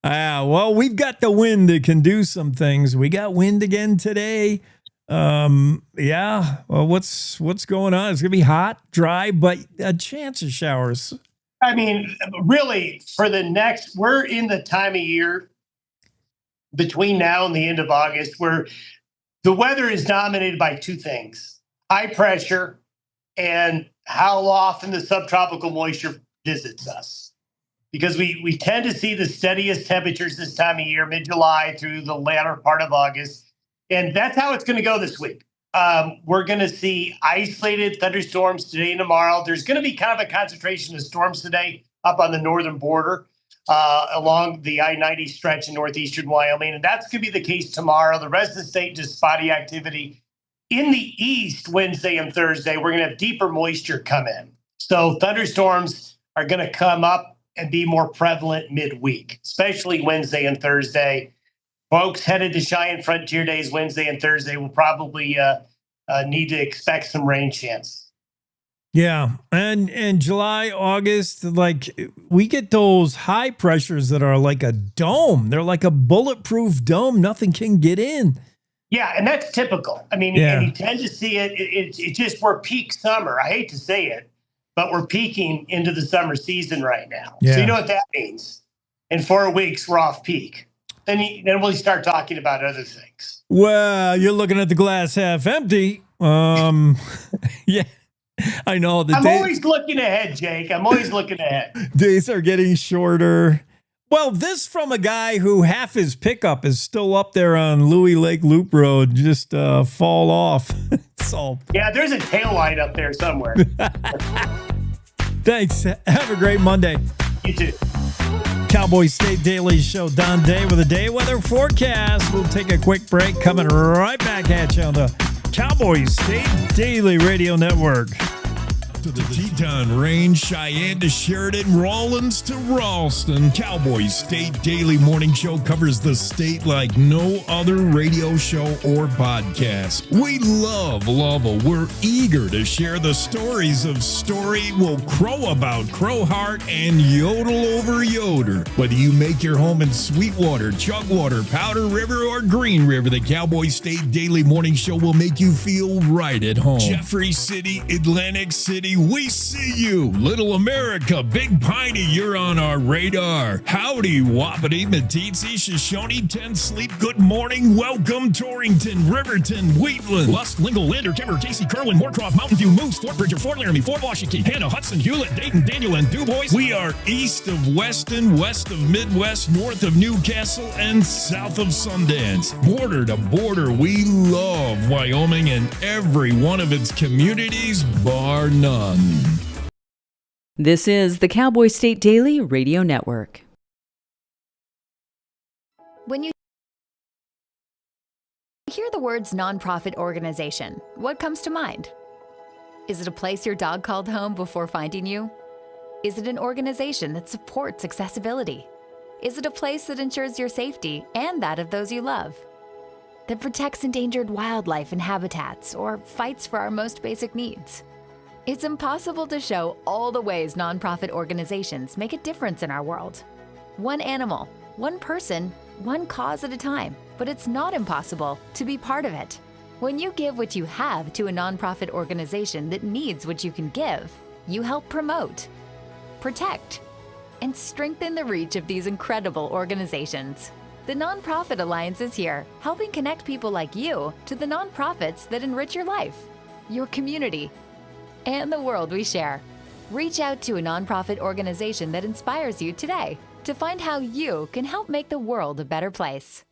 [SPEAKER 1] Well, we've got the wind that can do some things. We got wind again today. Well, what's going on? It's gonna be hot, dry, but a chance of showers.
[SPEAKER 3] I mean, really, we're in the time of year between now and the end of August where the weather is dominated by 2 things: high pressure and how often the subtropical moisture visits us. Because we tend to see the steadiest temperatures this time of year, mid-July through the latter part of August. And that's how it's going to go this week. We're going to see isolated thunderstorms today and tomorrow. There's going to be kind of a concentration of storms today up on the northern border along the I-90 stretch in northeastern Wyoming. And that's going to be the case tomorrow. The rest of the state, just spotty activity. In the east, Wednesday and Thursday, we're going to have deeper moisture come in. So thunderstorms are going to come up and be more prevalent midweek, especially Wednesday and Thursday. Folks headed to Cheyenne Frontier Days Wednesday and Thursday will probably need to expect some rain chance.
[SPEAKER 1] Yeah. And July, August, like we get those high pressures that are like a dome. They're like a bulletproof dome. Nothing can get in.
[SPEAKER 3] Yeah. And that's typical. I mean, and you tend to see it. It's just we're peak summer. I hate to say it, but we're peaking into the summer season right now. Yeah. So you know what that means? In 4 weeks, we're off peak. Then we'll start talking about other things.
[SPEAKER 1] Well, you're looking at the glass half empty. Yeah. I know.
[SPEAKER 3] I'm always looking ahead, Jake. I'm always looking ahead.
[SPEAKER 1] Days are getting shorter. Well, this from a guy who half his pickup is still up there on Louis Lake Loop Road, just fall off.
[SPEAKER 3] Yeah, there's a tail light up there somewhere.
[SPEAKER 1] Thanks. Have a great Monday.
[SPEAKER 3] You too.
[SPEAKER 1] Cowboy State Daily Show. Don Day with a day weather forecast. We'll take a quick break. Coming right back at you on the Cowboy State Daily Radio Network.
[SPEAKER 14] To the Teton Range, Cheyenne to Sheridan, Rawlins to Ralston. Cowboy State Daily Morning Show covers the state like no other radio show or podcast. We love Lovell. We're eager to share the stories of Story Will Crow About, Crowheart, and Yodel Over Yoder. Whether you make your home in Sweetwater, Chugwater, Powder River, or Green River, the Cowboy State Daily Morning Show will make you feel right at home. Jeffrey City, Atlantic City, we see you. Little America, Big Piney, you're on our radar. Howdy, Wapiti, Meeteetse, Shoshone, Ten Sleep, good morning. Welcome, Torrington, Riverton, Wheatland, Lusk, Lingle, Lander, Timber, Casey, Kerwin, Moorcroft, Mountain View, Moose, Fort Bridger, Fort Laramie, Fort Washington, Hannah, Hudson, Hewlett, Dayton, Daniel, and DuBois. We are east of Weston, west of Midwest, north of Newcastle, and south of Sundance. Border to border, we love Wyoming and every one of its communities, bar none.
[SPEAKER 2] This is the Cowboy State Daily Radio Network.
[SPEAKER 30] When you hear the words nonprofit organization, what comes to mind? Is it a place your dog called home before finding you? Is it an organization that supports accessibility? Is it a place that ensures your safety and that of those you love? That protects endangered wildlife and habitats or fights for our most basic needs? It's impossible to show all the ways nonprofit organizations make a difference in our world. One animal, one person, one cause at a time, but it's not impossible to be part of it. When you give what you have to a nonprofit organization that needs what you can give, you help promote, protect, and strengthen the reach of these incredible organizations. The Nonprofit Alliance is here, helping connect people like you to the nonprofits that enrich your life, your community, and the world we share. Reach out to a nonprofit organization that inspires you today to find how you can help make the world a better place.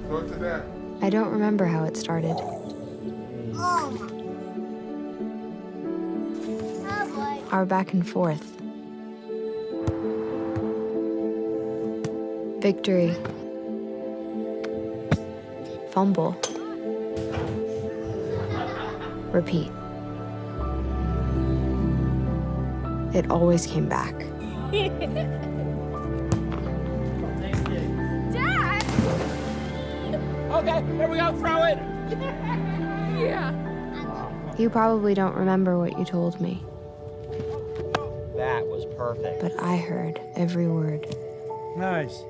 [SPEAKER 16] Go to that.
[SPEAKER 17] I don't remember how it started. Our back and forth. Victory. Fumble. Repeat. It always came back.
[SPEAKER 18] Dad! Okay, here we go, throw it! Yeah.
[SPEAKER 17] You probably don't remember what you told me,
[SPEAKER 19] That was perfect.
[SPEAKER 17] but I heard every word.
[SPEAKER 19] Nice.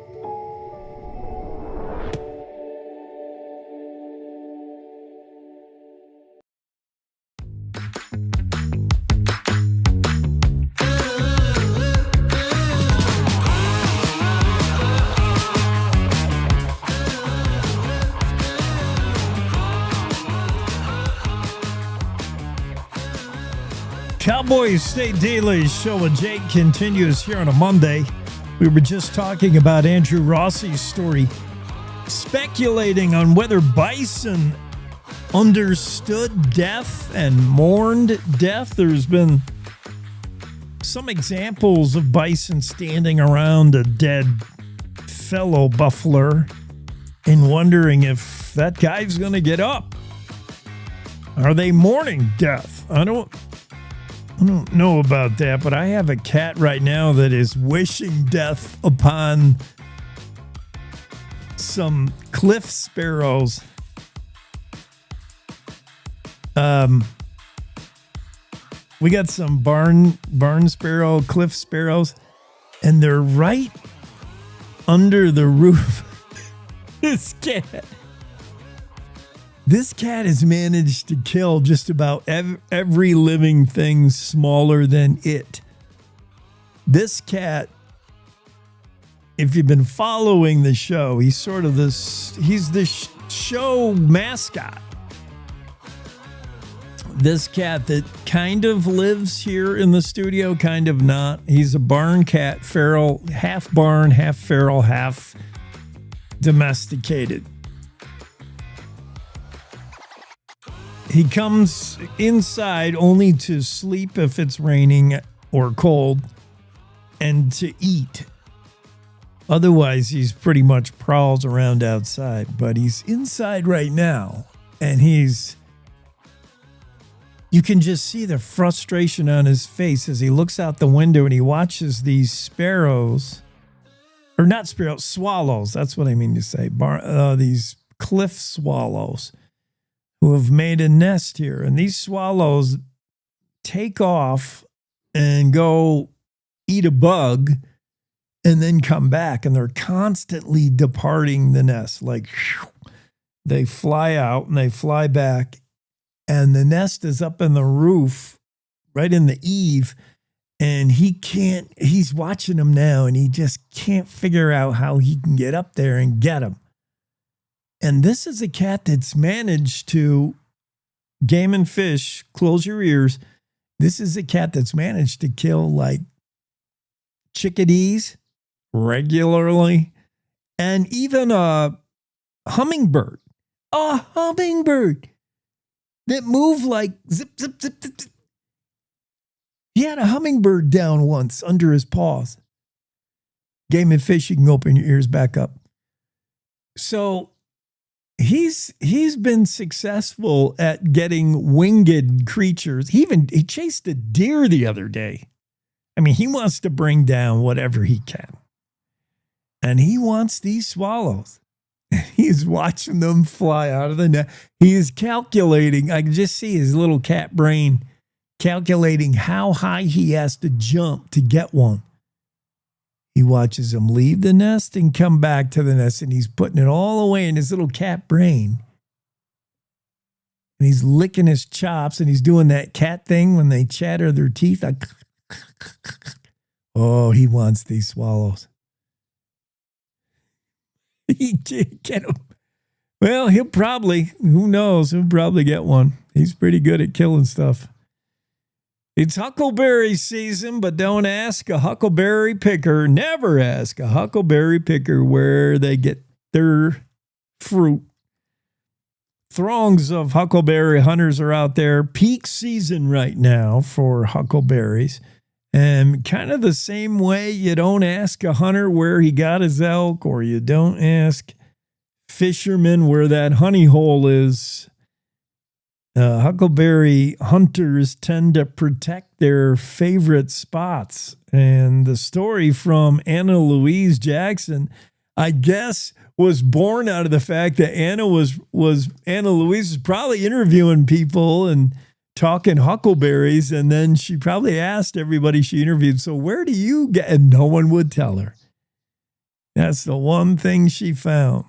[SPEAKER 1] Cowboy State Daily Show with Jake continues here on a Monday. We were just talking about Andrew Rossi's story, speculating on whether Bison understood death and mourned death. There's been some examples of Bison standing around a dead fellow buffler and wondering if that guy's going to get up. Are they mourning death? I don't know about that, but I have a cat right now that is wishing death upon some cliff sparrows. We got some barn sparrow, cliff sparrows, and they're right under the roof. This cat has managed to kill just about every living thing smaller than it. This cat, if you've been following the show, he's sort of he's the show mascot. This cat that kind of lives here in the studio, kind of not. He's a barn cat, feral, half barn, half feral, half domesticated. He comes inside only to sleep if it's raining or cold and to eat. Otherwise, he's pretty much prowls around outside, but he's inside right now, and you can just see the frustration on his face as he looks out the window and he watches these swallows. That's what I mean to say. These cliff swallows who have made a nest here. And these swallows take off and go eat a bug and then come back. And they're constantly departing the nest. Like they fly out and they fly back. And the nest is up in the roof, right in the eave. And he's watching them now and he just can't figure out how he can get up there and get them. And this is a cat that's managed to, game and fish, close your ears. This is a cat that's managed to kill like chickadees regularly and even a hummingbird. A hummingbird that move like zip, zip, zip, zip, zip. He had a hummingbird down once under his paws. Game and fish, you can open your ears back up. So he's been successful at getting winged creatures. He chased a deer the other day. I mean, he wants to bring down whatever he can. And he wants these swallows. He's watching them fly out of the net. He is calculating. I can just see his little cat brain calculating how high he has to jump to get one. He watches them leave the nest and come back to the nest, and he's putting it all away in his little cat brain. And he's licking his chops, and he's doing that cat thing when they chatter their teeth. Like, oh, he wants these swallows. He can't get them. Well, who knows? He'll probably get one. He's pretty good at killing stuff. It's huckleberry season, but don't ask a huckleberry picker. Never ask a huckleberry picker where they get their fruit. Throngs of huckleberry hunters are out there. Peak season right now for huckleberries. And kind of the same way you don't ask a hunter where he got his elk, or you don't ask fishermen where that honey hole is. Huckleberry hunters tend to protect their favorite spots. And the story from Anna Louise Jackson, I guess, was born out of the fact that Anna Louise was probably interviewing people and talking huckleberries. And then she probably asked everybody she interviewed, so where do you get? And no one would tell her. That's the one thing she found.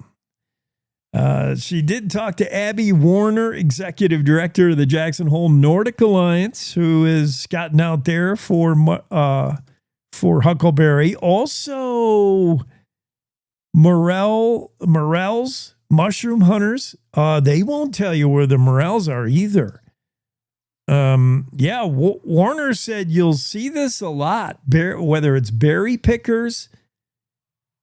[SPEAKER 1] She did talk to Abby Warner, executive director of the Jackson Hole Nordic Alliance, who has gotten out there for huckleberry. Also, morels, mushroom hunters. They won't tell you where the morels are either. Warner said you'll see this a lot, whether it's berry pickers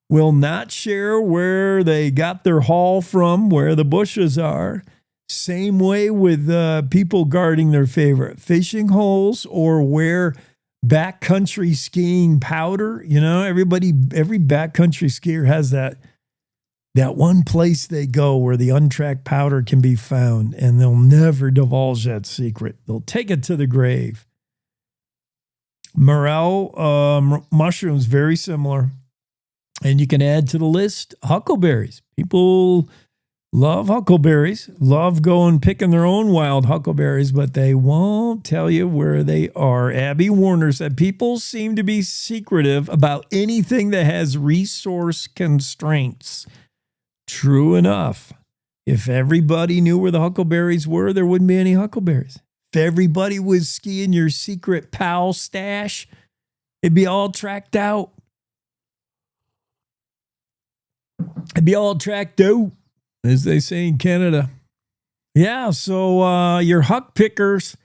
[SPEAKER 1] will not share where they got their haul from, where the bushes are. Same way with people guarding their favorite fishing holes or where backcountry skiing powder. You know, every backcountry skier has that one place they go where the untracked powder can be found, and they'll never divulge that secret. They'll take it to the grave. Morel mushrooms, very similar. And you can add to the list huckleberries. People love huckleberries, love going picking their own wild huckleberries, but they won't tell you where they are. Abby Warner said people seem to be secretive about anything that has resource constraints. True enough. If everybody knew where the huckleberries were, there wouldn't be any huckleberries. If everybody was skiing your secret pal stash It'd be all tracked out. It'd be all tracked out, as they say in Canada. Yeah, so your huck pickers.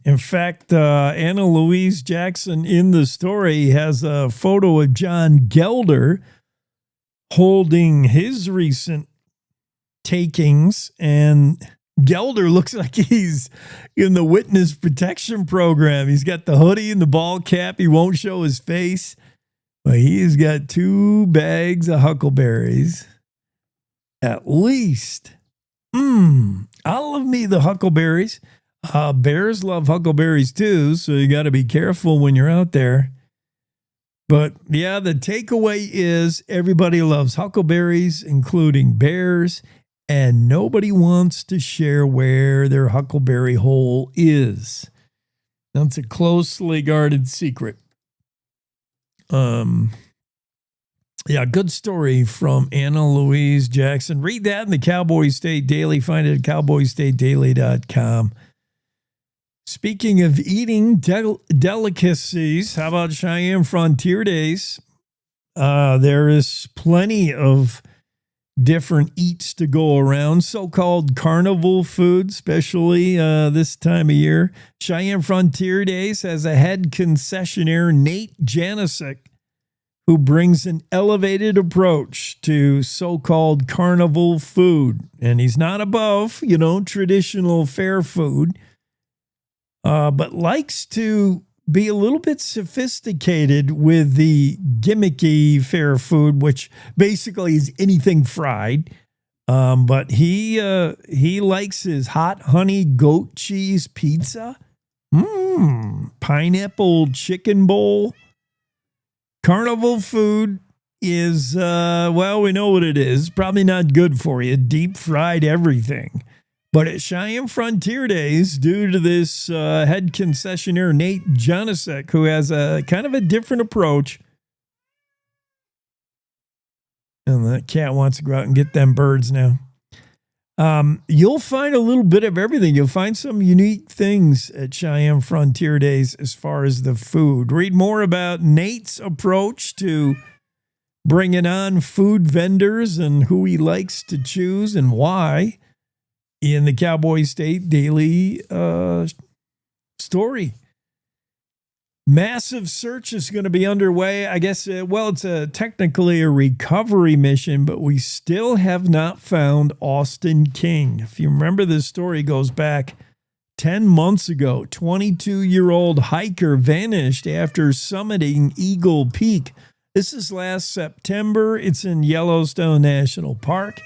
[SPEAKER 1] In fact, Anna Louise Jackson in the story has a photo of John Gelder holding his recent takings, and Gelder looks like he's in the witness protection program. He's got the hoodie and the ball cap. He won't show his face, but he's got 2 bags of huckleberries. At least. I love me the huckleberries. Bears love huckleberries too, so you got to be careful when you're out there. But yeah, the takeaway is everybody loves huckleberries, including bears, and nobody wants to share where their huckleberry hole is. That's a closely guarded secret. Yeah, good story from Anna Louise Jackson. Read that in the Cowboy State Daily. Find it at cowboystatedaily.com. Speaking of eating delicacies, how about Cheyenne Frontier Days? There is plenty of different eats to go around, so-called carnival food, especially this time of year. Cheyenne Frontier Days has a head concessionaire, Nate Janisic, who brings an elevated approach to so-called carnival food. And he's not above, traditional fair food, but likes to be a little bit sophisticated with the gimmicky fair food, which basically is anything fried. But he likes his hot honey goat cheese pizza, pineapple chicken bowl. Carnival food is, we know what it is. Probably not good for you. Deep fried everything. But at Cheyenne Frontier Days, due to this head concessionaire, Nate Janisic, who has a kind of a different approach. And the cat wants to go out and get them birds now. You'll find a little bit of everything. You'll find some unique things at Cheyenne Frontier Days as far as the food. Read more about Nate's approach to bringing on food vendors and who he likes to choose and why in the Cowboy State Daily story. Massive search is going to be underway. I guess, it's technically a recovery mission, but we still have not found Austin King. If you remember, this story goes back 10 months ago. 22-year-old hiker vanished after summiting Eagle Peak. This is last September. It's in Yellowstone National Park.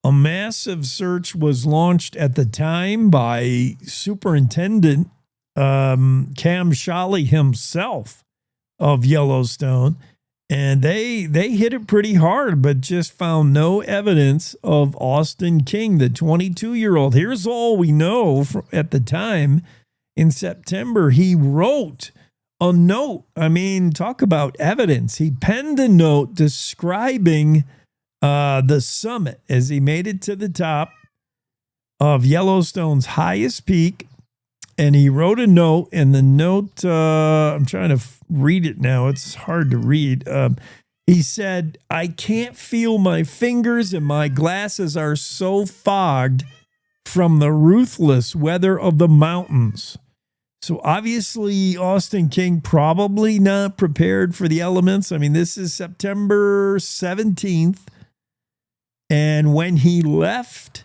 [SPEAKER 1] A massive search was launched at the time by Superintendent Cam Shawley himself of Yellowstone, and they hit it pretty hard, but just found no evidence of Austin King, the 22-year-old. Here's all we know at the time. In September, he wrote a note. I mean, talk about evidence. He penned a note describing the summit as he made it to the top of Yellowstone's highest peak. And he wrote a note, and the note, I'm trying to read it now. It's hard to read. He said, "I can't feel my fingers and my glasses are so fogged from the ruthless weather of the mountains." So obviously, Austin King probably not prepared for the elements. I mean, this is September 17th. And when he left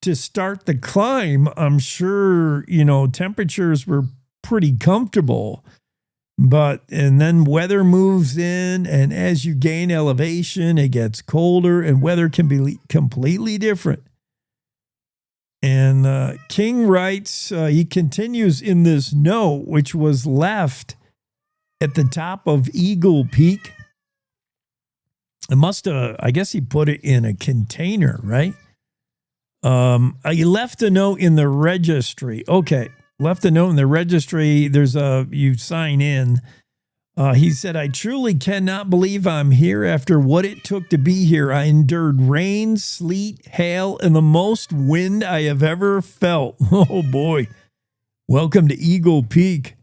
[SPEAKER 1] to start the climb, I'm sure, temperatures were pretty comfortable. And then weather moves in, and as you gain elevation, it gets colder, and weather can be completely different. And King writes, he continues in this note, which was left at the top of Eagle Peak. I guess he put it in a container, right? He left a note in the registry. Okay. Left a note in the registry. You sign in. He said, "I truly cannot believe I'm here after what it took to be here. I endured rain, sleet, hail, and the most wind I have ever felt." Oh boy. Welcome to Eagle Peak.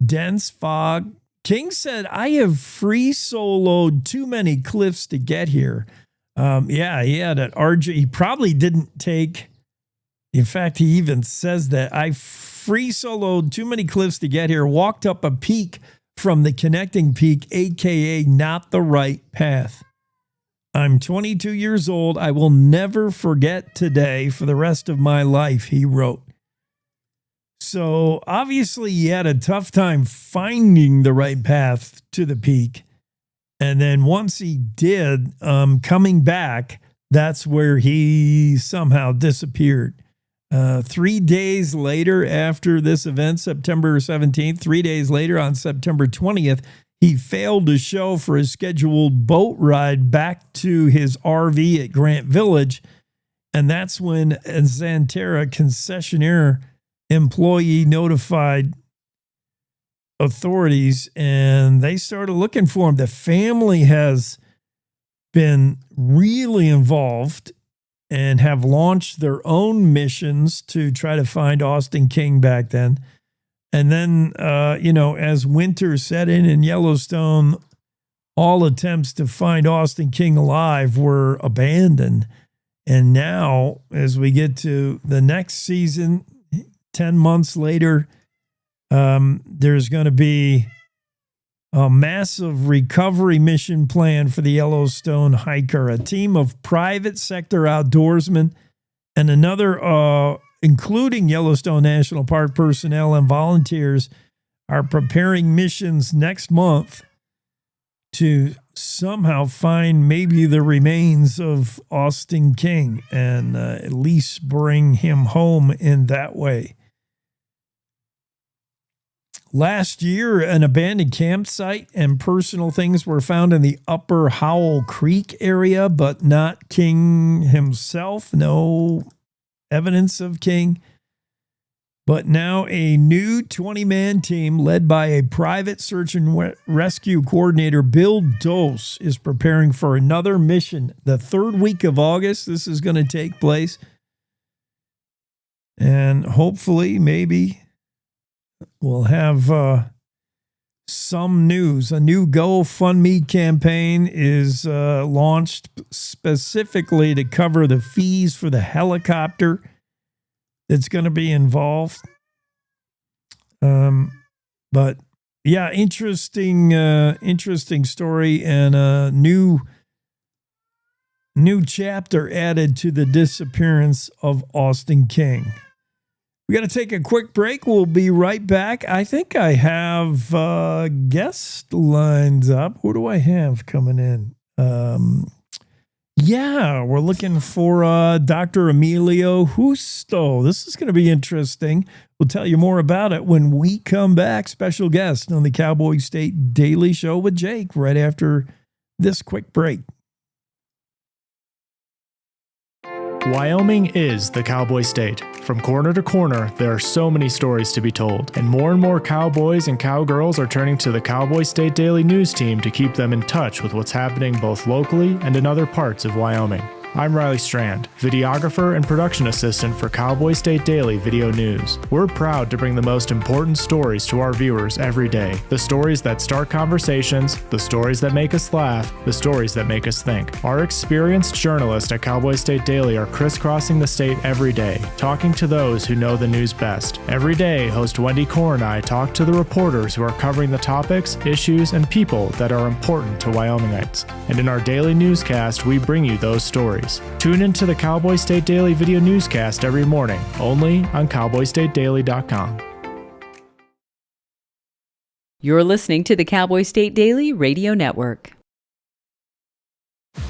[SPEAKER 1] Dense fog King said, I have free soloed too many cliffs to get here. Yeah, he had an RJ. He probably didn't take. In fact, he even says that I free soloed too many cliffs to get here, walked up a peak from the connecting peak, AKA not the right path. I'm 22 years old. I will never forget today for the rest of my life, he wrote. So obviously he had a tough time finding the right path to the peak. And then once he did, coming back, that's where he somehow disappeared. 3 days later after this event, September 17th, 3 days later on September 20th, he failed to show for his scheduled boat ride back to his RV at Grant Village. And that's when a Xanterra concessionaire employee notified authorities, and they started looking for him. The family has been really involved and have launched their own missions to try to find Austin King back then. And then, as winter set in Yellowstone, all attempts to find Austin King alive were abandoned. And now, as we get to the next season, 10 months later, there's going to be a massive recovery mission plan for the Yellowstone hiker. A team of private sector outdoorsmen and another, including Yellowstone National Park personnel and volunteers, are preparing missions next month to somehow find maybe the remains of Austin King and at least bring him home in that way. Last year, an abandoned campsite and personal things were found in the Upper Howell Creek area, but not King himself. No evidence of King. But now a new 20-man team led by a private search and rescue coordinator, Bill Dose, is preparing for another mission. The third week of August, this is going to take place. And hopefully, maybe, we'll have some news. A new GoFundMe campaign is launched specifically to cover the fees for the helicopter that's going to be involved. But yeah, interesting story, and a new chapter added to the disappearance of Austin King. We got to take a quick break. We'll be right back. I think I have guest lines up. Who do I have coming in? Yeah, we're looking for Dr. Emilio Justo. This is going to be interesting. We'll tell you more about it when we come back. Special guest on the Cowboy State Daily Show with Jake right after this quick break.
[SPEAKER 16] Wyoming is the cowboy state. From corner to corner, there are so many stories to be told, and more cowboys and cowgirls are turning to the Cowboy State Daily News team to keep them in touch with what's happening both locally and in other parts of Wyoming. I'm Riley Strand, videographer and production assistant for Cowboy State Daily Video News. We're proud to bring the most important stories to our viewers every day. The stories that start conversations, the stories that make us laugh, the stories that make us think. Our experienced journalists at Cowboy State Daily are crisscrossing the state every day, talking to those who know the news best. Every day, host Wendy Core and I talk to the reporters who are covering the topics, issues, and people that are important to Wyomingites. And in our daily newscast, we bring you those stories. Tune into the Cowboy State Daily Video Newscast every morning, only on cowboystatedaily.com.
[SPEAKER 2] You're listening to the Cowboy State Daily Radio Network.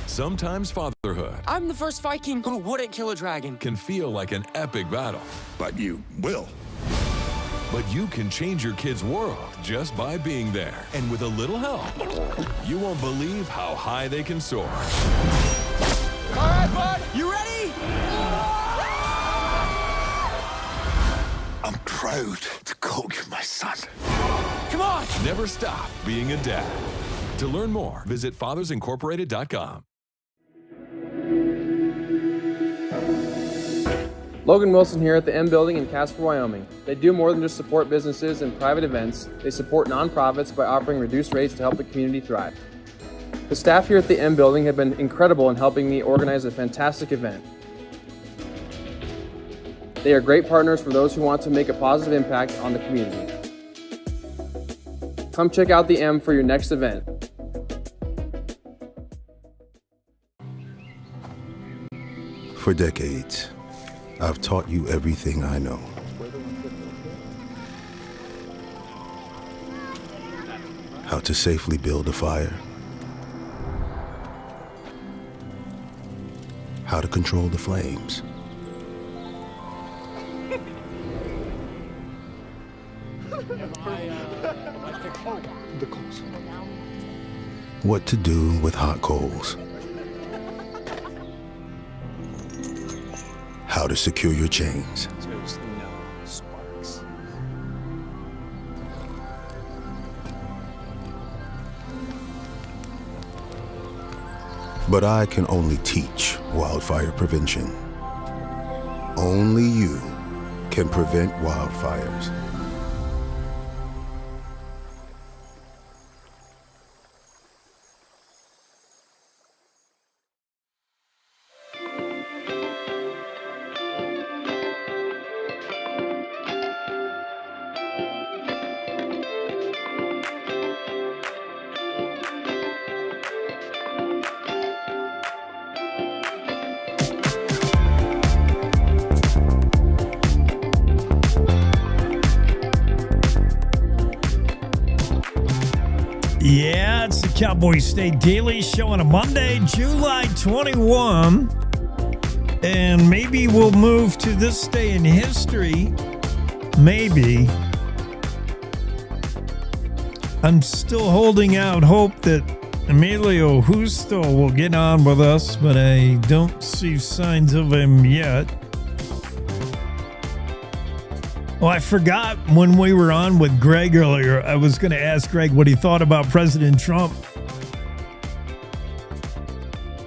[SPEAKER 18] Sometimes fatherhood
[SPEAKER 20] I'm the first Viking who wouldn't kill a dragon.
[SPEAKER 18] can feel like an epic battle.
[SPEAKER 21] But you will.
[SPEAKER 18] But you can change your kid's world just by being there. And with a little help, you won't believe how high they can soar.
[SPEAKER 20] All right, bud, you ready?
[SPEAKER 21] I'm proud to call you my son.
[SPEAKER 20] Come on!
[SPEAKER 18] Never stop being a dad. To learn more, visit fathersincorporated.com.
[SPEAKER 4] Logan Wilson here at the M Building in Casper, Wyoming. They do more than just support businesses and private events. They support nonprofits by offering reduced rates to help the community thrive. The staff here at the M Building have been incredible in helping me organize a fantastic event. They are great partners for those who want to make a positive impact on the community. Come check out the M for your next event.
[SPEAKER 21] For decades, I've taught you everything I know. How to safely build a fire. How to control the flames. What to do with hot coals. How to secure your chains.
[SPEAKER 10] There's no sparks.
[SPEAKER 21] But I can only teach wildfire prevention. Only you can prevent wildfires.
[SPEAKER 1] Yeah, it's the Cowboy State Daily Show on a Monday, July 21. And maybe we'll move to this day in history. Maybe. I'm still holding out hope that Emilio Justo will get on with us, but I don't see signs of him yet. Well, I forgot when we were on with Greg earlier, I was going to ask Greg what he thought about President Trump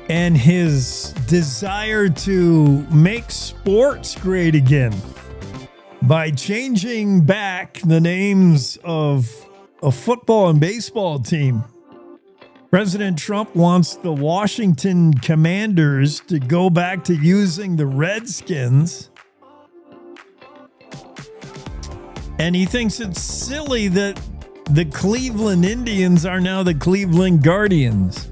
[SPEAKER 1] and his desire to make sports great again by changing back the names of a football and baseball team. President Trump wants the Washington Commanders to go back to using the Redskins. And he thinks it's silly that the Cleveland Indians are now the Cleveland Guardians.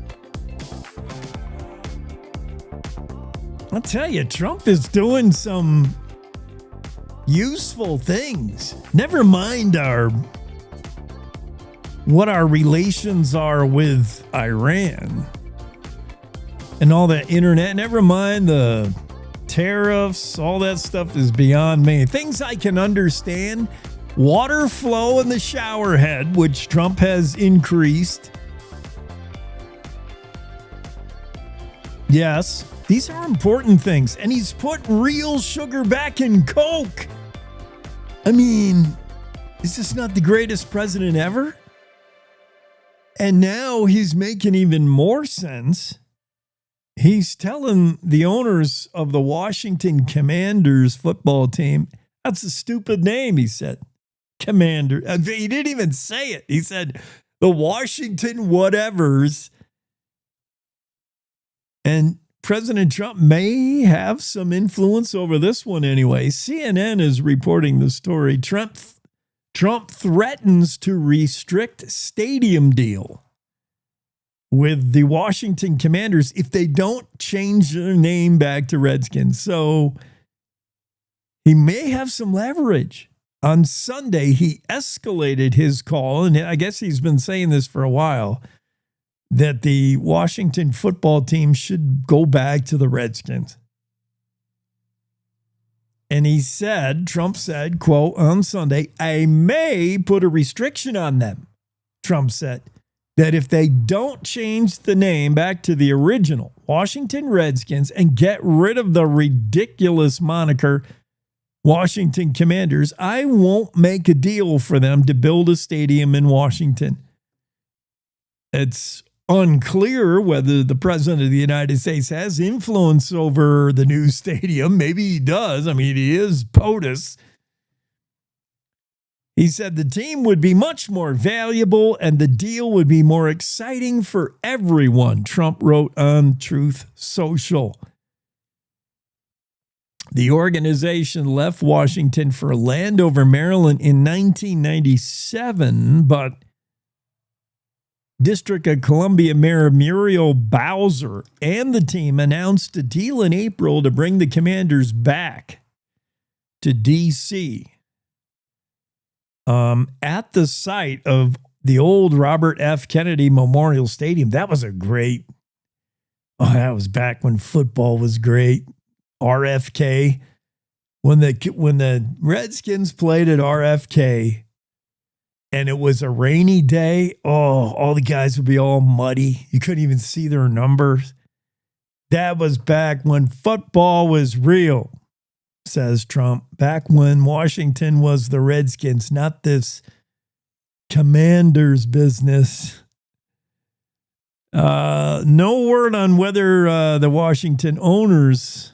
[SPEAKER 1] I'll tell you, Trump is doing some useful things. Never mind what our relations are with Iran and all that internet. Never mind the tariffs. All that stuff is beyond me. Things I can understand. Water flow in the shower head, which Trump has increased. Yes, these are important things. And he's put real sugar back in Coke. I mean, is this not the greatest president ever? And now he's making even more sense. He's telling the owners of the Washington Commanders football team, that's a stupid name, he said. Commander. He didn't even say it. He said the Washington whatevers. And President Trump may have some influence over this one anyway. CNN is reporting the story. Trump threatens to restrict stadium deal with the Washington Commanders if they don't change their name back to Redskins. So he may have some leverage. On Sunday, he escalated his call, and I guess he's been saying this for a while, that the Washington football team should go back to the Redskins. And he said, Trump said, quote, on Sunday, I may put a restriction on them, Trump said, that if they don't change the name back to the original Washington Redskins and get rid of the ridiculous moniker Washington Commanders, I won't make a deal for them to build a stadium in Washington. It's unclear whether the president of the United States has influence over the new stadium. Maybe he does. I mean, he is POTUS. He said the team would be much more valuable and the deal would be more exciting for everyone, Trump wrote on Truth Social. The organization left Washington for Landover, Maryland in 1997, but District of Columbia Mayor Muriel Bowser and the team announced a deal in April to bring the Commanders back to D.C. At the site of the old Robert F. Kennedy Memorial Stadium. That was that was back when football was great. RFK. When the Redskins played at RFK and it was a rainy day, all the guys would be all muddy. You couldn't even see their numbers. That was back when football was real, says Trump. Back when Washington was the Redskins, not this Commanders business. No word on whether the Washington owners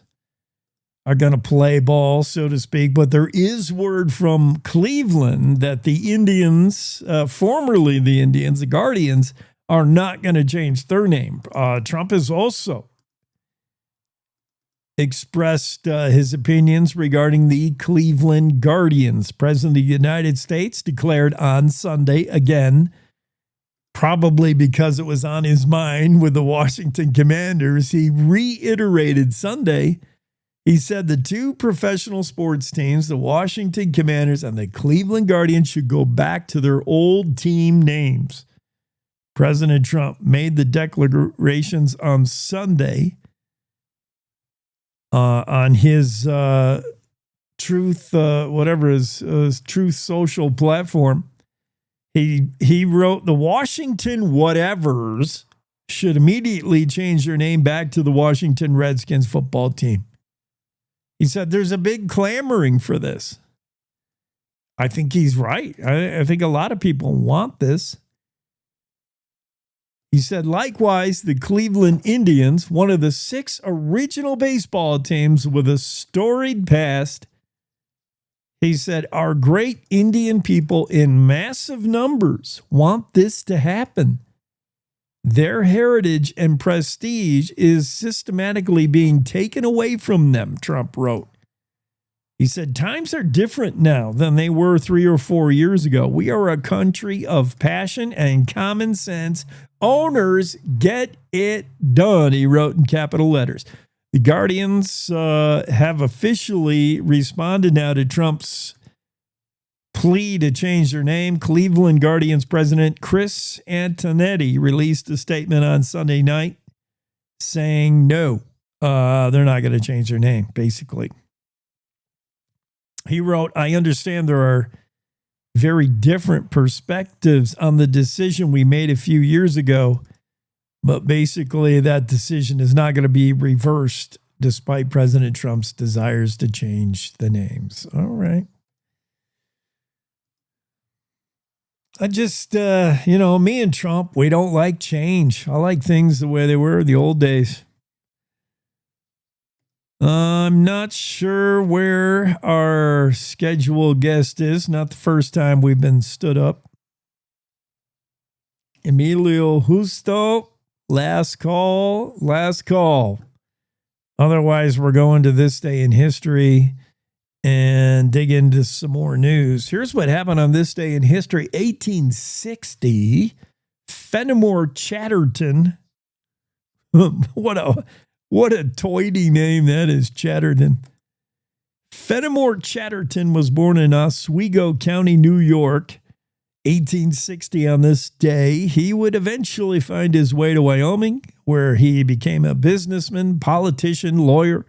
[SPEAKER 1] are going to play ball, so to speak, but there is word from Cleveland that the Indians, formerly the Indians, the Guardians, are not going to change their name. Trump has also expressed his opinions regarding the Cleveland Guardians. President of the United States declared on Sunday, again, probably because it was on his mind with the Washington Commanders, he reiterated Sunday. He said the two professional sports teams, the Washington Commanders and the Cleveland Guardians, should go back to their old team names. President Trump made the declarations on Sunday on his Truth, his Truth Social platform. He wrote, the Washington whatevers should immediately change their name back to the Washington Redskins football team. He said there's a big clamoring for this. I think he's right. I think a lot of people want this. He said, likewise, the Cleveland Indians, one of the 6 original baseball teams with a storied past, he said, our great Indian people in massive numbers want this to happen. Their heritage and prestige is systematically being taken away from them, Trump wrote. He said, times are different now than they were 3 or 4 years ago. We are a country of passion and common sense. Owners get it done, he wrote in capital letters. The Guardians have officially responded now to Trump's plea to change their name. Cleveland Guardians president Chris Antonetti released a statement on Sunday night saying no, they're not going to change their name, basically. He wrote, I understand there are very different perspectives on the decision we made a few years ago, but basically that decision is not going to be reversed despite President Trump's desires to change the names. All right. I just, me and Trump, we don't like change. I like things the way they were in the old days. I'm not sure where our scheduled guest is. Not the first time we've been stood up. Emilio Justo, last call. Otherwise, we're going to this day in history and dig into some more news. Here's what happened on this day in history. 1860, Fenimore Chatterton. What a toity name that is, Chatterton. Fenimore Chatterton was born in Oswego County, New York, 1860 on this day. He would eventually find his way to Wyoming, where he became a businessman, politician, lawyer.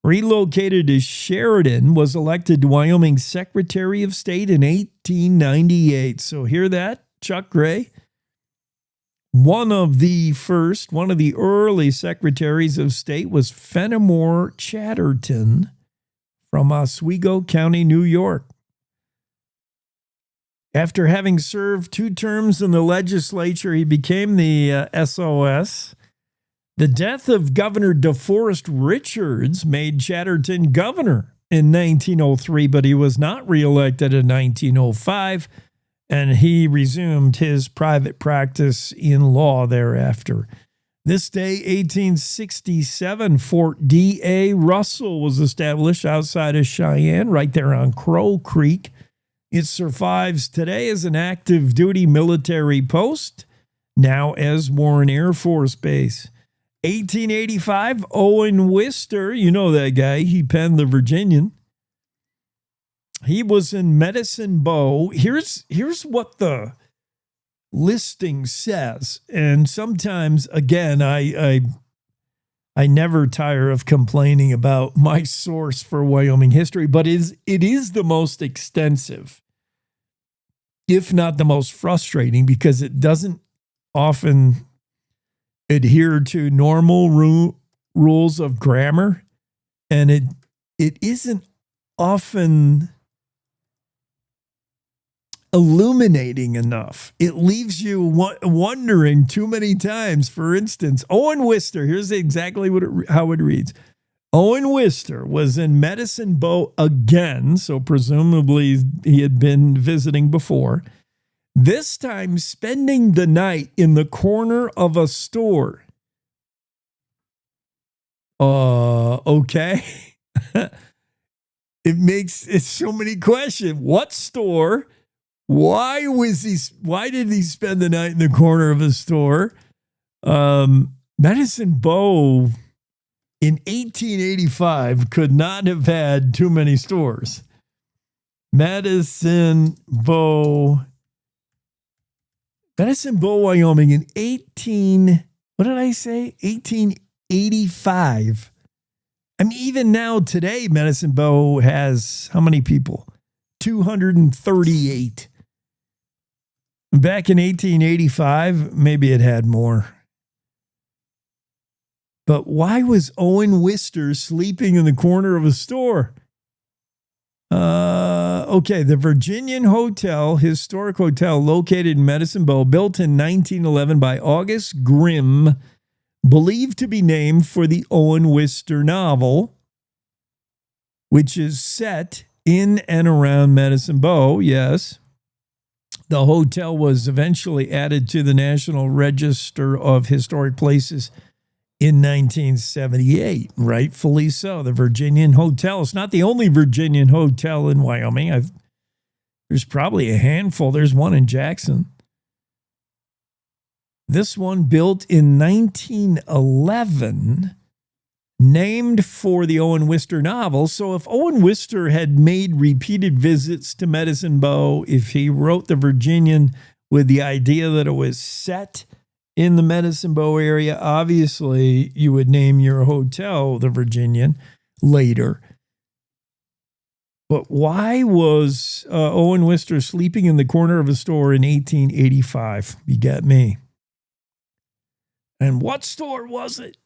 [SPEAKER 1] Relocated to Sheridan, was elected to Wyoming Secretary of State in 1898. So hear that, Chuck Gray? One of the early secretaries of state was Fenimore Chatterton from Oswego County, New York. After having served 2 terms in the legislature, he became the SOS. The death of Governor DeForest Richards made Chatterton governor in 1903, but he was not reelected in 1905, and he resumed his private practice in law thereafter. This day, 1867, Fort D.A. Russell was established outside of Cheyenne, right there on Crow Creek. It survives today as an active duty military post, now as Warren Air Force Base. 1885, Owen Wister, you know that guy, he penned The Virginian. He was in Medicine Bow. Here's what the listing says. And sometimes, again, I never tire of complaining about my source for Wyoming history, but it is the most extensive, if not the most frustrating, because it doesn't often adhere to normal rules of grammar, and it isn't often illuminating enough. It leaves you wondering too many times. For instance, Owen Wister, here's exactly how it reads. Owen Wister was in Medicine Bow again, so presumably he had been visiting before, this time spending the night in the corner of a store. Okay. It's so many questions. What store? Why did he spend the night in the corner of a store? Medicine Bow in 1885 could not have had too many stores. Medicine Bow, Wyoming in 1885. I mean, even now today, Medicine Bow has how many people? 238. Back in 1885, maybe it had more. But why was Owen Wister sleeping in the corner of a store? Okay, the Virginian Hotel, historic hotel located in Medicine Bow, built in 1911 by August Grimm, believed to be named for the Owen Wister novel, which is set in and around Medicine Bow, yes. The hotel was eventually added to the National Register of Historic Places in 1978, rightfully so. The Virginian Hotel. It's not the only Virginian hotel in Wyoming. There's probably a handful. There's one in Jackson. This one built in 1911, named for the Owen Wister novel. So if Owen Wister had made repeated visits to Medicine Bow, if he wrote the Virginian with the idea that it was set in the Medicine Bow area, obviously you would name your hotel the Virginian later. But why was Owen Wister sleeping in the corner of a store in 1885? You get me. And what store was it?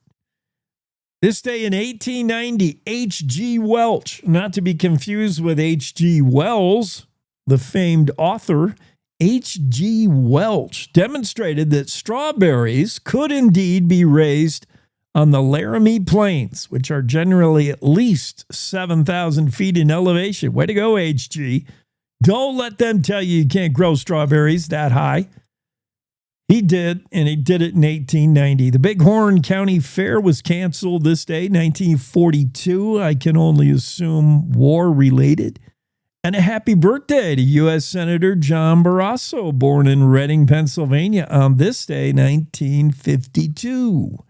[SPEAKER 1] This day in 1890, H.G. Welch, not to be confused with H.G. Wells, the famed author, H.G. Welch demonstrated that strawberries could indeed be raised on the Laramie Plains, which are generally at least 7,000 feet in elevation. Way to go, H.G. Don't let them tell you can't grow strawberries that high. He did, and he did it in 1890. The Bighorn County Fair was canceled this day, 1942. I can only assume war-related. And a happy birthday to U.S. Senator John Barrasso, born in Reading, Pennsylvania, on this day, 1952.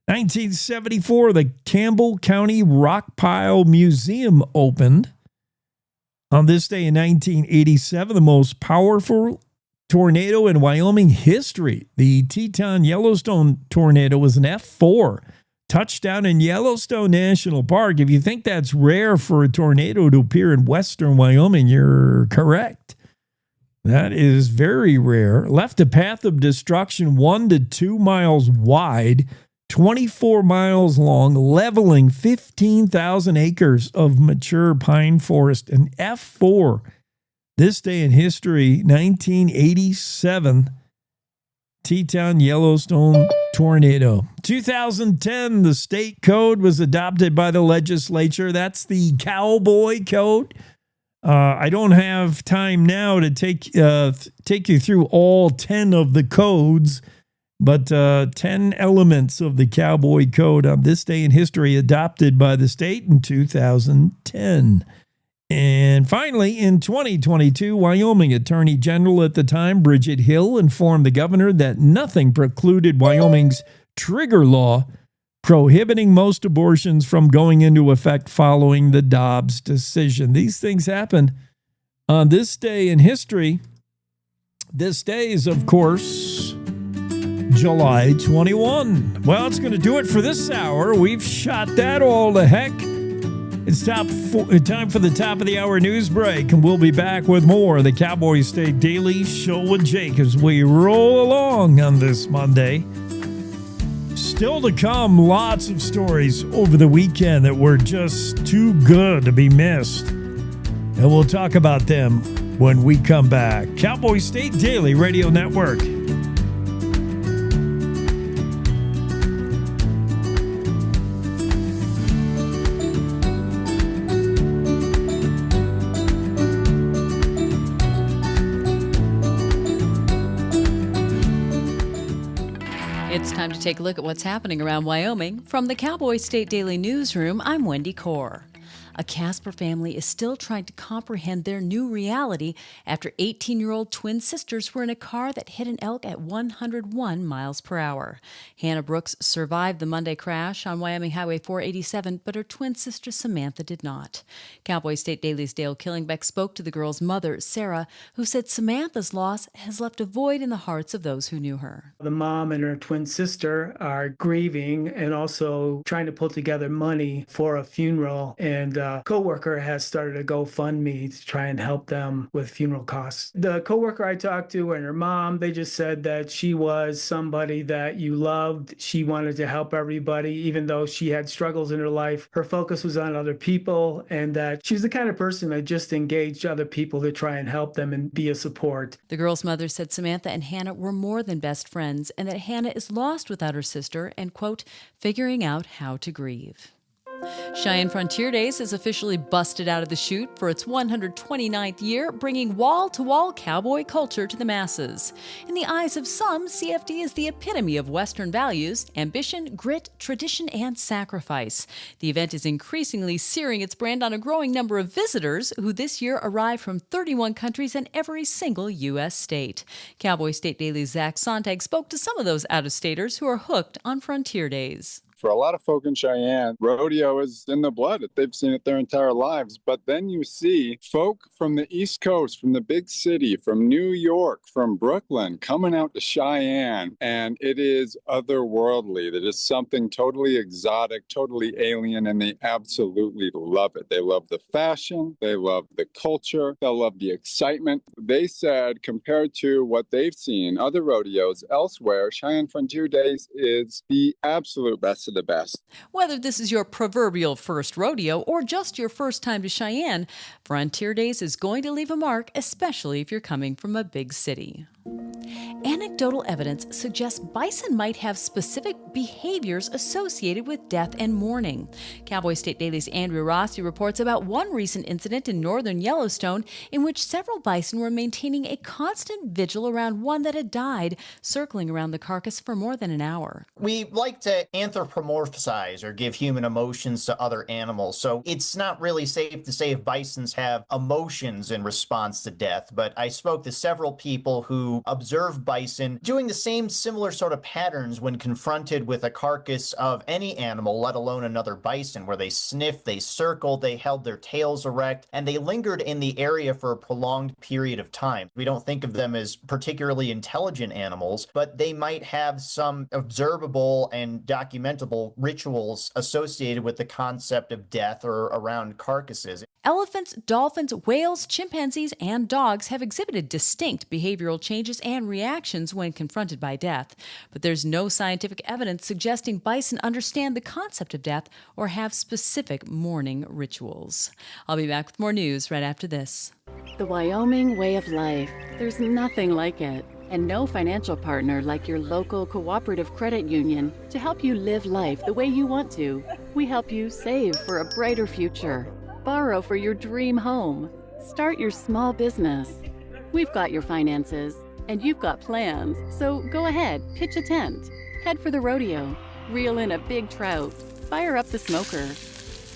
[SPEAKER 1] 1974, the Campbell County Rockpile Museum opened. On this day in 1987, the most powerful tornado in Wyoming history. The Teton Yellowstone tornado was an F4. Touchdown in Yellowstone National Park. If you think that's rare for a tornado to appear in western Wyoming, you're correct. That is very rare. Left a path of destruction 1 to 2 miles wide, 24 miles long, leveling 15,000 acres of mature pine forest. An F4 This day in history, 1987, Teton Yellowstone tornado. 2010, the state code was adopted by the legislature. That's the Cowboy code. I don't have time now to take you through all 10 of the codes, but 10 elements of the Cowboy code on this day in history adopted by the state in 2010. And finally, in 2022, Wyoming Attorney General at the time, Bridget Hill, informed the governor that nothing precluded Wyoming's trigger law prohibiting most abortions from going into effect following the Dobbs decision. These things happen on this day in history. This day is, of course, July 21. Well, it's going to do it for this hour. We've shot that all to heck. It's time for the top of the hour news break, and we'll be back with more of the Cowboy State Daily Show with Jake as we roll along on this Monday. Still to come, lots of stories over the weekend that were just too good to be missed. And we'll talk about them when we come back. Cowboy State Daily Radio Network.
[SPEAKER 2] It's time to take a look at what's happening around Wyoming. From the Cowboy State Daily Newsroom, I'm Wendy Core. A Casper family is still trying to comprehend their new reality after 18-year-old twin sisters were in a car that hit an elk at 101 miles per hour. Hannah Brooks survived the Monday crash on Wyoming Highway 487, but her twin sister Samantha did not. Cowboy State Daily's Dale Killingbeck spoke to the girl's mother, Sarah, who said Samantha's loss has left a void in the hearts of those who knew her.
[SPEAKER 5] The mom and her twin sister are grieving and also trying to pull together money for a funeral, and coworker has started a GoFundMe to try and help them with funeral costs. The coworker I talked to and her mom, they just said that she was somebody that you loved. She wanted to help everybody, even though she had struggles in her life. Her focus was on other people, and that she was the kind of person that just engaged other people to try and help them and be a support.
[SPEAKER 2] The girl's mother said Samantha and Hannah were more than best friends, and that Hannah is lost without her sister and, quote, figuring out how to grieve. Cheyenne Frontier Days is officially busted out of the chute for its 129th year, bringing wall-to-wall cowboy culture to the masses. In the eyes of some, CFD is the epitome of Western values, ambition, grit, tradition, and sacrifice. The event is increasingly searing its brand on a growing number of visitors who this year arrived from 31 countries and every single U.S. state. Cowboy State Daily's Zach Sontag spoke to some of those out-of-staters who are hooked on Frontier Days.
[SPEAKER 6] For a lot of folk in Cheyenne, rodeo is in the blood. They've seen it their entire lives. But then you see folk from the East Coast, from the big city, from New York, from Brooklyn, coming out to Cheyenne. And it is otherworldly. It is something totally exotic, totally alien, and they absolutely love it. They love the fashion. They love the culture. They love the excitement. They said, compared to what they've seen, other rodeos elsewhere, Cheyenne Frontier Days is the absolute best of the best.
[SPEAKER 2] Whether this is your proverbial first rodeo or just your first time to Cheyenne, Frontier Days is going to leave a mark, especially if you're coming from a big city. Anecdotal evidence suggests bison might have specific behaviors associated with death and mourning. Cowboy State Daily's Andrew Rossi reports about one recent incident in northern Yellowstone in which several bison were maintaining a constant vigil around one that had died, circling around the carcass for more than an hour.
[SPEAKER 22] We like to anthropomorphize or give human emotions to other animals, so it's not really safe to say if bisons have emotions in response to death, but I spoke to several people who observed bison doing the same similar sort of patterns when confronted with a carcass of any animal, let alone another bison, where they sniffed, they circled, they held their tails erect, and they lingered in the area for a prolonged period of time. We don't think of them as particularly intelligent animals, but they might have some observable and documentable rituals associated with the concept of death or around carcasses.
[SPEAKER 2] Elephants, dolphins, whales, chimpanzees, and dogs have exhibited distinct behavioral changes and reactions when confronted by death. But there's no scientific evidence suggesting bison understand the concept of death or have specific mourning rituals. I'll be back with more news right after this.
[SPEAKER 7] The Wyoming way of life. There's nothing like it. And no financial partner like your local cooperative credit union to help you live life the way you want to. We help you save for a brighter future, borrow for your dream home, start your small business. We've got your finances, and you've got plans, so go ahead, pitch a tent, head for the rodeo, reel in a big trout, fire up the smoker.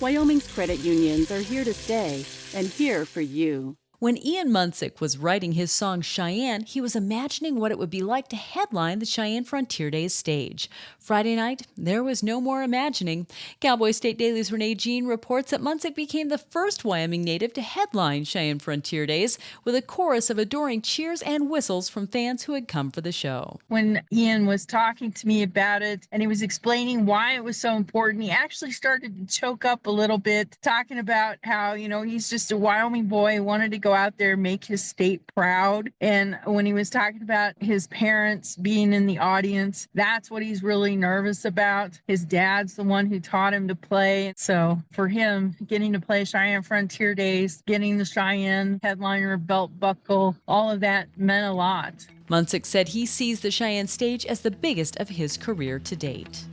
[SPEAKER 7] Wyoming's credit unions are here to stay and here for you.
[SPEAKER 2] When Ian Munsick was writing his song Cheyenne, he was imagining what it would be like to headline the Cheyenne Frontier Days stage. Friday night, there was no more imagining. Cowboy State Daily's Renee Jean reports that Munsick became the first Wyoming native to headline Cheyenne Frontier Days with a chorus of adoring cheers and whistles from fans who had come for the show.
[SPEAKER 8] When Ian was talking to me about it and he was explaining why it was so important, he actually started to choke up a little bit, talking about how, he's just a Wyoming boy, wanted to go out there, make his state proud. And when he was talking about his parents being in the audience, that's what he's really nervous about. His dad's the one who taught him to play. So for him, getting to play Cheyenne Frontier Days, getting the Cheyenne headliner belt buckle, all of that meant a lot.
[SPEAKER 2] Munsick said he sees the Cheyenne stage as the biggest of his career to date.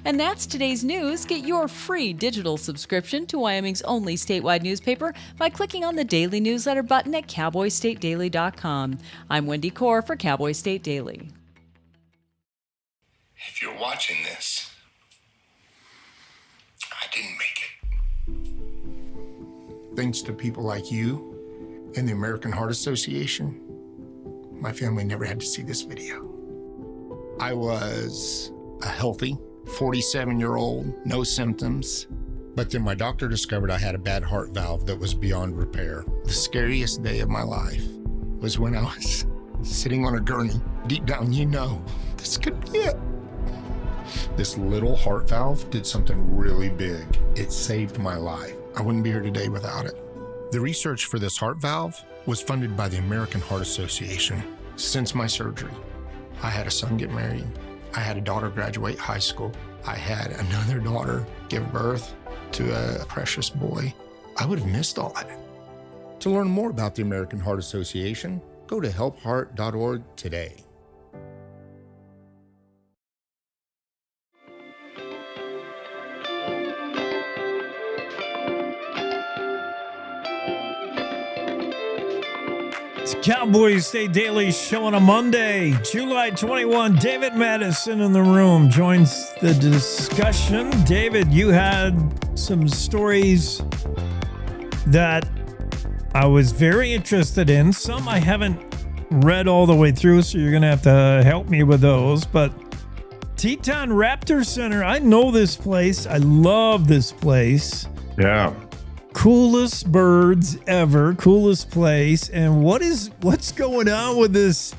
[SPEAKER 2] And that's today's news. Get your free digital subscription to Wyoming's only statewide newspaper by clicking on the daily newsletter button at cowboystatedaily.com. I'm Wendy Core for Cowboy State Daily.
[SPEAKER 21] If you're watching this, I didn't make it. Thanks to people like you and the American Heart Association, my family never had to see this video. I was a healthy 47-year-old, no symptoms. But then my doctor discovered I had a bad heart valve that was beyond repair. The scariest day of my life was when I was sitting on a gurney. Deep down, this could be it. This little heart valve did something really big. It saved my life. I wouldn't be here today without it. The research for this heart valve was funded by the American Heart Association. Since my surgery, I had a son get married. I had a daughter graduate high school. I had another daughter give birth to a precious boy. I would have missed all that. To learn more about the American Heart Association, go to helpheart.org today.
[SPEAKER 1] Cowboy State Daily show on a Monday, July 21. David Madison in the room joins the discussion. David, you had some stories that I was very interested in. Some I haven't read all the way through, so you're going to have to help me with those. But Teton Raptor Center, I know this place. I love this place.
[SPEAKER 11] Yeah.
[SPEAKER 1] Coolest birds ever, coolest place. And what's going on with this?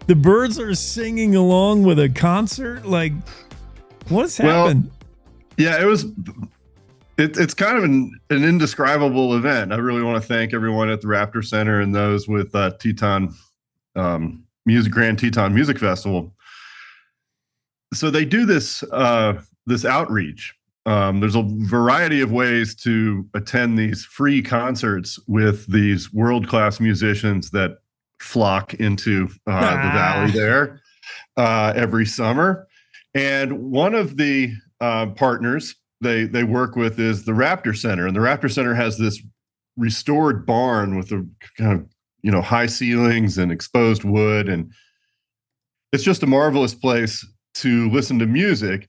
[SPEAKER 1] The birds are singing along with a concert. Like, what's happened?
[SPEAKER 11] Yeah, it's kind of an indescribable event. I really want to thank everyone at the Raptor Center and those with Teton Grand Teton Music Festival. So they do this outreach. There's a variety of ways to attend these free concerts with these world-class musicians that flock into the valley there every summer. And one of the partners they work with is the Raptor Center. And the Raptor Center has this restored barn with a kind of, high ceilings and exposed wood. And it's just a marvelous place to listen to music.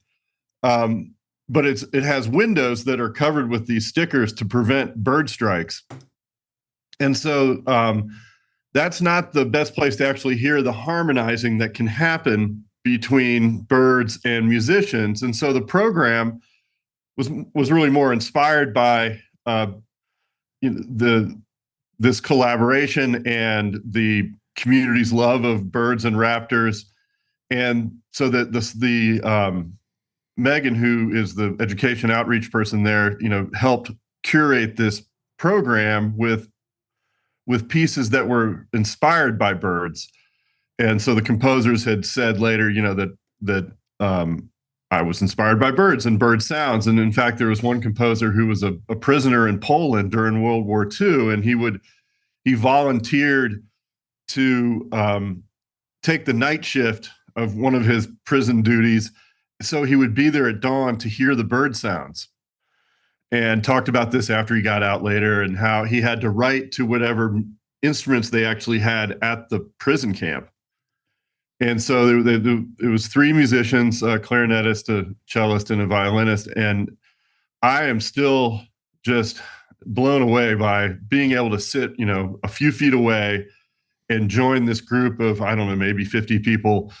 [SPEAKER 11] But it has windows that are covered with these stickers to prevent bird strikes. And so that's not the best place to actually hear the harmonizing that can happen between birds and musicians. And so the program was really more inspired by this collaboration and the community's love of birds and raptors. And so that the Megan, who is the education outreach person there, helped curate this program with pieces that were inspired by birds. And so the composers had said later, that I was inspired by birds and bird sounds. And in fact, there was one composer who was a prisoner in Poland during World War II, and he volunteered to take the night shift of one of his prison duties. So he would be there at dawn to hear the bird sounds, and talked about this after he got out later, and how he had to write to whatever instruments they actually had at the prison camp. And so it was 3 musicians, a clarinetist, a cellist, and a violinist. And I am still just blown away by being able to sit, a few feet away and join this group of, I don't know, maybe 50 people,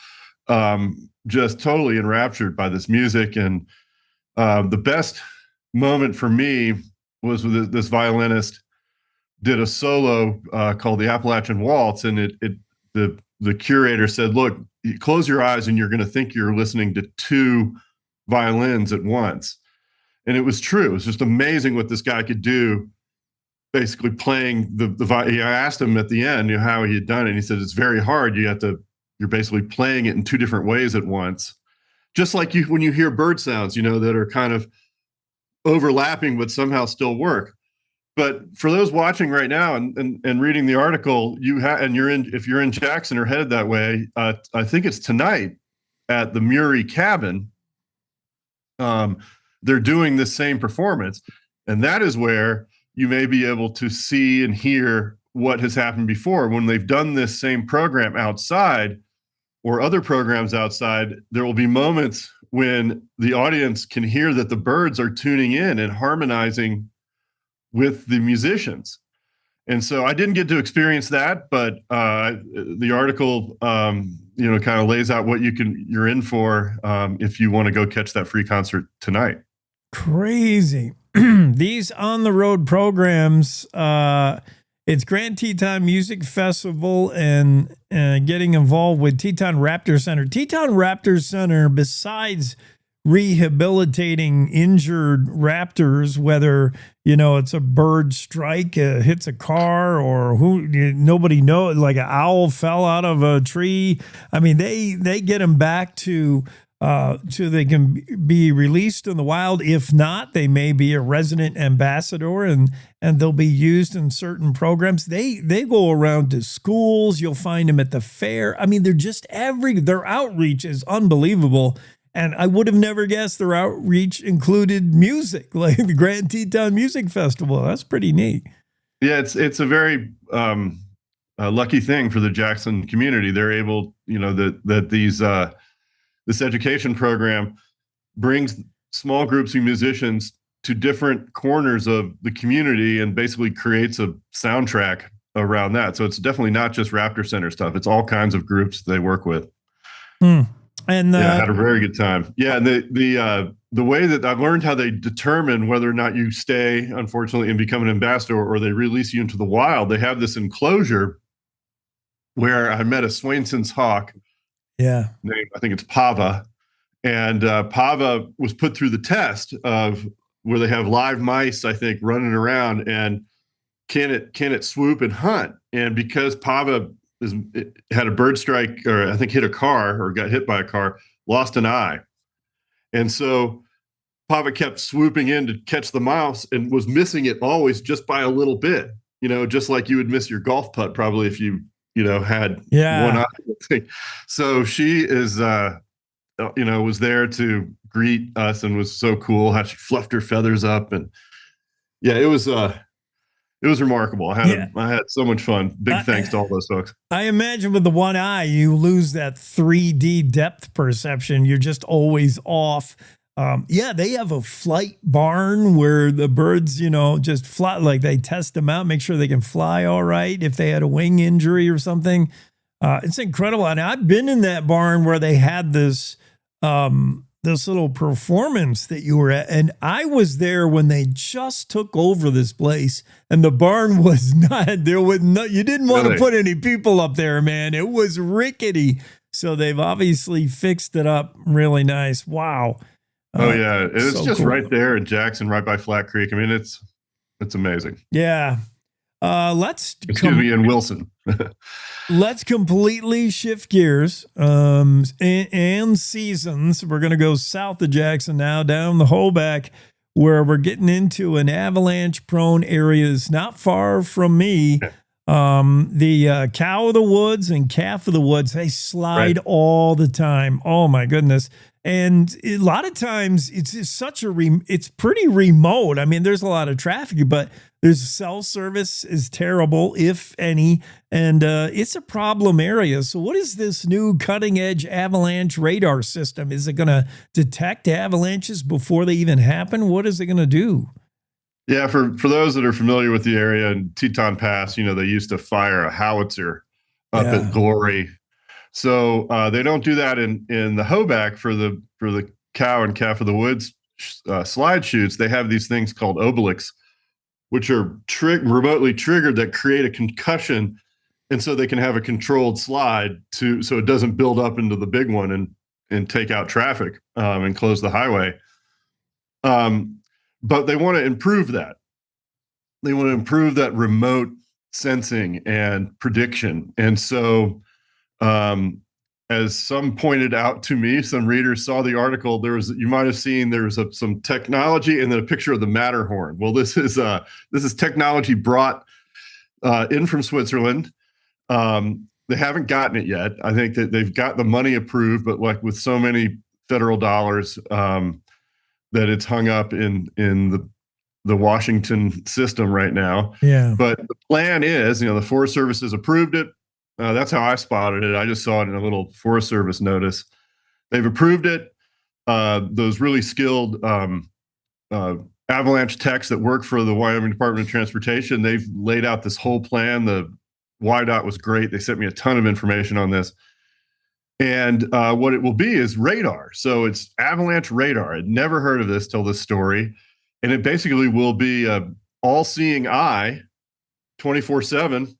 [SPEAKER 11] just totally enraptured by this music. And the best moment for me was with this violinist did a solo called the Appalachian Waltz. And the curator said, look, you close your eyes and you're going to think you're listening to 2 violins at once. And it was true. It was just amazing what this guy could do, basically playing I asked him at the end, how he had done it. And he said, it's very hard. You're basically playing it in 2 different ways at once. Just like when you hear bird sounds, that are kind of overlapping, but somehow still work. But for those watching right now and reading the article, if you're in Jackson or headed that way, I think it's tonight at the Murie Cabin. They're doing this same performance, and that is where you may be able to see and hear what has happened before. When they've done this same program outside or other programs outside, there will be moments when the audience can hear that the birds are tuning in and harmonizing with the musicians. And so I didn't get to experience that, but the article, kind of lays out what you're in for if you want to go catch that free concert tonight.
[SPEAKER 1] Crazy. These on the road programs, it's Grand Teton Music Festival and getting involved with Teton Raptor Center. Teton Raptor Center, besides rehabilitating injured raptors, whether it's a bird strike, hits a car, or nobody knows, like an owl fell out of a tree. I mean, they get them back to they can be released in the wild. If not, they may be a resident ambassador and they'll be used in certain programs. They go around to schools. You'll find them at the fair. I mean, their outreach is unbelievable. And I would have never guessed their outreach included music, like the Grand Teton Music Festival. That's pretty neat.
[SPEAKER 11] Yeah, it's a very lucky thing for the Jackson community. They're able, this education program brings small groups of musicians to different corners of the community and basically creates a soundtrack around that. So it's definitely not just Raptor Center stuff. It's all kinds of groups they work with.
[SPEAKER 1] And
[SPEAKER 11] I had a very good time. Yeah, and the way that I've learned how they determine whether or not you stay, unfortunately, and become an ambassador, or they release you into the wild. They have this enclosure where I met a Swainson's hawk.
[SPEAKER 1] Yeah,
[SPEAKER 11] named, I think it's Pava, and Pava was put through the test of where they have live mice, I think, running around, and can it swoop and hunt? And because Pava had a bird strike, or I think hit a car or got hit by a car, lost an eye. And so Pava kept swooping in to catch the mouse and was missing it always just by a little bit, just like you would miss your golf putt probably if you had one eye. So she is, was there to greet us and was so cool how she fluffed her feathers up. And yeah, it was remarkable. I had so much fun. Big thanks to all those folks.
[SPEAKER 1] I imagine with the one eye, you lose that 3D depth perception. You're just always off. They have a flight barn where the birds, just fly, like they test them out, make sure they can fly all right if they had a wing injury or something. It's incredible. And I've been in that barn where they had this little performance that you were at. And I was there when they just took over this place, and the barn was not there. You didn't want to put any people up there, man. It was rickety. So they've obviously fixed it up really nice. Wow.
[SPEAKER 11] It's so just cool. Right there in Jackson, right by Flat Creek. I mean, it's It's amazing.
[SPEAKER 1] Yeah.
[SPEAKER 11] Excuse me, in Wilson.
[SPEAKER 1] Let's completely shift gears and seasons. We're going to go south of Jackson now, down the Hoback, where we're getting into an avalanche-prone areas not far from me. The cow of the woods and calf of the woods, they slide all the time. Oh, my goodness. And a lot of times it's just it's pretty remote. I mean, there's a lot of traffic, but there's cell service is terrible, if any, and it's a problem area. So what is this new cutting edge avalanche radar system? Is it going to detect avalanches before they even happen? What is it going to do?
[SPEAKER 11] Yeah, for those that are familiar with the area in Teton Pass, they used to fire a howitzer up at Glory. So they don't do that in the Hoback for the cow and calf of the woods slide chutes. They have these things called obelisks, which are remotely triggered that create a concussion, and so they can have a controlled slide so it doesn't build up into the big one and take out traffic and close the highway. But they want to improve that. They want to improve that remote sensing and prediction. And so, as some pointed out to me, some readers saw the article. You might have seen there was some technology and then a picture of the Matterhorn. Well, this is technology brought in from Switzerland. They haven't gotten it yet. I think that they've got the money approved, but like with so many federal dollars, that it's hung up in the Washington system right now.
[SPEAKER 1] Yeah.
[SPEAKER 11] But the plan is, the Forest Service has approved it. That's how I spotted it. I just saw it in a little Forest Service notice. They've approved it. Those really skilled avalanche techs that work for the Wyoming Department of Transportation, they've laid out this whole plan. The YDOT was great. They sent me a ton of information on this. And what it will be is radar. So it's avalanche radar. I'd never heard of this till this story. And it basically will be a all-seeing eye 24/7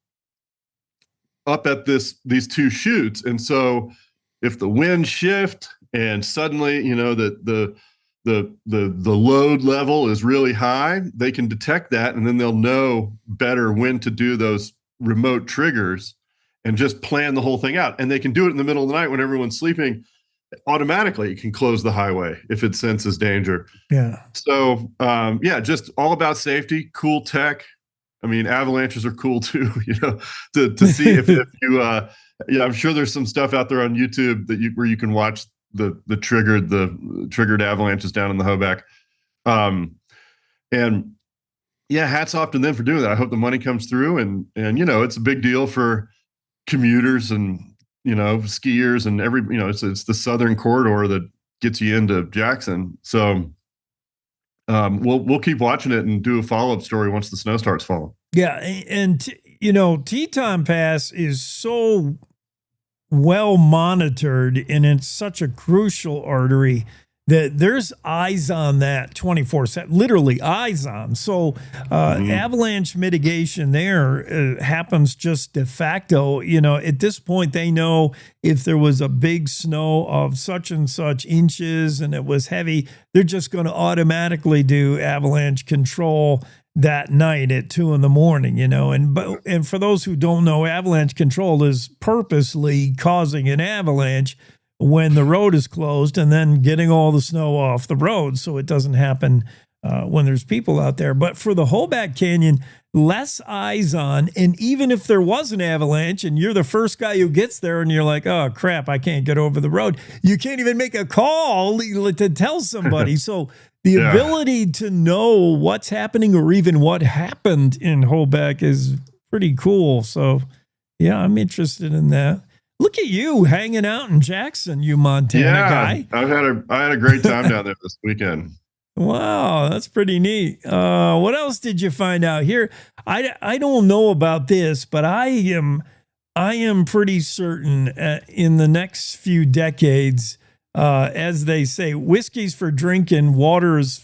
[SPEAKER 11] up at these two chutes. And so if the wind shift and suddenly, the load level is really high, they can detect that, and then they'll know better when to do those remote triggers and just plan the whole thing out. And they can do it in the middle of the night when everyone's sleeping. Automatically, it can close the highway if it senses danger.
[SPEAKER 1] Yeah.
[SPEAKER 11] So, just all about safety, cool tech. I mean, avalanches are cool too, to see if you, I'm sure there's some stuff out there on YouTube where you can watch the triggered avalanches down in the Hoback. And yeah, hats off to them for doing that. I hope the money comes through and it's a big deal for commuters and, skiers and it's the southern corridor that gets you into Jackson. So, we'll keep watching it and do a follow-up story once the snow starts falling.
[SPEAKER 1] Yeah, and Teton Pass is so well monitored, and it's such a crucial artery that there's eyes on that 24/7, literally eyes on. So avalanche mitigation there happens just de facto. At this point, they know if there was a big snow of such and such inches and it was heavy, they're just going to automatically do avalanche control that night at 2 a.m, and for those who don't know, avalanche control is purposely causing an avalanche when the road is closed and then getting all the snow off the road so it doesn't happen when there's people out there. But for the Hoback Canyon, less eyes on, and even if there was an avalanche and you're the first guy who gets there and you're like, oh crap, I can't get over the road, you can't even make a call to tell somebody. So the ability to know what's happening or even what happened in Hoback is pretty cool. So yeah, I'm interested in that. Look at you hanging out in Jackson, you Montana guy.
[SPEAKER 11] I had a great time down there this weekend.
[SPEAKER 1] Wow, that's pretty neat. What else did you find out here? I don't know about this, but I am pretty certain in the next few decades, as they say, whiskey's for drinking, water's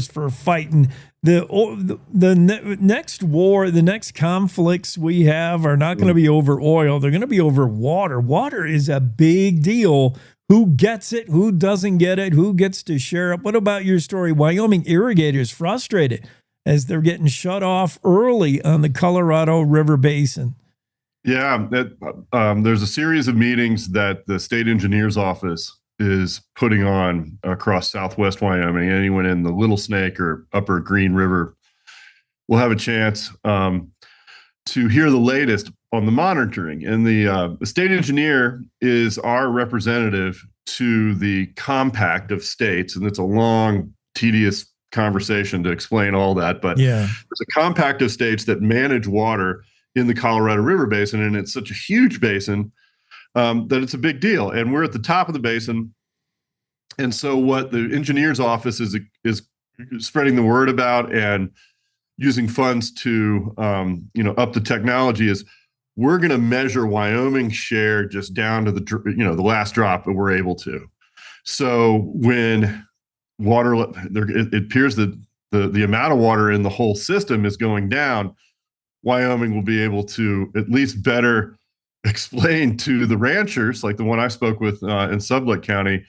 [SPEAKER 1] for fighting. The next war, the next conflicts we have are not going to be over oil. They're going to be over water. Water is a big deal. Who gets it? Who doesn't get it? Who gets to share it? What about your story? Wyoming irrigators frustrated as they're getting shut off early on the Colorado River Basin.
[SPEAKER 11] Yeah, there's a series of meetings that the state engineer's office is putting on across southwest Wyoming. Anyone in the Little Snake or Upper Green River will have a chance to hear the latest on the monitoring. And the state engineer is our representative to the compact of states, and it's a long, tedious conversation to explain all that. But there's a compact of states that manage water in the Colorado River Basin, and it's such a huge basin that it's a big deal. And we're at the top of the basin. And so what the engineer's office is spreading the word about and using funds to up the technology is we're going to measure Wyoming's share just down to the last drop that we're able to. So when water, it appears that the amount of water in the whole system is going down, Wyoming will be able to at least better explain to the ranchers, like the one I spoke with in Sublette County,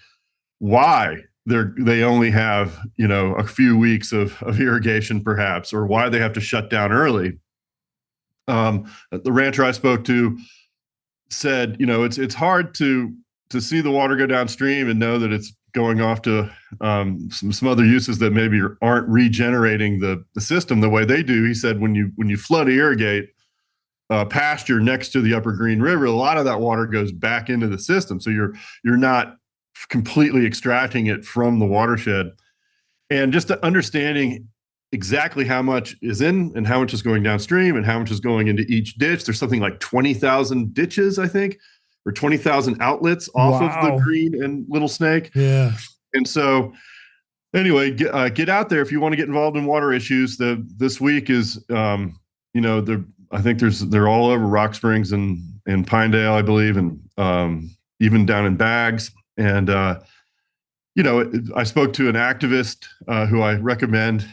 [SPEAKER 11] why they only have a few weeks of irrigation perhaps, or why they have to shut down early. The rancher I spoke to said, it's hard to see the water go downstream and know that it's going off to some other uses that maybe aren't regenerating the system the way they do. He said when you flood irrigate pasture next to the Upper Green River, a lot of that water goes back into the system. So you're not completely extracting it from the watershed. And just understanding exactly how much is in and how much is going downstream and how much is going into each ditch. There's something like 20,000 ditches, I think, or 20,000 outlets off of the Green and Little Snake.
[SPEAKER 1] Yeah.
[SPEAKER 11] And so anyway, get out there if you want to get involved in water issues. This week is, I think they're all over Rock Springs and Pinedale, I believe, and even down in Bags. And, I spoke to an activist who I recommend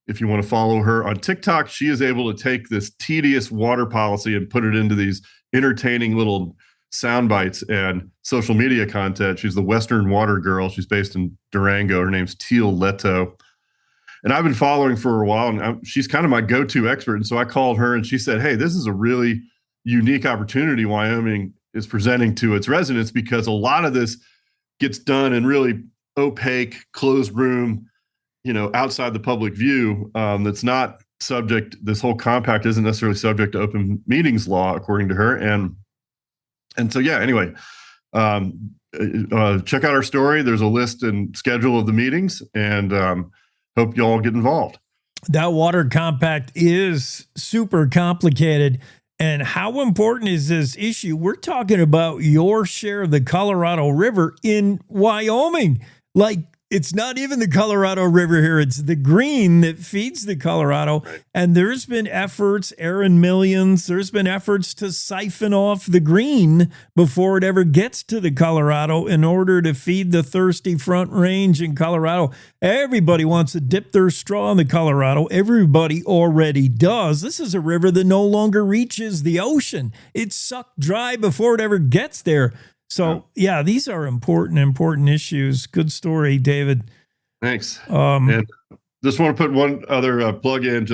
[SPEAKER 11] if you want to follow her on TikTok. She is able to take this tedious water policy and put it into these entertaining little sound bites and social media content. She's the Western Water Girl. She's based in Durango. Her name's Teal Leto. And I've been following for a while, and she's kind of my go-to expert. And so I called her and she said, hey, this is a really unique opportunity Wyoming is presenting to its residents, because a lot of this gets done in really opaque, closed room, outside the public view. That's not subject. This whole compact isn't necessarily subject to open meetings law, according to her. And so, yeah, anyway, check out our story. There's a list and schedule of the meetings, and hope you all get involved.
[SPEAKER 1] That water compact is super complicated. And how important is this issue? We're talking about your share of the Colorado River in Wyoming. Like, it's not even the Colorado River here. It's the Green that feeds the Colorado. Right. And there's been efforts, Aaron Millions, there's been efforts to siphon off the Green before it ever gets to the Colorado in order to feed the thirsty Front Range in Colorado. Everybody wants to dip their straw in the Colorado. Everybody already does. This is a river that no longer reaches the ocean. It's sucked dry before it ever gets there. So, yeah, these are important issues. Good story, David.
[SPEAKER 11] Thanks. And just want to put one other plug in.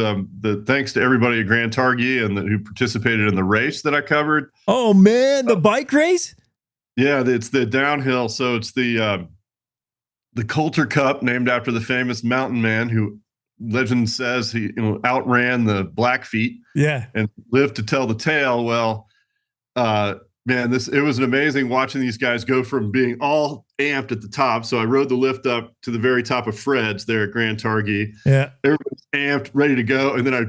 [SPEAKER 11] Thanks to everybody at Grand Targhee and who participated in the race that I covered.
[SPEAKER 1] Oh, man, the bike race?
[SPEAKER 11] Yeah, it's the downhill. So it's the Coulter Cup, named after the famous mountain man who legend says he outran the Blackfeet.
[SPEAKER 1] Yeah.
[SPEAKER 11] And lived to tell the tale. Well, man, it was an amazing watching these guys go from being all amped at the top. So I rode the lift up to the very top of Fred's there at Grand Targhee.
[SPEAKER 1] Yeah.
[SPEAKER 11] Everybody's amped, ready to go. And then I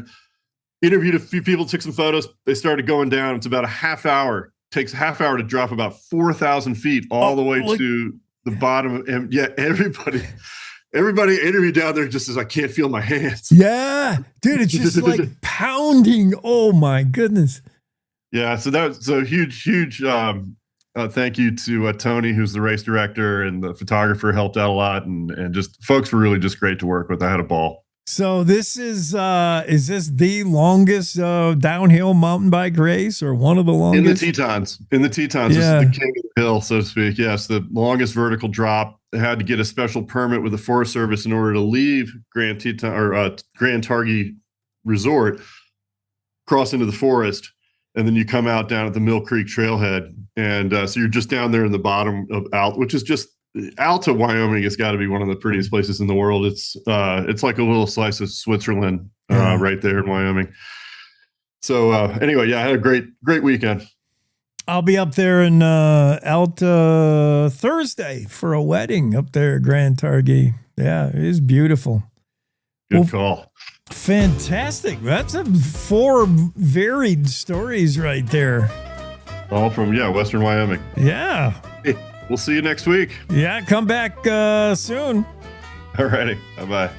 [SPEAKER 11] interviewed a few people, took some photos. They started going down. It's about a half hour. Takes a half hour to drop about 4,000 feet all the way to the bottom. And yeah, everybody interviewed down there just says, I can't feel my hands.
[SPEAKER 1] Yeah, dude, it's just like pounding. Oh my goodness.
[SPEAKER 11] Yeah, so that's a huge thank you to Tony, who's the race director, and the photographer helped out a lot, and just folks were really just great to work with. I had a ball.
[SPEAKER 1] So this is this the longest downhill mountain bike race, or one of the longest?
[SPEAKER 11] In the Tetons. Yeah. This is the king of the hill, so to speak. Yes, the longest vertical drop. had to get a special permit with the Forest Service in order to leave Grand Teton or Grand Targhee Resort, cross into the forest, and then you come out down at the Mill Creek Trailhead. And so you're just down there in the bottom of Alta, which is just Alta, Wyoming has got to be one of the prettiest places in the world. It's like a little slice of Switzerland right there in Wyoming. So anyway, yeah, I had a great weekend.
[SPEAKER 1] I'll be up there in Alta Thursday for a wedding up there at Grand Targhee. Yeah, it is beautiful.
[SPEAKER 11] Good call.
[SPEAKER 1] Fantastic. That's 4 varied stories right there.
[SPEAKER 11] All from, Western Wyoming.
[SPEAKER 1] Yeah.
[SPEAKER 11] Hey, we'll see you next week.
[SPEAKER 1] Yeah, come back soon.
[SPEAKER 11] All righty. Bye-bye.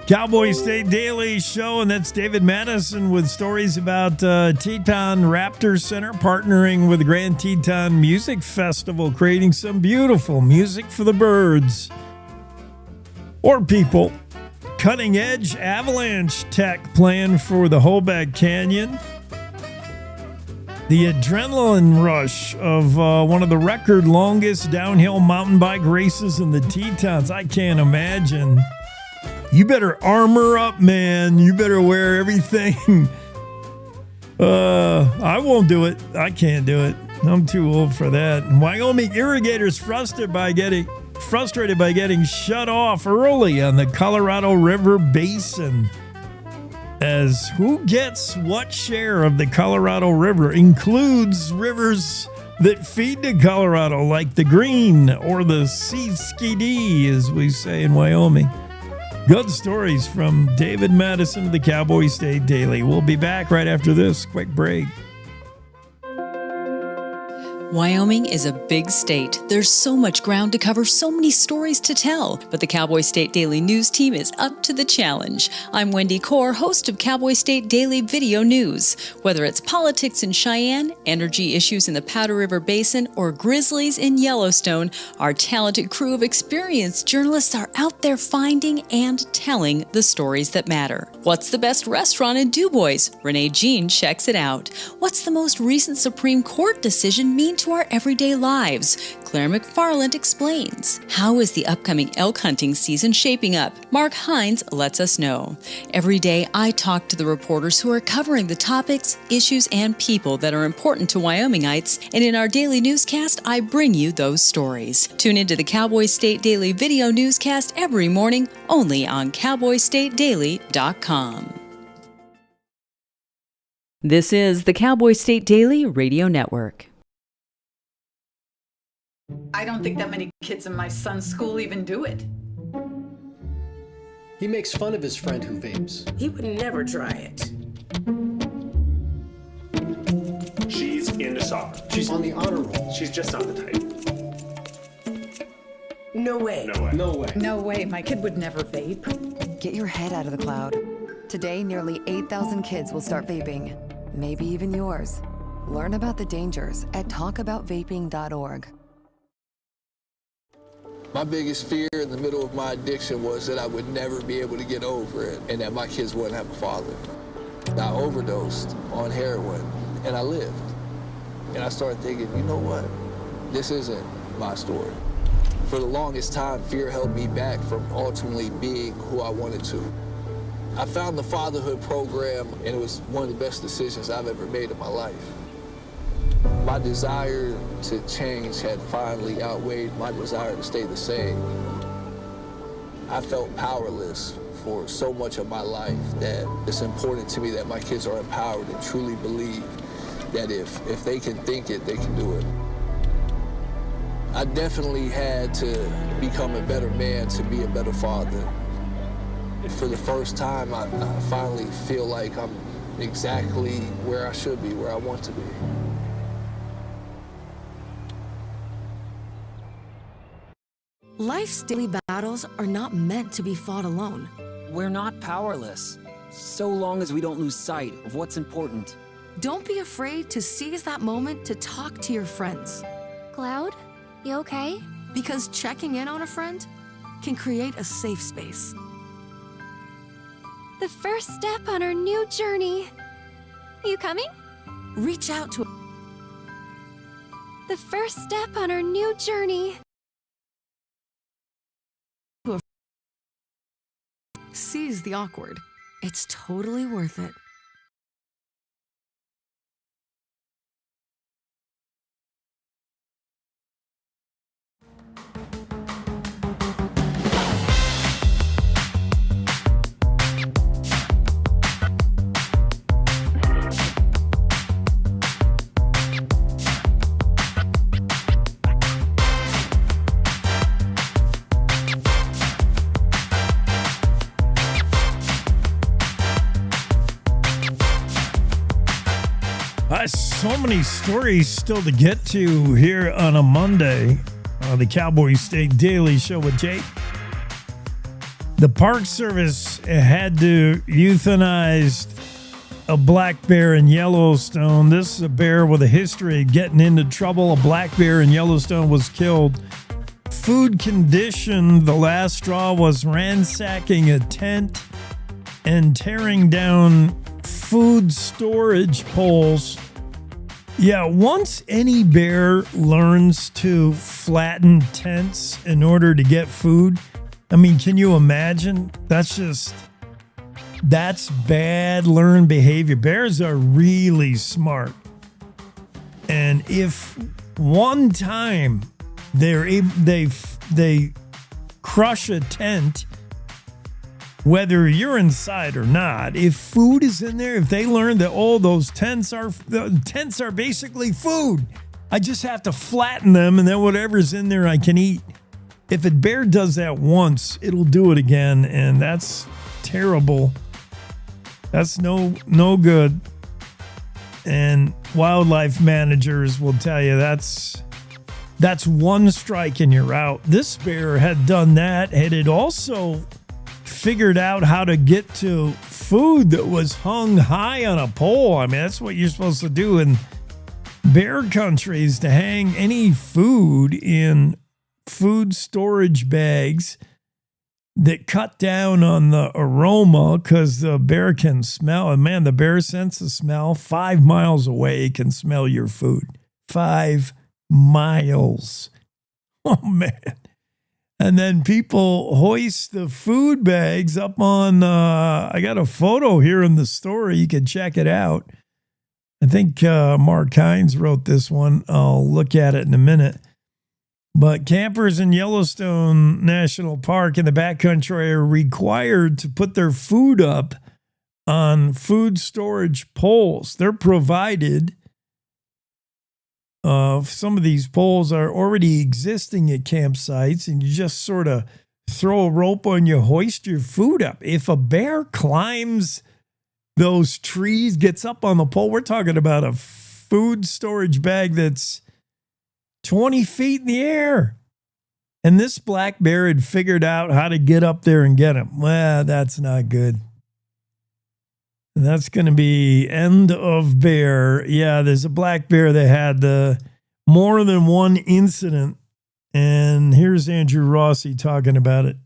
[SPEAKER 1] Cowboy State Daily Show, and that's David Madison with stories about Teton Raptor Center partnering with the Grand Teton Music Festival, creating some beautiful music for the birds or people. Cutting edge avalanche tech plan for the Hoback Canyon. The adrenaline rush of one of the record longest downhill mountain bike races in the Tetons. I can't imagine. You better armor up, man. You better wear everything. I won't do it. I can't do it. I'm too old for that. Wyoming irrigators frustrated by getting shut off early on the Colorado River Basin. As who gets what share of the Colorado River includes rivers that feed to Colorado, like the Green or the Siskiyou, as we say in Wyoming. Good stories from David Madison of the Cowboy State Daily. We'll be back right after this quick break.
[SPEAKER 2] Wyoming is a big state. There's so much ground to cover, so many stories to tell. But the Cowboy State Daily News team is up to the challenge. I'm Wendy Core, host of Cowboy State Daily Video News. Whether it's politics in Cheyenne, energy issues in the Powder River Basin, or grizzlies in Yellowstone, our talented crew of experienced journalists are out there finding and telling the stories that matter. What's the best restaurant in DuBois? Renee Jean checks it out. What's the most recent Supreme Court decision mean to our everyday lives? Claire McFarland explains. How is the upcoming elk hunting season shaping up? Mark Hines lets us know. Every day, I talk to the reporters who are covering the topics, issues, and people that are important to Wyomingites, and in our daily newscast, I bring you those stories. Tune into the Cowboy State Daily Video Newscast every morning, only on CowboyStateDaily.com. This is the Cowboy State Daily Radio Network.
[SPEAKER 12] I don't think that many kids in my son's school even do it.
[SPEAKER 13] He makes fun of his friend who vapes.
[SPEAKER 15] He would never try it.
[SPEAKER 23] She's into soccer.
[SPEAKER 13] She's on the honor roll.
[SPEAKER 23] She's just not the type.
[SPEAKER 15] No way.
[SPEAKER 23] No way.
[SPEAKER 13] No way.
[SPEAKER 12] No way. My kid would never vape.
[SPEAKER 24] Get your head out of the cloud. Today, nearly 8,000 kids will start vaping. Maybe even yours. Learn about the dangers at talkaboutvaping.org.
[SPEAKER 25] My biggest fear in the middle of my addiction was that I would never be able to get over it and that my kids wouldn't have a father. I overdosed on heroin and I lived. And I started thinking, you know what? This isn't my story. For the longest time, fear held me back from ultimately being who I wanted to. I found the Fatherhood program and it was one of the best decisions I've ever made in my life. My desire to change had finally outweighed my desire to stay the same. I felt powerless for so much of my life that it's important to me that my kids are empowered and truly believe that if they can think it, they can do it. I definitely had to become a better man to be a better father. For the first time, I finally feel like I'm exactly where I should be, where I want to be.
[SPEAKER 26] Life's daily battles are not meant to be fought alone.
[SPEAKER 27] We're not powerless, so long as we don't lose sight of what's important.
[SPEAKER 26] Don't be afraid to seize that moment to talk to your friends.
[SPEAKER 28] Cloud, you okay?
[SPEAKER 26] Because checking in on a friend can create a safe space.
[SPEAKER 28] The first step on our new journey. You coming?
[SPEAKER 26] Reach out to
[SPEAKER 28] The first step on our new journey.
[SPEAKER 26] is the awkward. It's totally worth it.
[SPEAKER 1] So many stories still to get to here on a Monday. The Cowboy State Daily Show with Jake. The Park Service had to euthanize a black bear in Yellowstone. This is a bear with a history of getting into trouble. A black bear in Yellowstone was killed. Food condition, the last straw was ransacking a tent and tearing down food storage poles. Yeah, once any bear learns to flatten tents in order to get food, I mean, can you imagine? That's bad learned behavior. Bears are really smart. And if one time they crush a tent, whether you're inside or not, if food is in there, if they learn that, those tents are basically food, I just have to flatten them and then whatever's in there I can eat. If a bear does that once, it'll do it again, and that's terrible. That's no good. And wildlife managers will tell you that's one strike and you're out. This bear had done that, and it also figured out how to get to food that was hung high on a pole. I mean, that's what you're supposed to do in bear countries, to hang any food in food storage bags that cut down on the aroma, because the bear can smell. And man, the bear sense of smell. 5 miles away can smell your food. 5 miles. Oh, man. And then people hoist the food bags up on, I got a photo here in the story. You can check it out. I think Mark Hines wrote this one. I'll look at it in a minute. But campers in Yellowstone National Park in the backcountry are required to put their food up on food storage poles. They're provided. Some of these poles are already existing at campsites, and you just sort of throw a rope on, you hoist your food up. If a bear climbs those trees, gets up on the pole, we're talking about a food storage bag that's 20 feet in the air. And this black bear had figured out how to get up there and get him. Well, that's not good. And that's going to be end of bear. Yeah, there's a black bear that had more than one incident. And here's Andrew Rossi talking about it.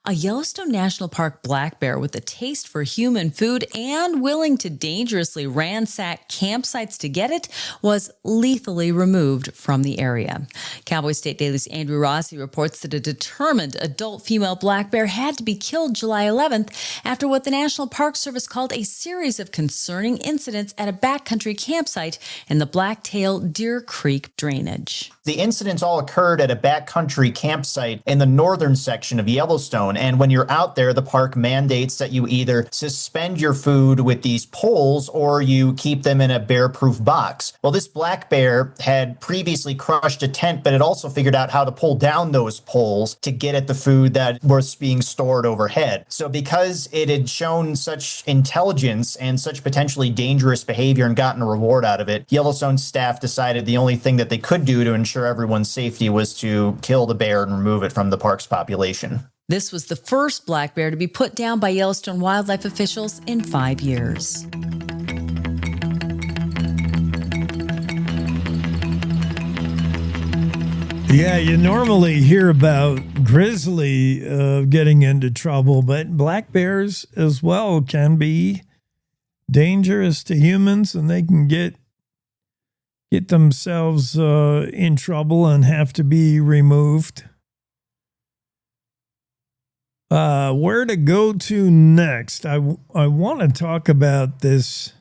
[SPEAKER 2] A Yellowstone National Park black bear with a taste for human food and willing to dangerously ransack campsites to get it was lethally removed from the area. Cowboy State Daily's Andrew Rossi reports that a determined adult female black bear had to be killed July 11th after what the National Park Service called a series of concerning incidents at a backcountry campsite in the Blacktail Deer Creek drainage.
[SPEAKER 22] The incidents all occurred at a backcountry campsite in the northern section of Yellowstone. And when you're out there, the park mandates that you either suspend your food with these poles or you keep them in a bear-proof box. Well, this black bear had previously crushed a tent, but it also figured out how to pull down those poles to get at the food that was being stored overhead. So because it had shown such intelligence and such potentially dangerous behavior and gotten a reward out of it, Yellowstone staff decided the only thing that they could do to ensure everyone's safety was to kill the bear and remove it from the park's population.
[SPEAKER 2] This was the first black bear to be put down by Yellowstone wildlife officials in 5 years.
[SPEAKER 1] Yeah, you normally hear about grizzly getting into trouble, but black bears as well can be dangerous to humans, and they can get themselves in trouble and have to be removed. Where to go to next? I want to talk about this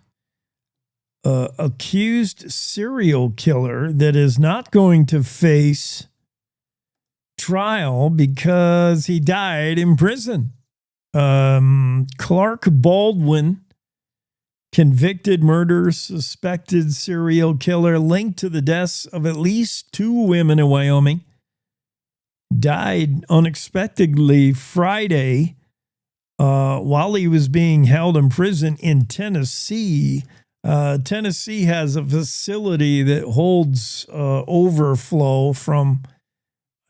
[SPEAKER 1] accused serial killer that is not going to face trial because he died in prison. Clark Baldwin, convicted murderer, suspected serial killer linked to the deaths of at least 2 women in Wyoming, died unexpectedly Friday while he was being held in prison in Tennessee. Tennessee has a facility that holds overflow from,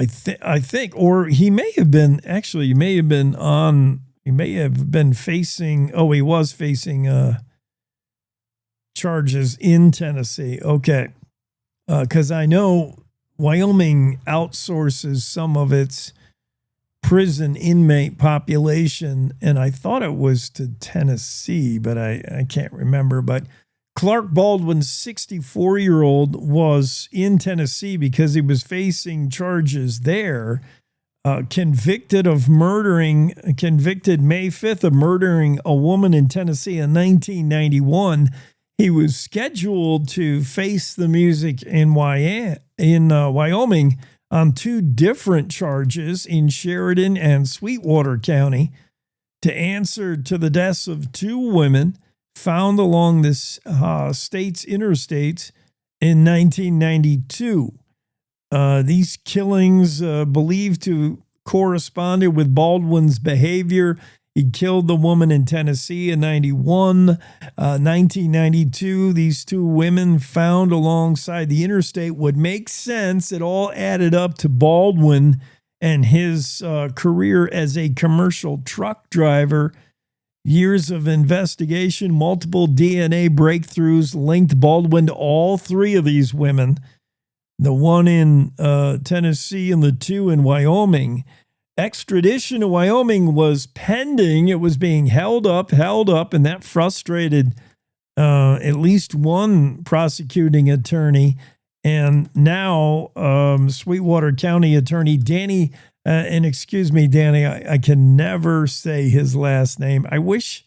[SPEAKER 1] I think, or he may have been facing, he was facing charges in Tennessee. Okay. Because I know Wyoming outsources some of its prison inmate population, and I thought it was to Tennessee, but I can't remember. But Clark Baldwin, 64-year-old, was in Tennessee because he was facing charges there, convicted May 5th of murdering a woman in Tennessee in 1991. He was scheduled to face the music in Wyoming on 2 different charges in Sheridan and Sweetwater County to answer to the deaths of 2 women found along this state's interstates in 1992. These killings believed to corresponded with Baldwin's behavior. He killed the woman in Tennessee in 1992. These 2 women found alongside the interstate would make sense. It all added up to Baldwin and his career as a commercial truck driver. Years of investigation, multiple DNA breakthroughs linked Baldwin to all 3 of these women, the one in Tennessee and the 2 in Wyoming. Extradition to Wyoming was pending. It was being held up, and that frustrated at least one prosecuting attorney. And now Sweetwater County Attorney Danny, and excuse me, Danny, I can never say his last name. I wish,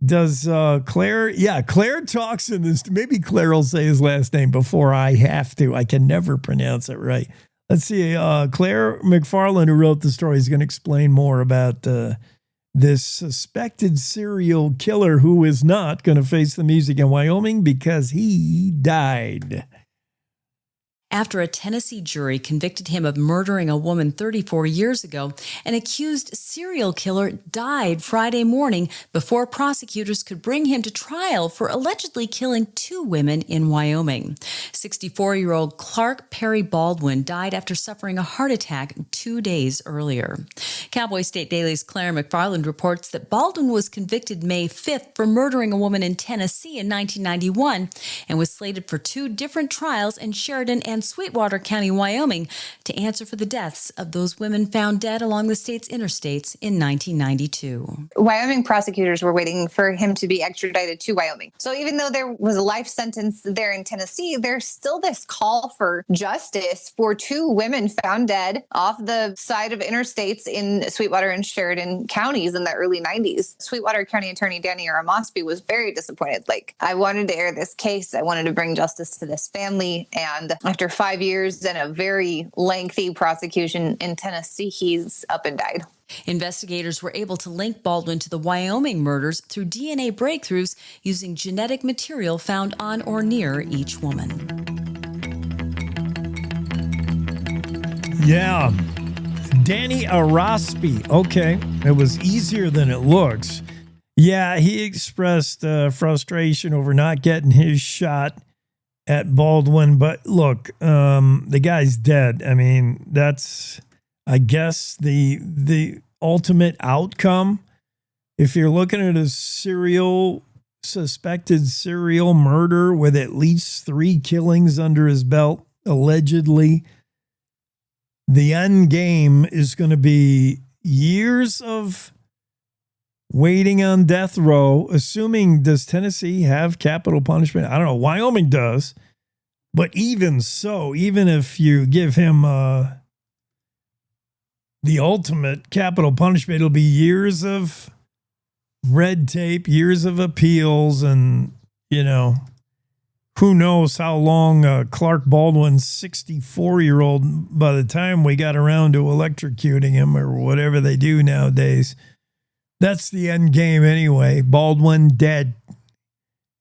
[SPEAKER 1] does Claire? Yeah, Claire talks in this. Maybe Claire will say his last name before I have to. I can never pronounce it right. Let's see. Claire McFarland, who wrote the story, is going to explain more about this suspected serial killer who is not going to face the music in Wyoming because he died.
[SPEAKER 2] After a Tennessee jury convicted him of murdering a woman 34 years ago, an accused serial killer died Friday morning before prosecutors could bring him to trial for allegedly killing 2 women in Wyoming. 64-year-old Clark Perry Baldwin died after suffering a heart attack 2 days earlier. Cowboy State Daily's Claire McFarland reports that Baldwin was convicted May 5th for murdering a woman in Tennessee in 1991 and was slated for 2 different trials in Sheridan and Sweetwater County, Wyoming, to answer for the deaths of those women found dead along the state's interstates in 1992.
[SPEAKER 3] Wyoming prosecutors were waiting for him to be extradited to Wyoming. So even though there was a life sentence there in Tennessee, there's still this call for justice for 2 women found dead off the side of interstates in Sweetwater and Sheridan counties in the early 90s. Sweetwater County Attorney Danny Aramosby was very disappointed. I wanted to air this case. I wanted to bring justice to this family. And after 5 years and a very lengthy prosecution in Tennessee, he's up and died.
[SPEAKER 2] Investigators were able to link Baldwin to the Wyoming murders through DNA breakthroughs using genetic material found on or near each woman.
[SPEAKER 1] Yeah. Danny Aramosby. Okay. It was easier than it looks. Yeah, he expressed frustration over not getting his shot at Baldwin, but look, the guy's dead. I mean, that's, I guess, the ultimate outcome. If you're looking at a suspected serial murder with at least 3 killings under his belt, allegedly, the end game is going to be years of waiting on death row, assuming, does Tennessee have capital punishment? I don't know. Wyoming does. But even so, even if you give him the ultimate capital punishment. It'll be years of red tape, years of appeals, and, who knows how long Clark Baldwin's 64-year-old, by the time we got around to electrocuting him or whatever they do nowadays, that's the end game anyway. Baldwin dead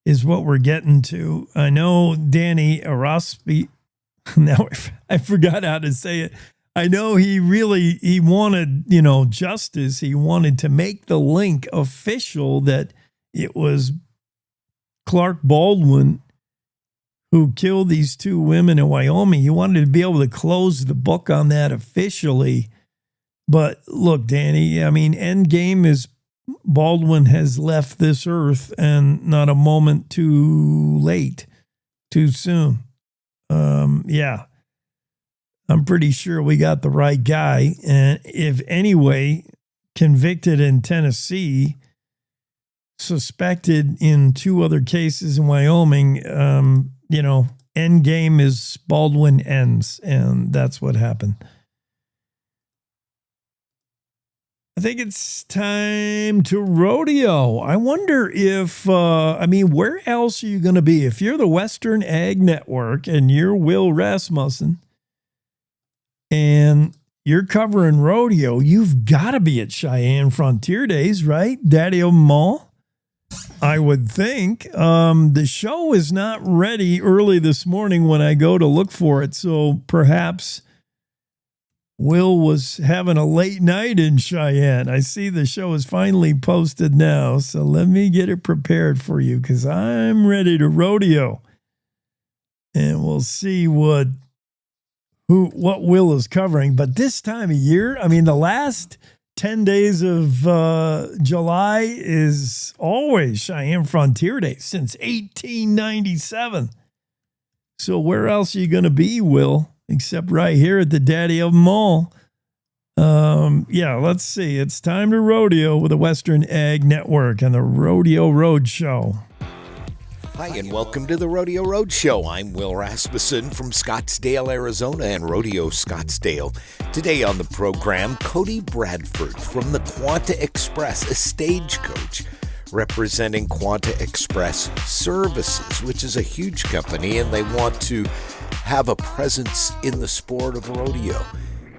[SPEAKER 1] is what we're getting to. I know Danny Arospi, now I forgot how to say it. I know he wanted, justice. He wanted to make the link official that it was Clark Baldwin who killed these two women in Wyoming. He wanted to be able to close the book on that officially. But look, Danny, end game is Baldwin has left this earth, and not a moment too late, too soon. Yeah, I'm pretty sure we got the right guy. And if anyway, convicted in Tennessee, suspected in 2 other cases in Wyoming, end game is Baldwin ends, and that's what happened. I think it's time to rodeo. I wonder if, where else are you going to be? If you're the Western Ag Network and you're Will Rasmussen and you're covering rodeo, you've got to be at Cheyenne Frontier Days, right? Daddy of them all. I would think. The show is not ready early this morning when I go to look for it, so perhaps Will was having a late night in Cheyenne. I see the show is finally posted now, so let me get it prepared for you because I'm ready to rodeo. And we'll see what Will is covering. But this time of year, the last 10 days of July is always Cheyenne Frontier Day since 1897. So where else are you going to be, Will? Except right here at the daddy of them all. Let's see. It's time to rodeo with the Western Ag Network and the Rodeo Road Show.
[SPEAKER 4] Hi, and welcome to the Rodeo Road Show. I'm Will Rasmussen from Scottsdale, Arizona, and Rodeo Scottsdale. Today on the program, Cody Bradford from the Quanta Express, a stagecoach representing Quanta Express Services, which is a huge company, and they want to have a presence in the sport of rodeo.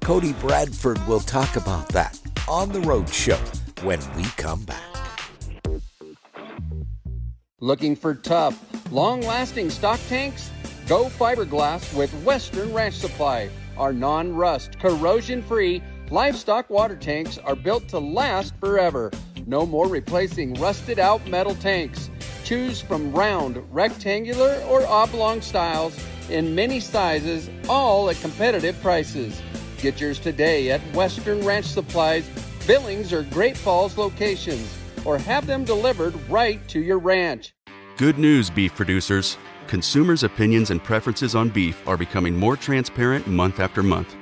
[SPEAKER 4] Cody Bradford will talk about that on the Road Show when we come back.
[SPEAKER 9] Looking for tough, long-lasting stock tanks? Go fiberglass with Western Ranch Supply. Our non-rust, corrosion-free livestock water tanks are built to last forever. No more replacing rusted-out metal tanks. Choose from round, rectangular, or oblong styles in many sizes, all at competitive prices. Get yours today at Western Ranch Supplies, Billings, or Great Falls locations, or have them delivered right to your ranch.
[SPEAKER 14] Good news, beef producers. Consumers' opinions and preferences on beef are becoming more transparent month after month.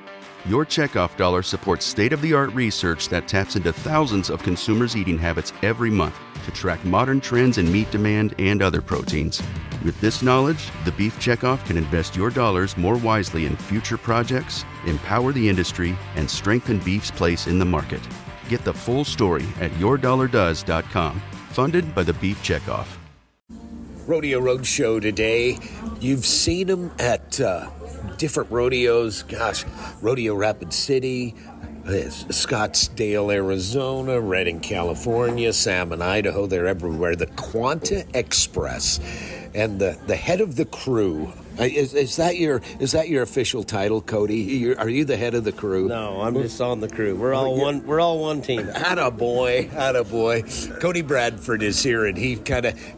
[SPEAKER 14] Your checkoff dollar supports state-of-the-art research that taps into thousands of consumers' eating habits every month to track modern trends in meat demand and other proteins. With this knowledge, the Beef Checkoff can invest your dollars more wisely in future projects, empower the industry, and strengthen beef's place in the market. Get the full story at yourdollardoes.com. Funded by the Beef Checkoff.
[SPEAKER 4] Rodeo Road Show today. You've seen them at different rodeos. Gosh, Rodeo Rapid City, Scottsdale, Arizona, Redding, California, Salmon, Idaho. They're everywhere. The Quanta Express. And the head of the crew, is that your official title, Cody? Are you the head of the crew?
[SPEAKER 16] No, I'm just on the crew. We're all one team.
[SPEAKER 4] Attaboy. Cody Bradford is here, and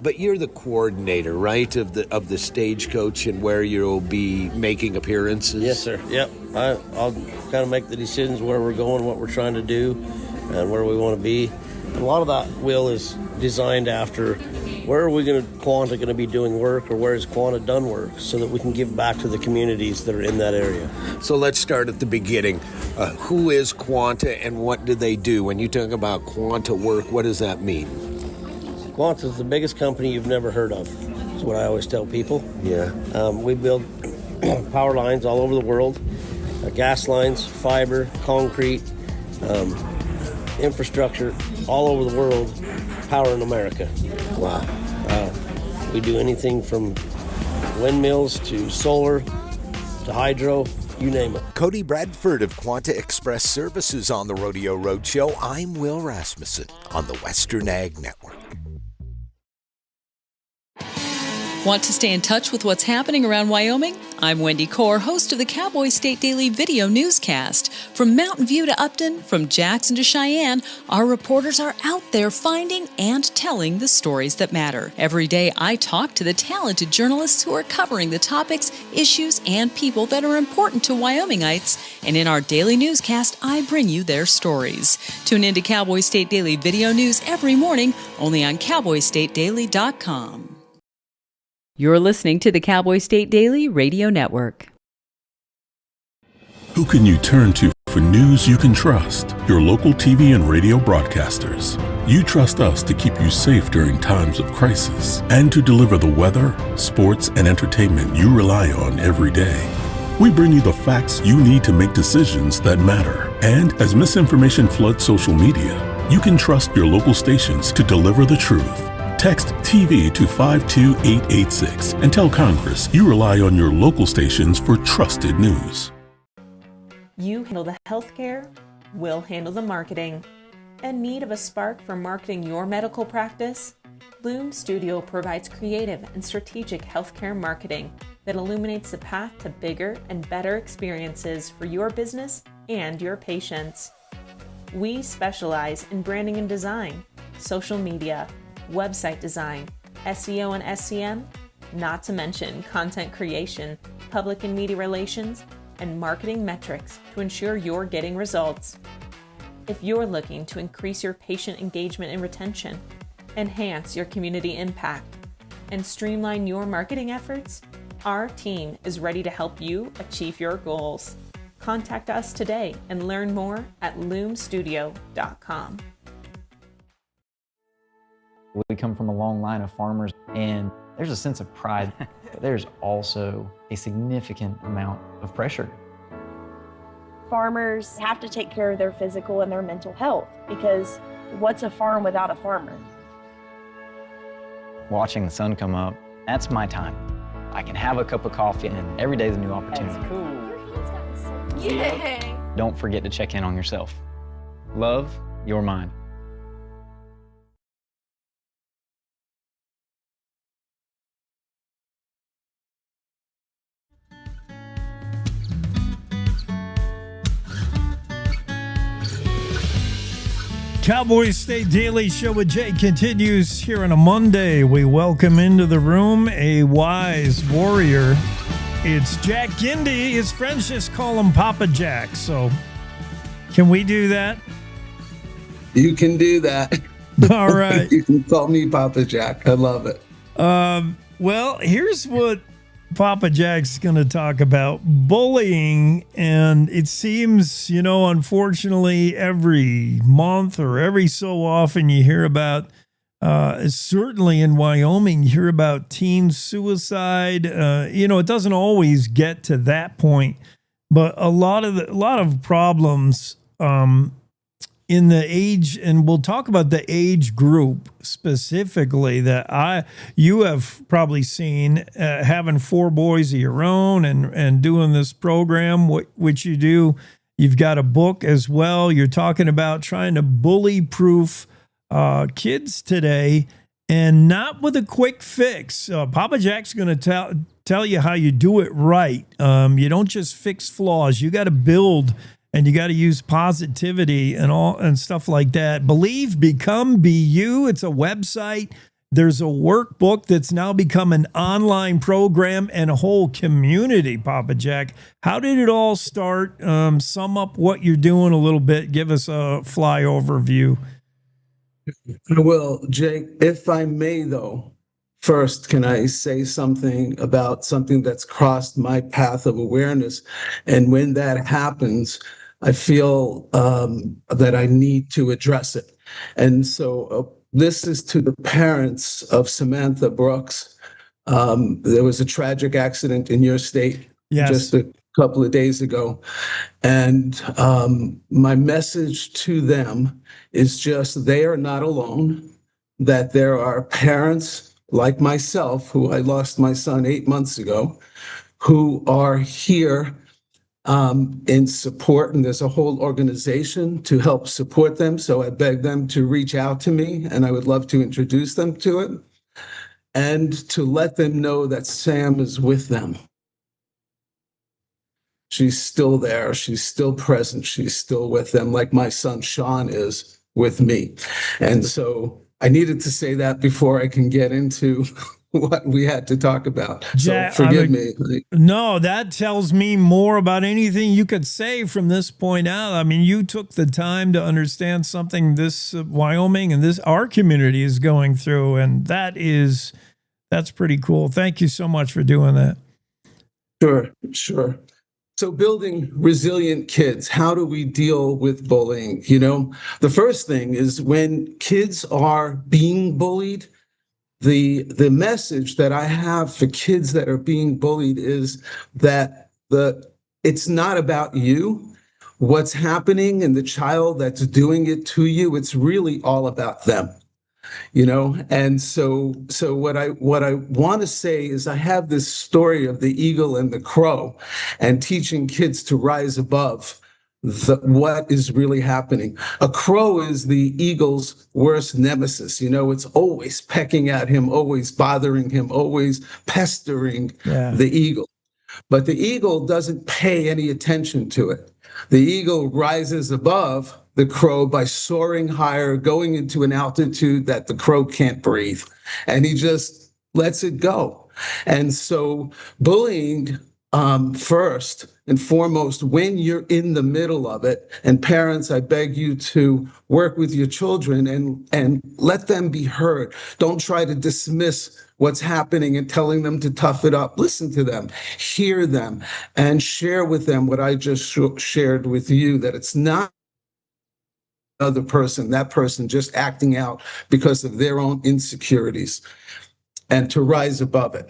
[SPEAKER 4] but you're the coordinator, right, of the stagecoach and where you'll be making appearances?
[SPEAKER 16] Yes, sir. Yep. I'll kind of make the decisions where we're going, what we're trying to do, and where we want to be. And a lot of that, Will, is designed after where are Quanta going to be doing work, or where has Quanta done work, so that we can give back to the communities that are in that area.
[SPEAKER 4] So let's start at the beginning. Who is Quanta and what do they do? When you talk about Quanta work, what does that mean?
[SPEAKER 16] Quanta is the biggest company you've never heard of. That's what I always tell people.
[SPEAKER 4] Yeah.
[SPEAKER 16] We build power lines all over the world, gas lines, fiber, concrete, infrastructure all over the world, powering America. Wow. We do anything from windmills to solar to hydro, you name it.
[SPEAKER 4] Cody Bradford of Quanta Express Services on the Rodeo Road Show. I'm Will Rasmussen on the Western Ag Network.
[SPEAKER 2] Want to stay in touch with what's happening around Wyoming? I'm Wendy Core, host of the Cowboy State Daily video newscast. From Mountain View to Upton, from Jackson to Cheyenne, our reporters are out there finding and telling the stories that matter. Every day, I talk to the talented journalists who are covering the topics, issues, and people that are important to Wyomingites. And in our daily newscast, I bring you their stories. Tune in to Cowboy State Daily video news every morning, only on CowboyStateDaily.com. You're listening to the Cowboy State Daily Radio Network.
[SPEAKER 5] Who can you turn to for news you can trust? Your local TV and radio broadcasters. You trust us to keep you safe during times of crisis and to deliver the weather, sports, and entertainment you rely on every day. We bring you the facts you need to make decisions that matter. And as misinformation floods social media, you can trust your local stations to deliver the truth. Text TV to 52886 and tell Congress you rely on your local stations for trusted news.
[SPEAKER 6] You handle the healthcare, we'll handle the marketing. In need of a spark for marketing your medical practice? Loom Studio provides creative and strategic healthcare marketing that illuminates the path to bigger and better experiences for your business and your patients. We specialize in branding and design, social media, website design, SEO and SCM, not to mention content creation, public and media relations, and marketing metrics to ensure you're getting results. If you're looking to increase your patient engagement and retention, enhance your community impact, and streamline your marketing efforts, our team is ready to help you achieve your goals. Contact us today and learn more at loomstudio.com.
[SPEAKER 7] We come from a long line of farmers, and there's a sense of pride, but there's also a significant amount of pressure.
[SPEAKER 10] Farmers have to take care of their physical and their mental health, because what's a farm without a farmer?
[SPEAKER 7] Watching the sun come up, that's my time. I can have a cup of coffee, and every day is a new opportunity.
[SPEAKER 10] That's cool. Your hand's gotten so cute. Yay!
[SPEAKER 7] Don't forget to check in on yourself. Love your mind.
[SPEAKER 1] Cowboy State Daily Show with Jay continues here on a Monday. We welcome into the room a wise warrior. It's Jack Gindy. His friends just call him Papa Jack. So can we do that?
[SPEAKER 17] You can do that.
[SPEAKER 1] All right.
[SPEAKER 17] You can call me Papa Jack. I love it.
[SPEAKER 1] Well, here's what Papa Jack's going to talk about: bullying. And it seems, unfortunately, every month or every so often you hear about, certainly in Wyoming, you hear about teen suicide. It doesn't always get to that point, but a lot of problems in the age, and we'll talk about the age group specifically that you have probably seen, having 4 boys of your own and doing this program, which you do. You've got a book as well. You're talking about trying to bully-proof kids today, and not with a quick fix. Papa Jack's going to tell you how you do it right. You don't just fix flaws. You got to build. And you got to use positivity and stuff like that. Believe, Become, Be You. It's a website. There's a workbook that's now become an online program and a whole community, Papa Jack. How did it all start? Sum up what you're doing a little bit. Give us a flyover view.
[SPEAKER 17] Well, Jake, if I may, though, first, can I say something about something that's crossed my path of awareness? And when that happens, I feel that I need to address it. And so this is to the parents of Samantha Brooks. There was a tragic accident in your state just a couple of days ago. And my message to them is just they are not alone, that there are parents like myself, who I lost my son 8 months ago, who are here in support, and there's a whole organization to help support them. So I beg them to reach out to me, and I would love to introduce them to it, and to let them know that Sam is with them. She's still there. She's still present. She's still with them, like my son Sean is with me. And so I needed to say that before I can get into what we had to talk about. So forgive me.
[SPEAKER 1] No, that tells me more about anything you could say from this point out. I mean, you took the time to understand something this Wyoming and our community is going through, and that's pretty cool. Thank you so much for doing that.
[SPEAKER 17] Sure. So building resilient kids, how do we deal with bullying? You know, the first thing is when kids are being bullied, the message that I have for kids that are being bullied is that it's not about you, what's happening, and the child that's doing it to you. It's really all about them. You know, and so what I want to say is I have this story of the eagle and the crow, and teaching kids to rise above what is really happening. A crow is the eagle's worst nemesis. You know, it's always pecking at him, always bothering him, always pestering the eagle. But the eagle doesn't pay any attention to it. The eagle rises above the crow by soaring higher, going into an altitude that the crow can't breathe. And he just lets it go. And so bullying, first and foremost, when you're in the middle of it, and parents, I beg you to work with your children and let them be heard. Don't try to dismiss what's happening and telling them to tough it up. Listen to them, hear them, and share with them what I just shared with you, that it's not other person, that person just acting out because of their own insecurities, and to rise above it.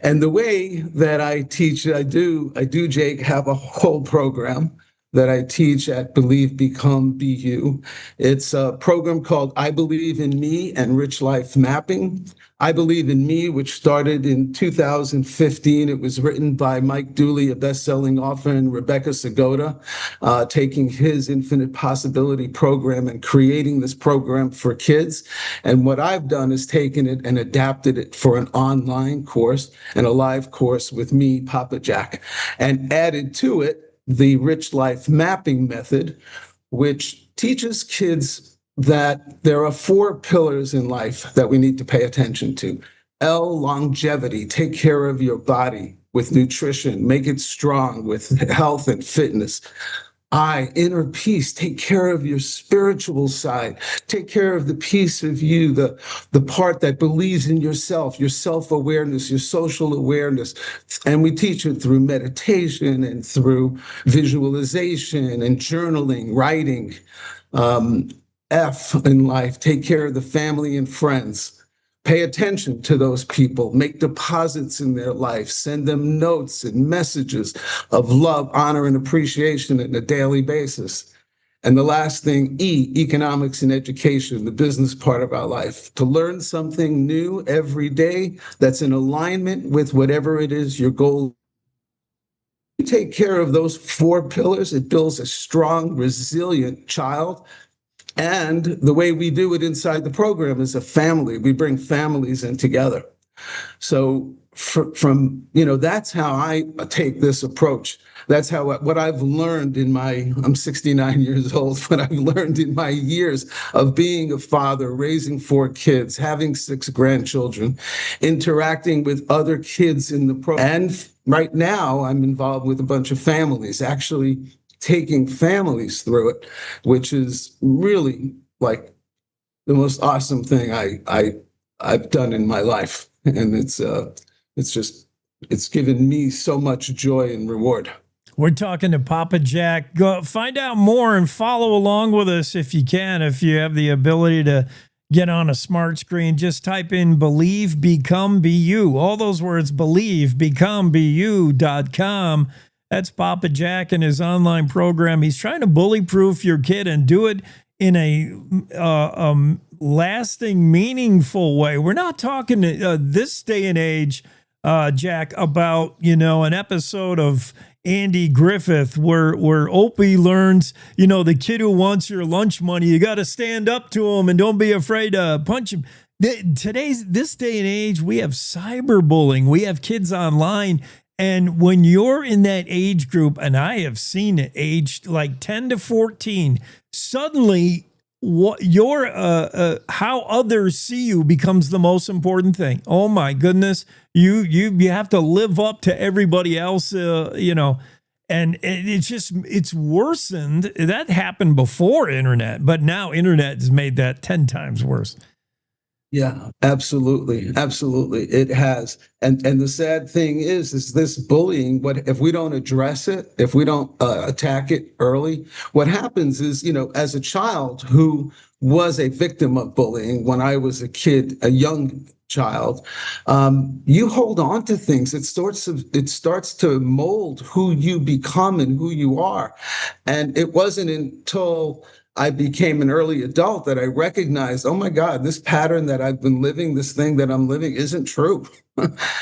[SPEAKER 17] And the way that I teach, I do, Jake, have a whole program that I teach at Believe, Become, Be You. It's a program called I Believe in Me and Rich Life Mapping. I Believe in Me, which started in 2015. It was written by Mike Dooley, a best-selling author, and Rebecca Sagoda, taking his Infinite Possibility program and creating this program for kids. And what I've done is taken it and adapted it for an online course and a live course with me, Papa Jack, and added to it the Rich Life Mapping method, which teaches kids that there are 4 pillars in life that we need to pay attention to. L, longevity, take care of your body with nutrition, make it strong with health and fitness. I, inner peace, take care of your spiritual side, take care of the piece of you, the part that believes in yourself, your self-awareness, your social awareness. And we teach it through meditation and through visualization and journaling, writing. F in life, take care of the family and friends. Pay attention to those people, make deposits in their life, send them notes and messages of love, honor, and appreciation on a daily basis. And the last thing, E, economics and education, the business part of our life, to learn something new every day that's in alignment with whatever it is your goal. You take care of those 4 pillars, it builds a strong, resilient child. And the way we do it inside the program is a family. We bring families in together. So from that's how I take this approach. That's how what I've learned I'm 69 years old, what I've learned in my years of being a father, raising 4 kids, having 6 grandchildren, interacting with other kids in the program. And right now I'm involved with a bunch of families, actually taking families through it, which is really like the most awesome thing I've done in my life. And it's given me so much joy and reward.
[SPEAKER 1] We're talking to Papa Jack. Go find out more and follow along with us if you can. If you have the ability to get on a smart screen, just type in Believe, Become, Be You. All those words, Believe, Become, Be You.com. That's Papa Jack and his online program. He's trying to bully-proof your kid and do it in a lasting, meaningful way. We're not talking this day and age, Jack, about, an episode of Andy Griffith where Opie learns, the kid who wants your lunch money, you got to stand up to him and don't be afraid to punch him. This day and age, we have cyberbullying. We have kids online. And when you're in that age group, and I have seen it aged like 10 to 14, suddenly what how others see you becomes the most important thing. Oh my goodness. You have to live up to everybody else, and it's worsened. That happened before internet, but now internet has made that 10 times worse.
[SPEAKER 17] Yeah, absolutely. Absolutely. It has. And the sad thing is this bullying, if we don't address it, if we don't attack it early, what happens is, as a child who was a victim of bullying when I was a kid, a young child, you hold on to things. It starts to mold who you become and who you are. And it wasn't until I became an early adult that I recognized, oh my God, this pattern that I've been living, this thing that I'm living isn't true.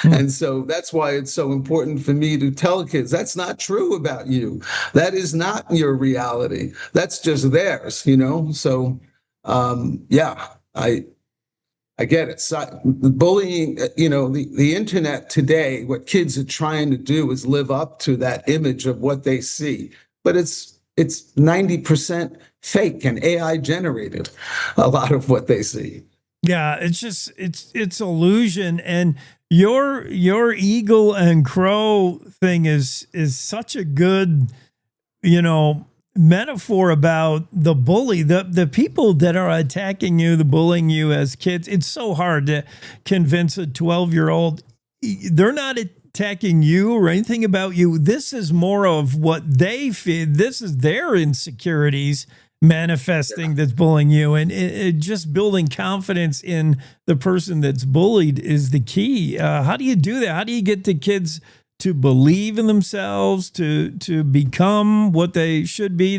[SPEAKER 17] And so that's why it's so important for me to tell kids, that's not true about you. That is not your reality. That's just theirs, So, I get it. So, bullying, the internet today, what kids are trying to do is live up to that image of what they see. But it's 90% fake and AI generated, a lot of what they see.
[SPEAKER 1] Yeah, it's illusion. And your eagle and crow thing is such a good, metaphor about the bully, the people that are attacking you, the bullying you as kids. It's so hard to convince a 12-year-old they're not attacking you or anything about you. This is more of what they feel. This is their insecurities manifesting that's bullying you. And it just building confidence in the person that's bullied is the key. How do you do that? How do you get the kids to believe in themselves, to become what they should be,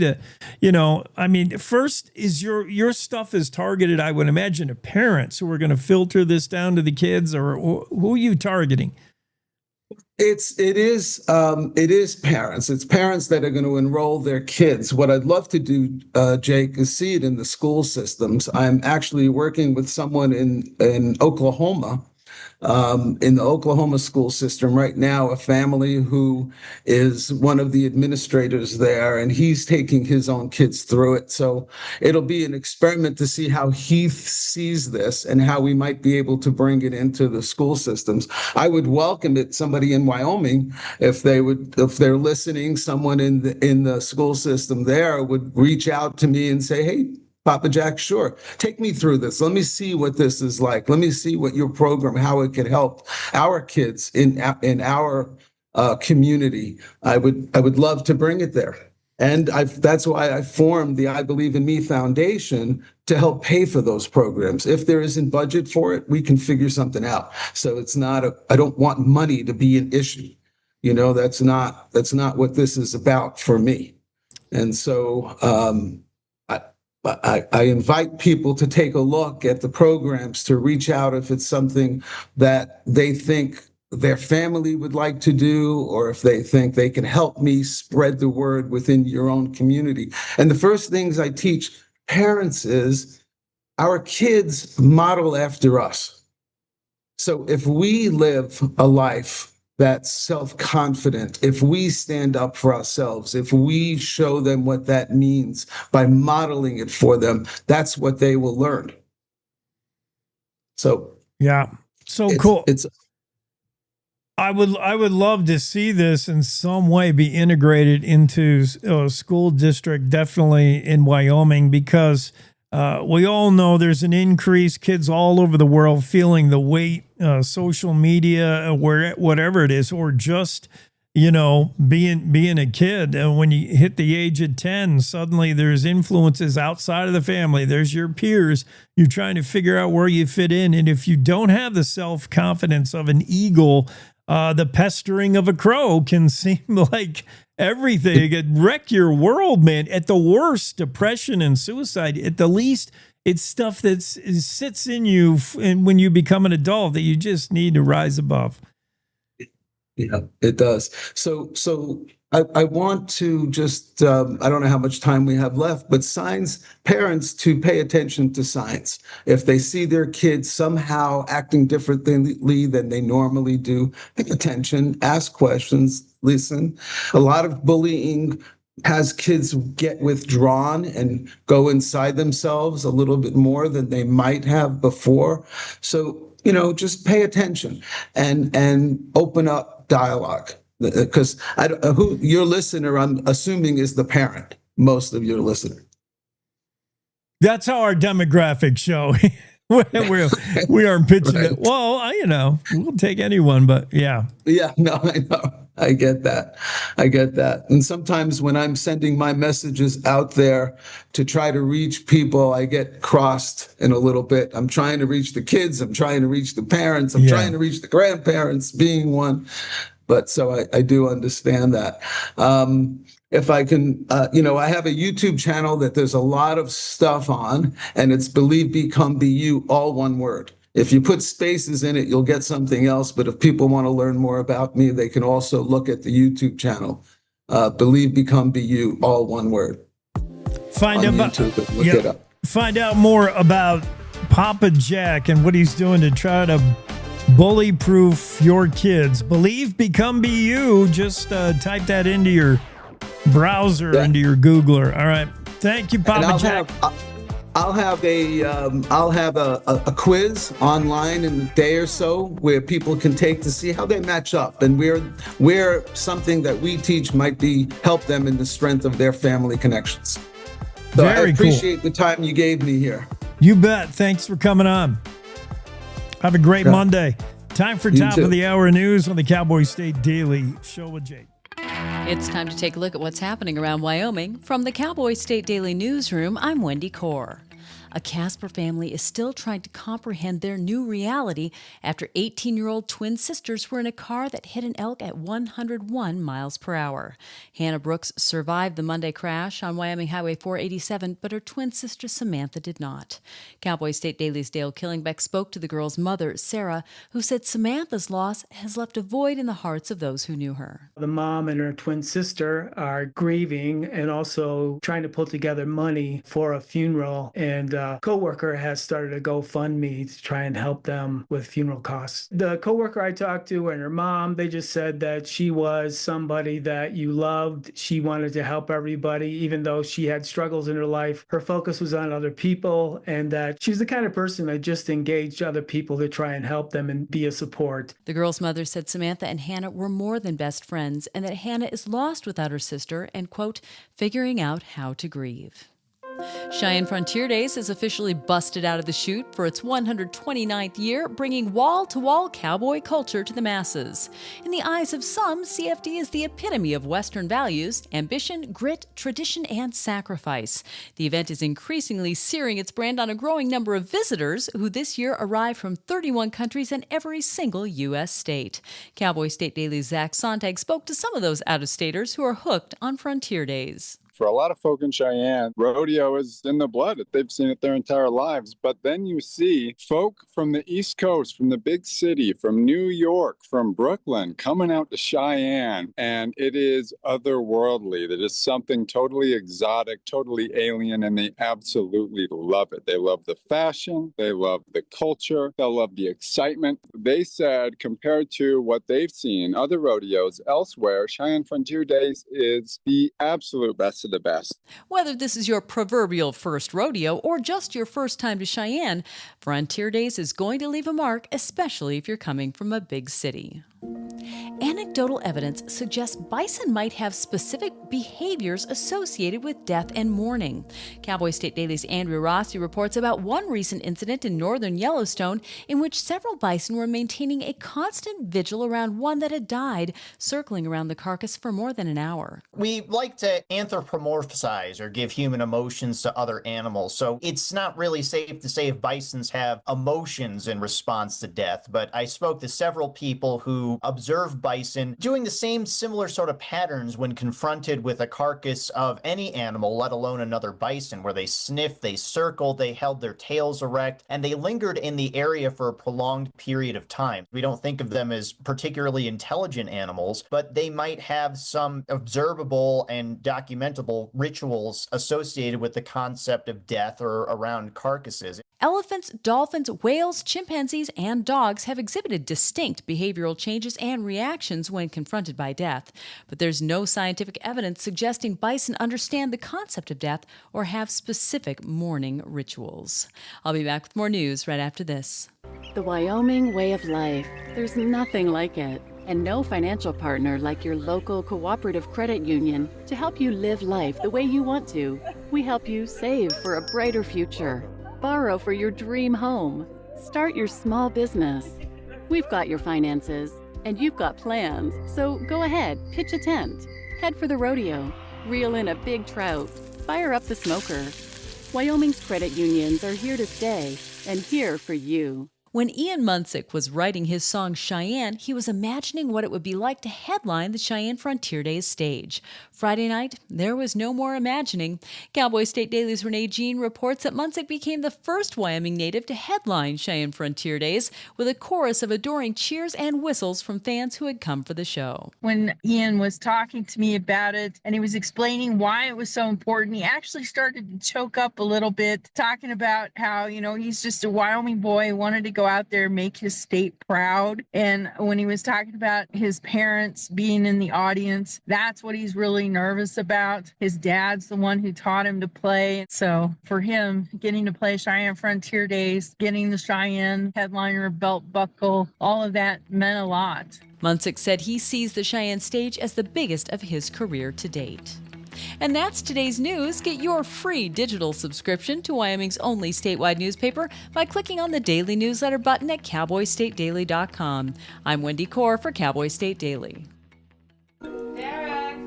[SPEAKER 1] first is your stuff is targeted, I would imagine, to parents who are going to filter this down to the kids, or who are you targeting?
[SPEAKER 17] It is parents. It's parents that are going to enroll their kids. What I'd love to do, Jake, is see it in the school systems. I'm actually working with someone in Oklahoma, in the Oklahoma school system right now, a family who is one of the administrators there, and he's taking his own kids through it. So it'll be an experiment to see how he sees this and how we might be able to bring it into the school systems. I would welcome it, somebody in Wyoming, if they're listening, someone in the school system there would reach out to me and say, hey, Papa Jack, sure. Take me through this. Let me see what this is like. Let me see what your program, how it could help our kids in our community. I would love to bring it there. And that's why I formed the I Believe in Me Foundation to help pay for those programs. If there isn't budget for it, we can figure something out. So it's not I don't want money to be an issue. That's not what this is about for me. And so, I invite people to take a look at the programs, to reach out if it's something that they think their family would like to do, or if they think they can help me spread the word within your own community. And the first things I teach parents is our kids model after us. So if we live a life that's self-confident, if we stand up for ourselves, if we show them what that means by modeling it for them, that's what they will learn. So
[SPEAKER 1] yeah, so cool. I would love to see this in some way be integrated into a school district, definitely in Wyoming, because we all know there's an increase, kids all over the world feeling the weight, social media, whatever it is, or just, being a kid. And when you hit the age of 10, suddenly there's influences outside of the family. There's your peers. You're trying to figure out where you fit in. And if you don't have the self-confidence of an eagle, The pestering of a crow can seem like everything. It could wreck your world, man. At the worst, depression and suicide. At the least, it's stuff that sits in you and when you become an adult that you just need to rise above.
[SPEAKER 17] Yeah, it does. So I want to just, I don't know how much time we have left, but parents to pay attention to signs. If they see their kids somehow acting differently than they normally do, pay attention, ask questions, listen. A lot of bullying has kids get withdrawn and go inside themselves a little bit more than they might have before. So, just pay attention and open up dialogue. Because who your listener, I'm assuming, is the parent. Most of your listeners.
[SPEAKER 1] That's how our demographic show. we aren't pitching
[SPEAKER 17] Right.
[SPEAKER 1] it. Well, we'll take anyone, but yeah.
[SPEAKER 17] Yeah, no, I know. I get that. And sometimes when I'm sending my messages out there to try to reach people, I get crossed in a little bit. I'm trying to reach the kids. I'm trying to reach the parents. I'm trying to reach the grandparents, being one. But so I do understand that. If I can, I have a YouTube channel that there's a lot of stuff on, and it's Believe, Become, Be You, all one word. If you put spaces in it, you'll get something else. But if people want to learn more about me, they can also look at the YouTube channel, Believe, Become, Be You, all one word.
[SPEAKER 1] Find out more about Papa Jack and what he's doing to try to bully-proof your kids. Believe, Become, Be You. Just type that into your browser, into your Googler. All right. Thank you, Papa Jack.
[SPEAKER 17] I'll have a quiz online in a day or so where people can take to see how they match up and where something that we teach might help them in the strength of their family connections. So I appreciate the time you gave me here.
[SPEAKER 1] You bet. Thanks for coming on. Have a great Monday. Time for top of the hour news on the Cowboy State Daily Show with Jake.
[SPEAKER 2] It's time to take a look at what's happening around Wyoming. From the Cowboy State Daily Newsroom, I'm Wendy Core. A Casper family is still trying to comprehend their new reality after 18-year-old twin sisters were in a car that hit an elk at 101 miles per hour. Hannah Brooks survived the Monday crash on Wyoming Highway 487, but her twin sister Samantha did not. Cowboy State Daily's Dale Killingbeck spoke to the girl's mother, Sarah, who said Samantha's loss has left a void in the hearts of those who knew her.
[SPEAKER 8] The mom and her twin sister are grieving and also trying to pull together money for a funeral, and a coworker has started a GoFundMe to try and help them with funeral costs. The coworker I talked to and her mom, they just said that she was somebody that you loved. She wanted to help everybody, even though she had struggles in her life. Her focus was on other people, and that she's the kind of person that just engaged other people to try and help them and be a support.
[SPEAKER 2] The girl's mother said Samantha and Hannah were more than best friends, and that Hannah is lost without her sister and, quote, figuring out how to grieve. Cheyenne Frontier Days has officially busted out of the chute for its 129th year, bringing wall-to-wall cowboy culture to the masses. In the eyes of some, CFD is the epitome of Western values, ambition, grit, tradition, and sacrifice. The event is increasingly searing its brand on a growing number of visitors who this year arrived from 31 countries and every single U.S. state. Cowboy State Daily's Zach Sontag spoke to some of those out-of-staters who are hooked on Frontier Days.
[SPEAKER 11] For a lot of folk in Cheyenne, rodeo is in the blood. They've seen it their entire lives. But then you see folk from the East Coast, from the big city, from New York, from Brooklyn, coming out to Cheyenne. And it is otherworldly. It is something totally exotic, totally alien, and they absolutely love it. They love the fashion. They love the culture. They love the excitement. They said, compared to what they've seen, other rodeos elsewhere, Cheyenne Frontier Days is the absolute best of the best.
[SPEAKER 2] Whether this is your proverbial first rodeo or just your first time to Cheyenne, Frontier Days is going to leave a mark, especially if you're coming from a big city. Anecdotal evidence suggests bison might have specific behaviors associated with death and mourning. Cowboy State Daily's Andrew Rossi reports about one recent incident in northern Yellowstone in which several bison were maintaining a constant vigil around one that had died, circling around the carcass for more than an hour.
[SPEAKER 22] We like to anthropomorphize or give human emotions to other animals, so it's not really safe to say if bisons have emotions in response to death, but I spoke to several people who who observe bison doing the same similar sort of patterns when confronted with a carcass of any animal, let alone another bison, where they sniffed, they circled, they held their tails erect, and they lingered in the area for a prolonged period of time. We don't think of them as particularly intelligent animals, but they might have some observable and documentable rituals associated with the concept of death or around carcasses.
[SPEAKER 2] Elephants, dolphins, whales, chimpanzees, and dogs have exhibited distinct behavioral changes and reactions when confronted by death. But there's no scientific evidence suggesting bison understand the concept of death or have specific mourning rituals. I'll be back with more news right after this.
[SPEAKER 12] The Wyoming way of life. There's nothing like it. And no financial partner like your local cooperative credit union to help you live life the way you want to. We help you save for a brighter future. Borrow for your dream home. Start your small business. We've got your finances, and you've got plans. So go ahead, pitch a tent. Head for the rodeo. Reel in a big trout. Fire up the smoker. Wyoming's credit unions are here to stay, and here for you.
[SPEAKER 2] When Ian Munsick was writing his song Cheyenne, he was imagining what it would be like to headline the Cheyenne Frontier Days stage. Friday night, there was no more imagining. Cowboy State Daily's Renee Jean reports that Munsick became the first Wyoming native to headline Cheyenne Frontier Days with a chorus of adoring cheers and whistles from fans who had come for the show.
[SPEAKER 13] When Ian was talking to me about it and he was explaining why it was so important, he actually started to choke up a little bit, talking about how, he's just a Wyoming boy who wanted to go out there and make his state proud. And when he was talking about his parents being in the audience, that's what he's really nervous about. His dad's the one who taught him to play. So for him, getting to play Cheyenne Frontier Days, getting the Cheyenne headliner belt buckle, all of that meant a lot.
[SPEAKER 2] Munsick said he sees the Cheyenne stage as the biggest of his career to date. And that's today's news. Get your free digital subscription to Wyoming's only statewide newspaper by clicking on the daily newsletter button at cowboystatedaily.com. I'm Wendy Corr for Cowboy State Daily.
[SPEAKER 15] Derek!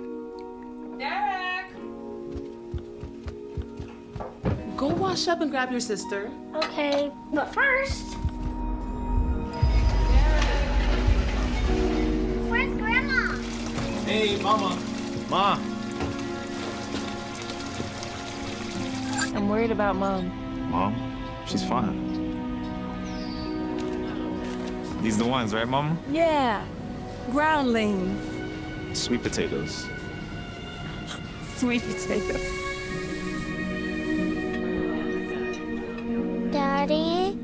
[SPEAKER 15] Go wash up and grab your sister.
[SPEAKER 18] Okay, but first... Where's Grandma?
[SPEAKER 15] Hey, Mama. Ma. I'm worried about Mom.
[SPEAKER 19] Mom? She's fine. These the ones, right, Mama?
[SPEAKER 15] Yeah, groundlings.
[SPEAKER 19] Sweet potatoes.
[SPEAKER 15] Sweet potatoes.
[SPEAKER 18] Daddy,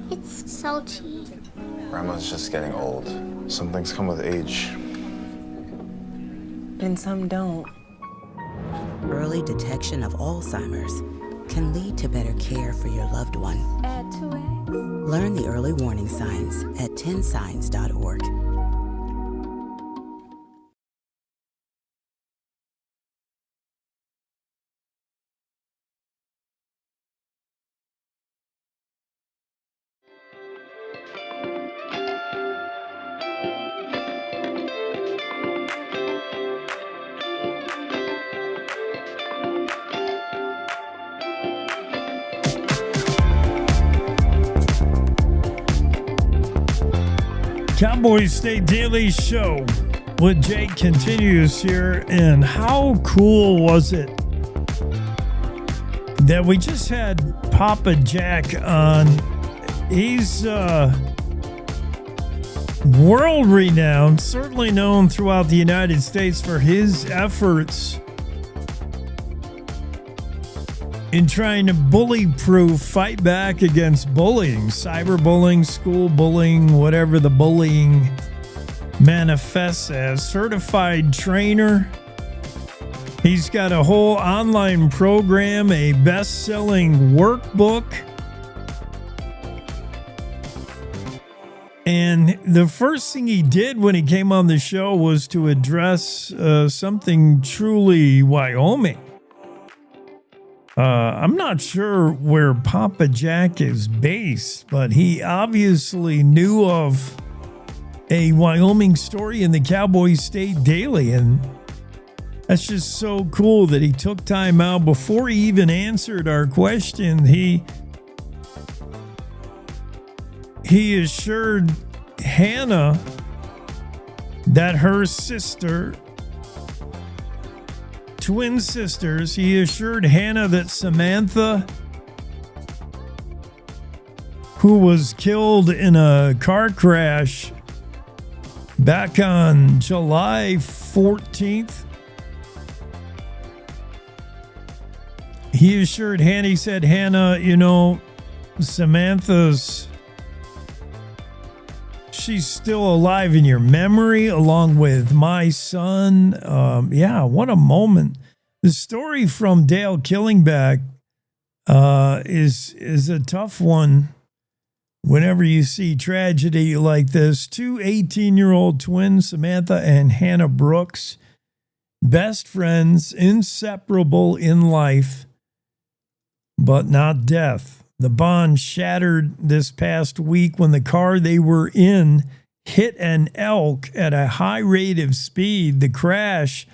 [SPEAKER 18] it's salty.
[SPEAKER 19] Grandma's just getting old. Some things come with age.
[SPEAKER 15] And some don't.
[SPEAKER 20] Early detection of Alzheimer's can lead to better care for your loved one.
[SPEAKER 18] Add 2 eggs.
[SPEAKER 20] Learn the early warning signs at 10signs.org.
[SPEAKER 1] Cowboy State Daily Show with Jake continues here. And how cool was it that we just had Papa Jack on? He's world renowned, certainly known throughout the United States for his efforts in trying to bully-proof, fight back against bullying, cyberbullying, school bullying, whatever the bullying manifests as. Certified trainer. He's got a whole online program, a best-selling workbook. And the first thing he did when he came on the show was to address something truly Wyoming. I'm not sure where Papa Jack is based, but he obviously knew of a Wyoming story in the Cowboy State Daily, and that's just so cool that he took time out before he even answered our question. He assured Hannah that her sister, twin sisters, he assured Hannah that Samantha, who was killed in a car crash back on July 14th, he assured Hannah, he said, Hannah, you know, she's still alive in your memory along with my son. Yeah, what a moment. The story from Dale Killingback is a tough one. Whenever you see tragedy like this, two 18-year-old twins, Samantha and Hannah Brooks, best friends, inseparable in life, but not death. The bond shattered this past week when the car they were in hit an elk at a high rate of speed. The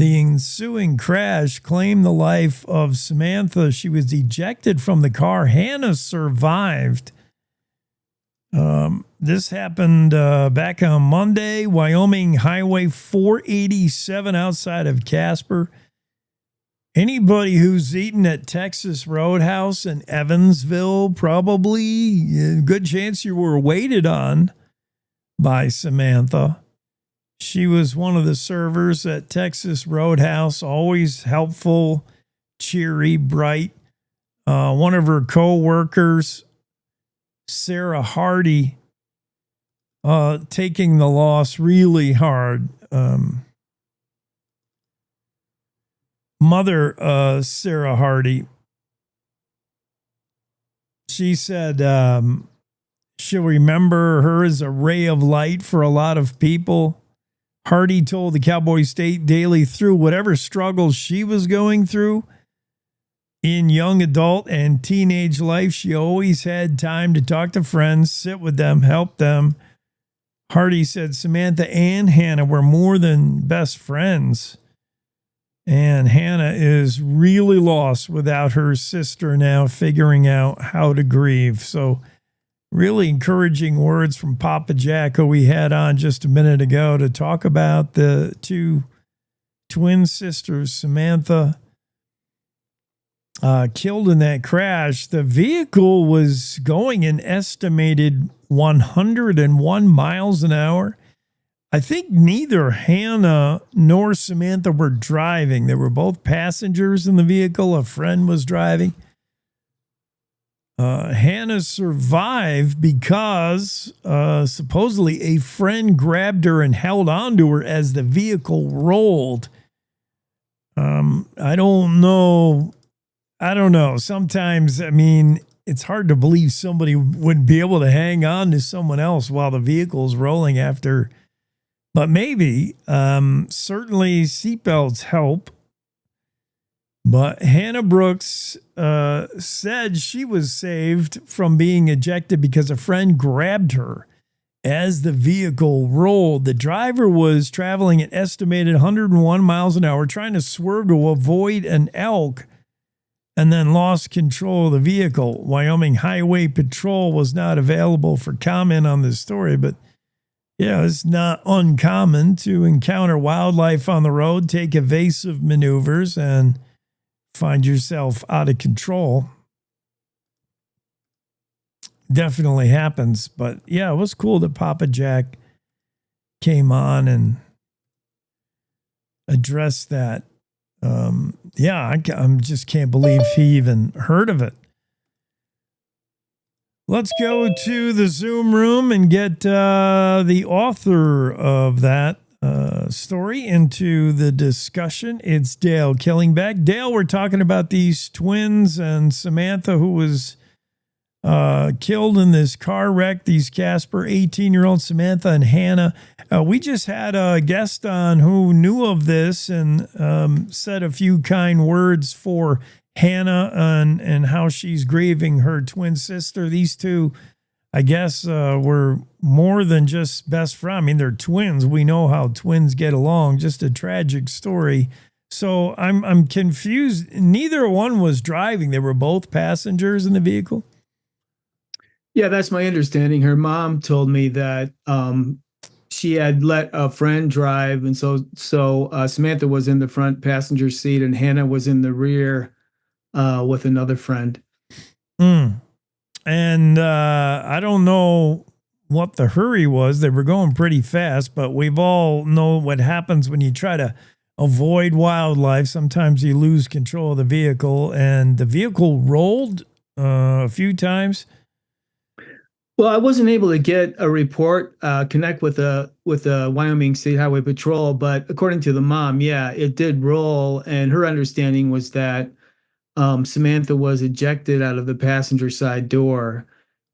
[SPEAKER 1] ensuing crash claimed the life of Samantha. She was ejected from the car. Hannah survived. This happened back on Monday, Wyoming Highway 487 outside of Casper. Anybody who's eaten at Texas Roadhouse in Evansville, probably a good chance you were waited on by Samantha. She was one of the servers at Texas Roadhouse, always helpful, cheery, bright. One of her co-workers, Sarah Hardy, taking the loss really hard. Mother Sarah Hardy, she said she'll remember her as a ray of light for a lot of people. Hardy told the Cowboy State Daily through whatever struggles she was going through in young adult and teenage life, she always had time to talk to friends, sit with them, help them. Hardy said Samantha and Hannah were more than best friends. And Hannah is really lost without her sister now, figuring out how to grieve. So really encouraging words from Papa Jack, who we had on just a minute ago, to talk about the two twin sisters, Samantha, killed in that crash. The vehicle was going an estimated 101 miles an hour. I think neither Hannah nor Samantha were driving. They were both passengers in the vehicle. A friend was driving. Hannah survived because supposedly a friend grabbed her and held on to her as the vehicle rolled. I don't know. Sometimes, I mean, it's hard to believe somebody would be able to hang on to someone else while the vehicle's rolling after. But maybe, certainly seatbelts help. But Hannah Brooks said she was saved from being ejected because a friend grabbed her as the vehicle rolled. The driver was traveling at estimated 101 miles an hour, trying to swerve to avoid an elk, and then lost control of the vehicle. Wyoming Highway Patrol was not available for comment on this story, but yeah, it's not uncommon to encounter wildlife on the road, take evasive maneuvers, and find yourself out of control. Definitely happens. But yeah, it was cool that Papa Jack came on and addressed that. I just can't believe he even heard of it. Let's go to the Zoom room and get the author of that story into the discussion. It's Dale Killingback. Dale, we're talking about these twins and Samantha, who was killed in this car wreck. These Casper, 18-year-old Samantha and Hannah. We just had a guest on who knew of this and said a few kind words for Hannah and how she's grieving her twin sister. These two, I guess, were more than just best friends. I mean, they're twins. We know how twins get along. Just a tragic story. So I'm confused. Neither one was driving. They were both passengers in the vehicle.
[SPEAKER 8] Yeah, that's my understanding. Her mom told me that she had let a friend drive, and so Samantha was in the front passenger seat, and Hannah was in the rear with another friend.
[SPEAKER 1] And I don't know what the hurry was. They were going pretty fast, but we've all know what happens when you try to avoid wildlife. Sometimes you lose control of the vehicle, and the vehicle rolled a few times.
[SPEAKER 8] Well, I wasn't able to get a report, connect with the Wyoming State Highway Patrol, but according to the mom, yeah, it did roll, and her understanding was that Samantha was ejected out of the passenger side door,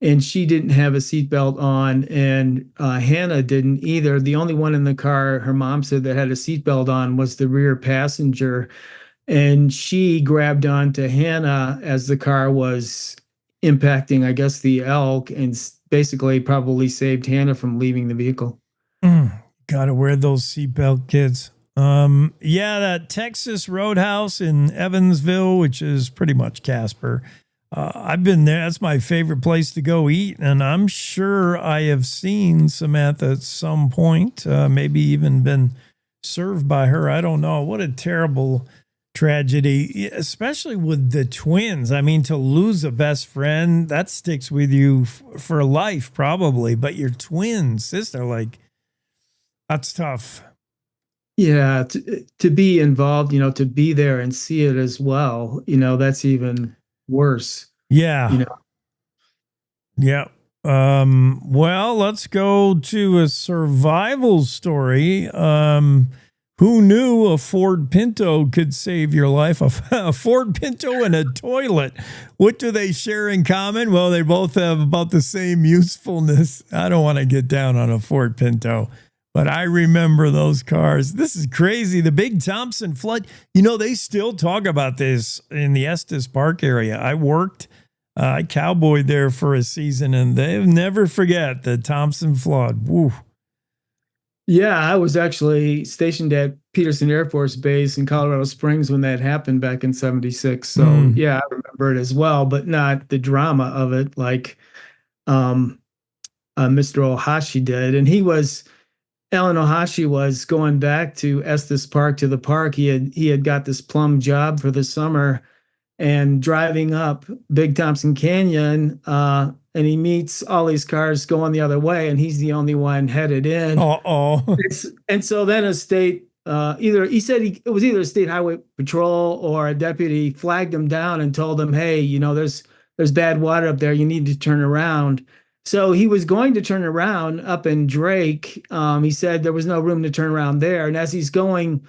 [SPEAKER 8] and she didn't have a seatbelt on, and Hannah didn't either. The only one in the car, her mom said, that had a seatbelt on was the rear passenger, and she grabbed onto Hannah as the car was impacting, I guess, the elk, and basically probably saved Hannah from leaving the vehicle.
[SPEAKER 1] Gotta wear those seatbelt, kids. Yeah, that Texas Roadhouse in Evansville, which is pretty much Casper. I've been there. That's my favorite place to go eat, and I'm sure I have seen Samantha at some point, maybe even been served by her. I don't know. What a terrible tragedy, especially with the twins. I mean, to lose a best friend, that sticks with you for life, probably. But your twin sister, like, that's tough.
[SPEAKER 8] Yeah, to be involved, to be there and see it as well, that's even worse.
[SPEAKER 1] Yeah. Yeah. Well, let's go to a survival story. Who knew a Ford Pinto could save your life? A Ford Pinto and a toilet. What do they share in common? Well, they both have about the same usefulness. I don't want to get down on a Ford Pinto, but I remember those cars. This is crazy. The Big Thompson flood. They still talk about this in the Estes Park area. I worked, I cowboyed there for a season, and they'll never forget the Thompson flood. Woo.
[SPEAKER 8] Yeah, I was actually stationed at Peterson Air Force Base in Colorado Springs when that happened back in '76. So yeah, I remember it as well, but not the drama of it like Mr. Ohashi did. And Alan Ohashi was going back to Estes Park to the park. He had got this plum job for the summer, and driving up Big Thompson Canyon, and he meets all these cars going the other way, and he's the only one headed in. And so then a state, it was either a state highway patrol or a deputy flagged him down and told him, hey, there's bad water up there. You need to turn around. So he was going to turn around up in Drake. He said there was no room to turn around there. And as he's going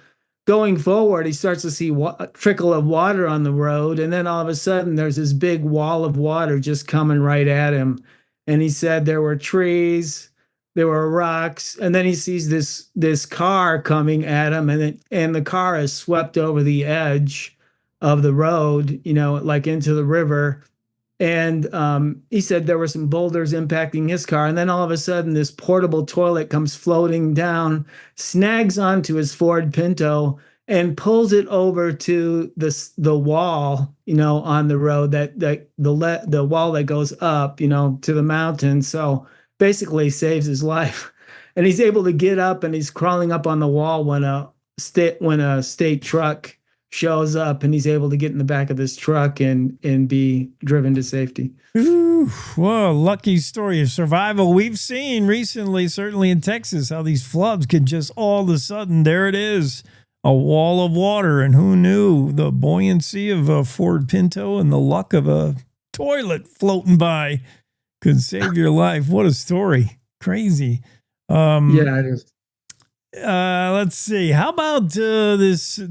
[SPEAKER 8] forward, he starts to see a trickle of water on the road. And then all of a sudden, there's this big wall of water just coming right at him. And he said there were trees, there were rocks. And then he sees this car coming at him. And the car is swept over the edge of the road, like into the river. And he said there were some boulders impacting his car. And then all of a sudden, this portable toilet comes floating down, snags onto his Ford Pinto, and pulls it over to the wall, on the road, the wall that goes up, to the mountain. So basically saves his life. And he's able to get up, and he's crawling up on the wall when a state truck shows up, and he's able to get in the back of this truck and be driven to safety.
[SPEAKER 1] Ooh, well, lucky story of survival. We've seen recently, certainly in Texas, how these floods can just all of a sudden, there it is, a wall of water. And who knew the buoyancy of a Ford Pinto and the luck of a toilet floating by could save your life. What a story. Crazy.
[SPEAKER 8] Yeah, it is.
[SPEAKER 1] Let's see. How about the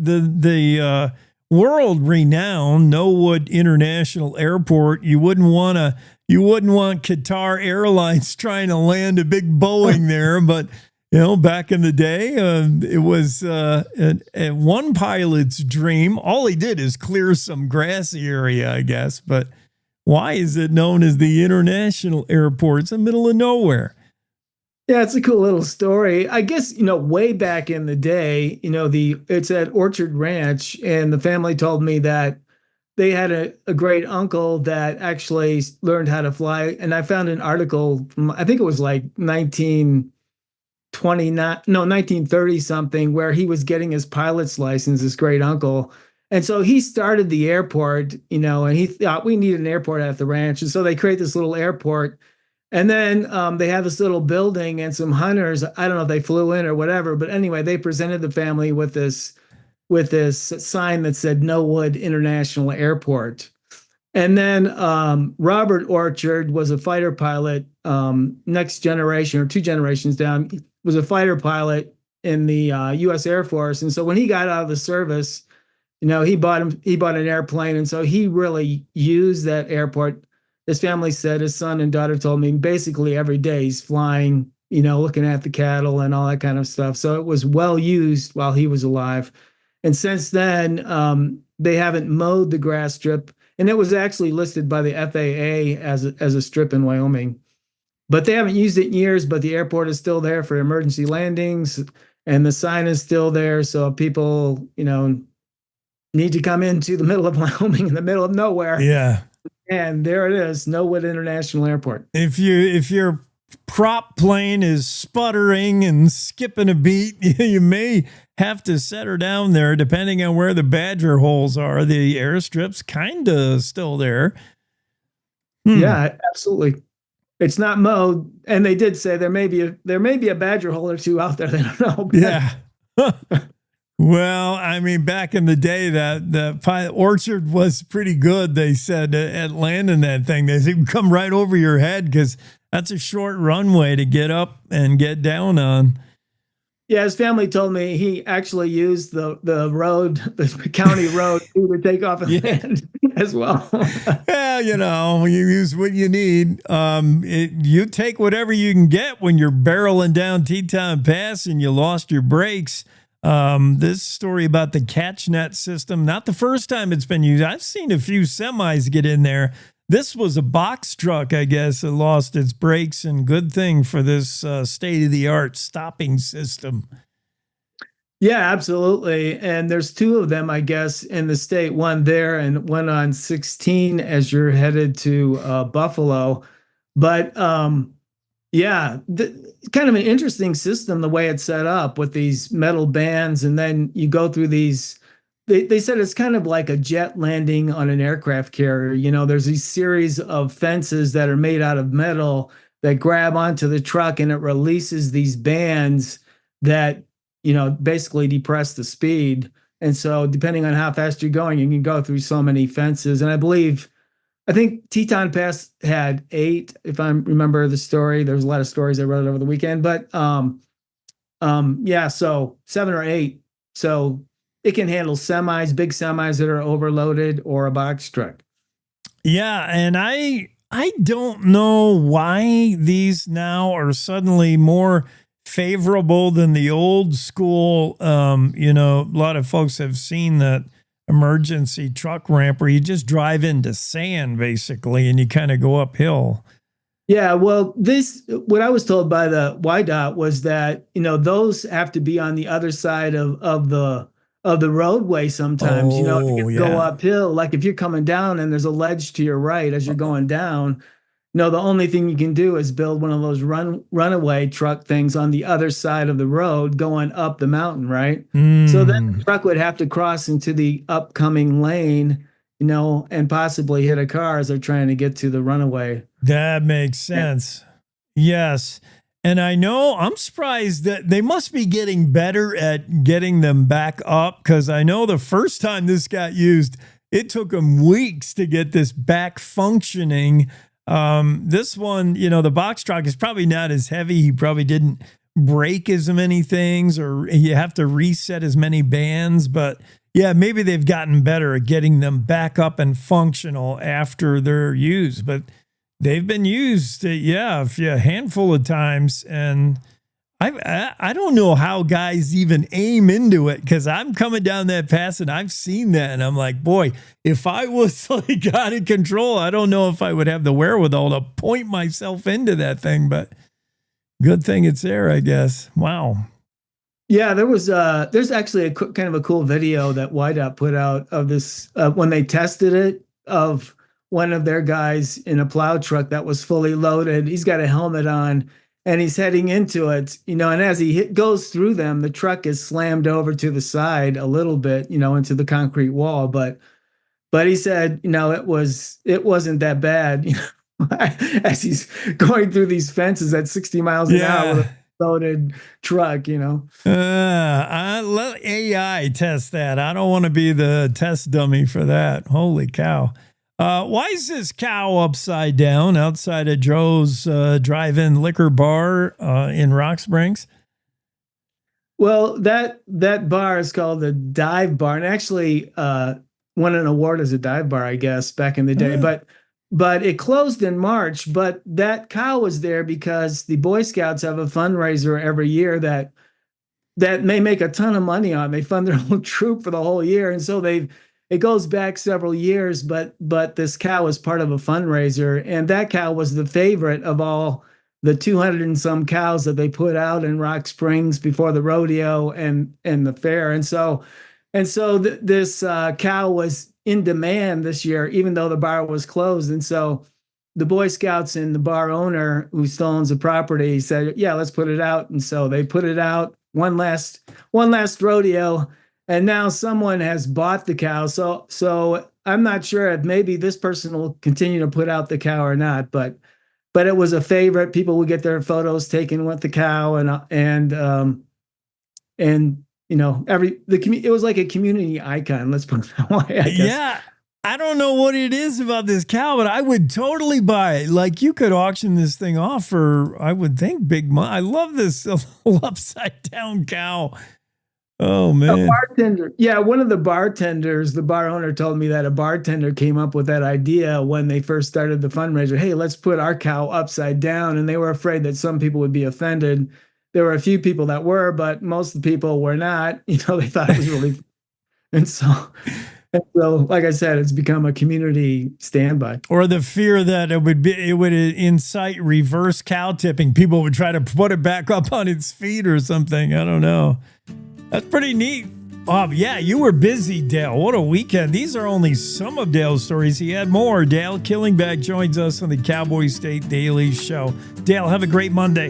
[SPEAKER 1] world-renowned Norwood International Airport? You wouldn't want Qatar Airlines trying to land a big Boeing there, but back in the day, it was one pilot's dream. All he did is clear some grassy area, I guess. But why is it known as the International Airport? It's in the middle of nowhere.
[SPEAKER 8] Yeah, it's a cool little story. I guess, way back in the day, it's at Orchard Ranch, and the family told me that they had a great uncle that actually learned how to fly. And I found an article from, I think it was like 19 1930 something, where he was getting his pilot's license, his great uncle. And so he started the airport, and he thought we need an airport at the ranch. And so they create this little airport. And then they have this little building, and some hunters, I don't know if they flew in or whatever, but anyway, they presented the family with this sign that said Nowood International Airport. And then Robert Orchard was a fighter pilot, next generation or 2 generations down, was a fighter pilot in the U.S. Air Force. And so when he got out of the service, he bought an airplane. And so he really used that airport. His family said, his son and daughter told me, basically every day he's flying, looking at the cattle and all that kind of stuff. So it was well used while he was alive. And since then, they haven't mowed the grass strip. And it was actually listed by the FAA as a strip in Wyoming. But they haven't used it in years, but the airport is still there for emergency landings, and the sign is still there. So people, need to come into the middle of Wyoming in the middle of nowhere.
[SPEAKER 1] Yeah.
[SPEAKER 8] And there it is, Nowood International Airport.
[SPEAKER 1] If your prop plane is sputtering and skipping a beat, you may have to set her down there, depending on where the badger holes are. The airstrip's kind of still there.
[SPEAKER 8] Yeah, absolutely. It's not mowed, and they did say there may be a badger hole or two out there. They don't know.
[SPEAKER 1] Yeah. Well, I mean, back in the day, the pilot Orchard was pretty good. They said at landing that thing, they said come right over your head because that's a short runway to get up and get down on.
[SPEAKER 8] Yeah, his family told me he actually used the road, the county road, to take off and land as well.
[SPEAKER 1] Yeah, you use what you need. You take whatever you can get when you're barreling down Teton Pass and you lost your brakes. This story about the catch net system, not the first time it's been used. I've seen a few semis get in there. This was a box truck, I guess, that lost its brakes, and good thing for this state-of-the-art stopping system.
[SPEAKER 8] Yeah, absolutely. And there's 2 of them, I guess, in the state, one there and one on 16 as you're headed to Buffalo. But yeah, kind of an interesting system, the way it's set up with these metal bands. And then you go through these, they said it's kind of like a jet landing on an aircraft carrier. There's these series of fences that are made out of metal that grab onto the truck, and it releases these bands that, basically depress the speed. And so depending on how fast you're going, you can go through so many fences. And I think Teton Pass had 8, if I remember the story. There was a lot of stories I wrote over the weekend, but yeah, so 7 or 8. So it can handle semis, big semis that are overloaded, or a box truck. Yeah,
[SPEAKER 1] and I don't know why these now are suddenly more favorable than the old school. A lot of folks have seen that emergency truck ramp where you just drive into sand basically and you kind of go uphill.
[SPEAKER 8] Yeah, well, what I was told by the YDOT was that, those have to be on the other side of the roadway sometimes, go uphill. Like if you're coming down and there's a ledge to your right as you're going down, the only thing you can do is build one of those runaway truck things on the other side of the road going up the mountain, right? So then the truck would have to cross into the upcoming lane, and possibly hit a car as they're trying to get to the runaway.
[SPEAKER 1] That makes sense. Yes. And I know I'm surprised that they must be getting better at getting them back up, because I know the first time this got used, it took them weeks to get this back functioning. This one, the box truck is probably not as heavy. He probably didn't break as many things, or you have to reset as many bands. But yeah, maybe they've gotten better at getting them back up and functional after they're used. But they've been used, a handful of times. And I don't know how guys even aim into it, because I'm coming down that pass and I've seen that. And I'm like, boy, if I was like out of control, I don't know if I would have the wherewithal to point myself into that thing. But good thing it's there, I guess. Wow.
[SPEAKER 8] Yeah, there's actually kind of a cool video that YDOT put out of this when they tested it, of one of their guys in a plow truck that was fully loaded. He's got a helmet on, and he's heading into it, and as he goes through them, the truck is slammed over to the side a little bit, into the concrete wall. But he said, it wasn't that bad, as he's going through these fences at 60 miles an hour with a loaded truck,
[SPEAKER 1] Let AI test that. I don't want to be the test dummy for that. Holy cow. Why is this cow upside down outside of Joe's drive-in liquor bar in Rock Springs?
[SPEAKER 8] Well, that bar is called the Dive Bar, and actually won an award as a dive bar, I guess, back in the day. But it closed in March. But that cow was there because the Boy Scouts have a fundraiser every year that may make a ton of money on. They fund their whole troop for the whole year, and so it goes back several years. But this cow is part of a fundraiser, and that cow was the favorite of all the 200 and some cows that they put out in Rock Springs before the rodeo and the fair, and so this cow was in demand this year, even though the bar was closed. And so the Boy Scouts and the bar owner, who still owns the property, said, "Yeah, let's put it out." And so they put it out one last rodeo, and now someone has bought the cow. So I'm not sure if maybe this person will continue to put out the cow or not, but it was a favorite. People would get their photos taken with the cow, and it was like a community icon. Let's put it that way, I guess.
[SPEAKER 1] Yeah. I don't know what it is about this cow, but I would totally buy it. Like, you could auction this thing off for, I would think, big money. I love this upside down cow. Oh, man.
[SPEAKER 8] A bartender. Yeah, one of the bartenders, the bar owner told me that a bartender came up with that idea when they first started the fundraiser. Hey, let's put our cow upside down. And they were afraid that some people would be offended. There were a few people that were, but most of the people were not. They thought it was really and so, like I said, it's become a community standby.
[SPEAKER 1] Or the fear that it would incite reverse cow tipping. People would try to put it back up on its feet or something. I don't know. That's pretty neat. Oh, yeah, you were busy, Dale. What a weekend. These are only some of Dale's stories. He had more. Dale Killingback joins us on the Cowboy State Daily Show. Dale, have a great Monday.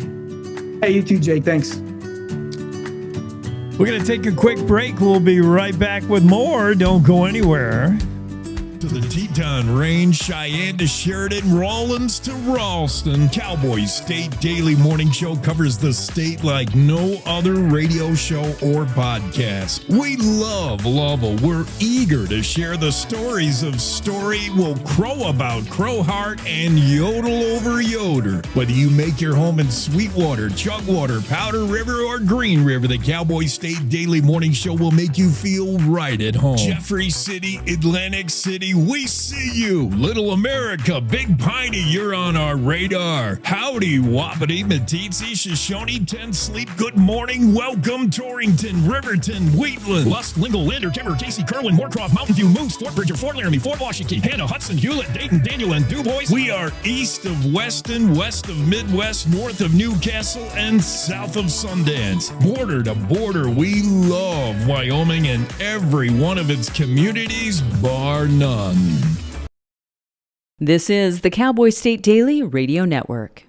[SPEAKER 8] Hey, you too, Jake. Thanks.
[SPEAKER 1] We're going to take a quick break. We'll be right back with more. Don't go anywhere.
[SPEAKER 3] To the Teton Range, Cheyenne to Sheridan, Rawlins to Ralston. Cowboy State Daily Morning Show covers the state like no other radio show or podcast. We love Lovell. We're eager to share the stories of Story will crow about Crowheart and Yodel over Yoder. Whether you make your home in Sweetwater, Chugwater, Powder River, or Green River, the Cowboy State Daily Morning Show will make you feel right at home. Jeffrey City, Atlantic City, we see you. Little America, Big Piney, you're on our radar. Howdy, Wapiti, Meeteetse, Shoshone, Ten Sleep, good morning. Welcome, Torrington, Riverton, Wheatland, Lusk, Lingle, Lander, Timber, Casey, Kerwin, Moorcroft, Mountain View, Moose, Fort Bridger, Fort Laramie, Fort Washington, Hannah, Hudson, Hewlett, Dayton, Daniel, and DuBois. We are east of Weston, west of Midwest, north of Newcastle, and south of Sundance. Border to border, we love Wyoming and every one of its communities, bar none.
[SPEAKER 2] This is the Cowboy State Daily Radio Network.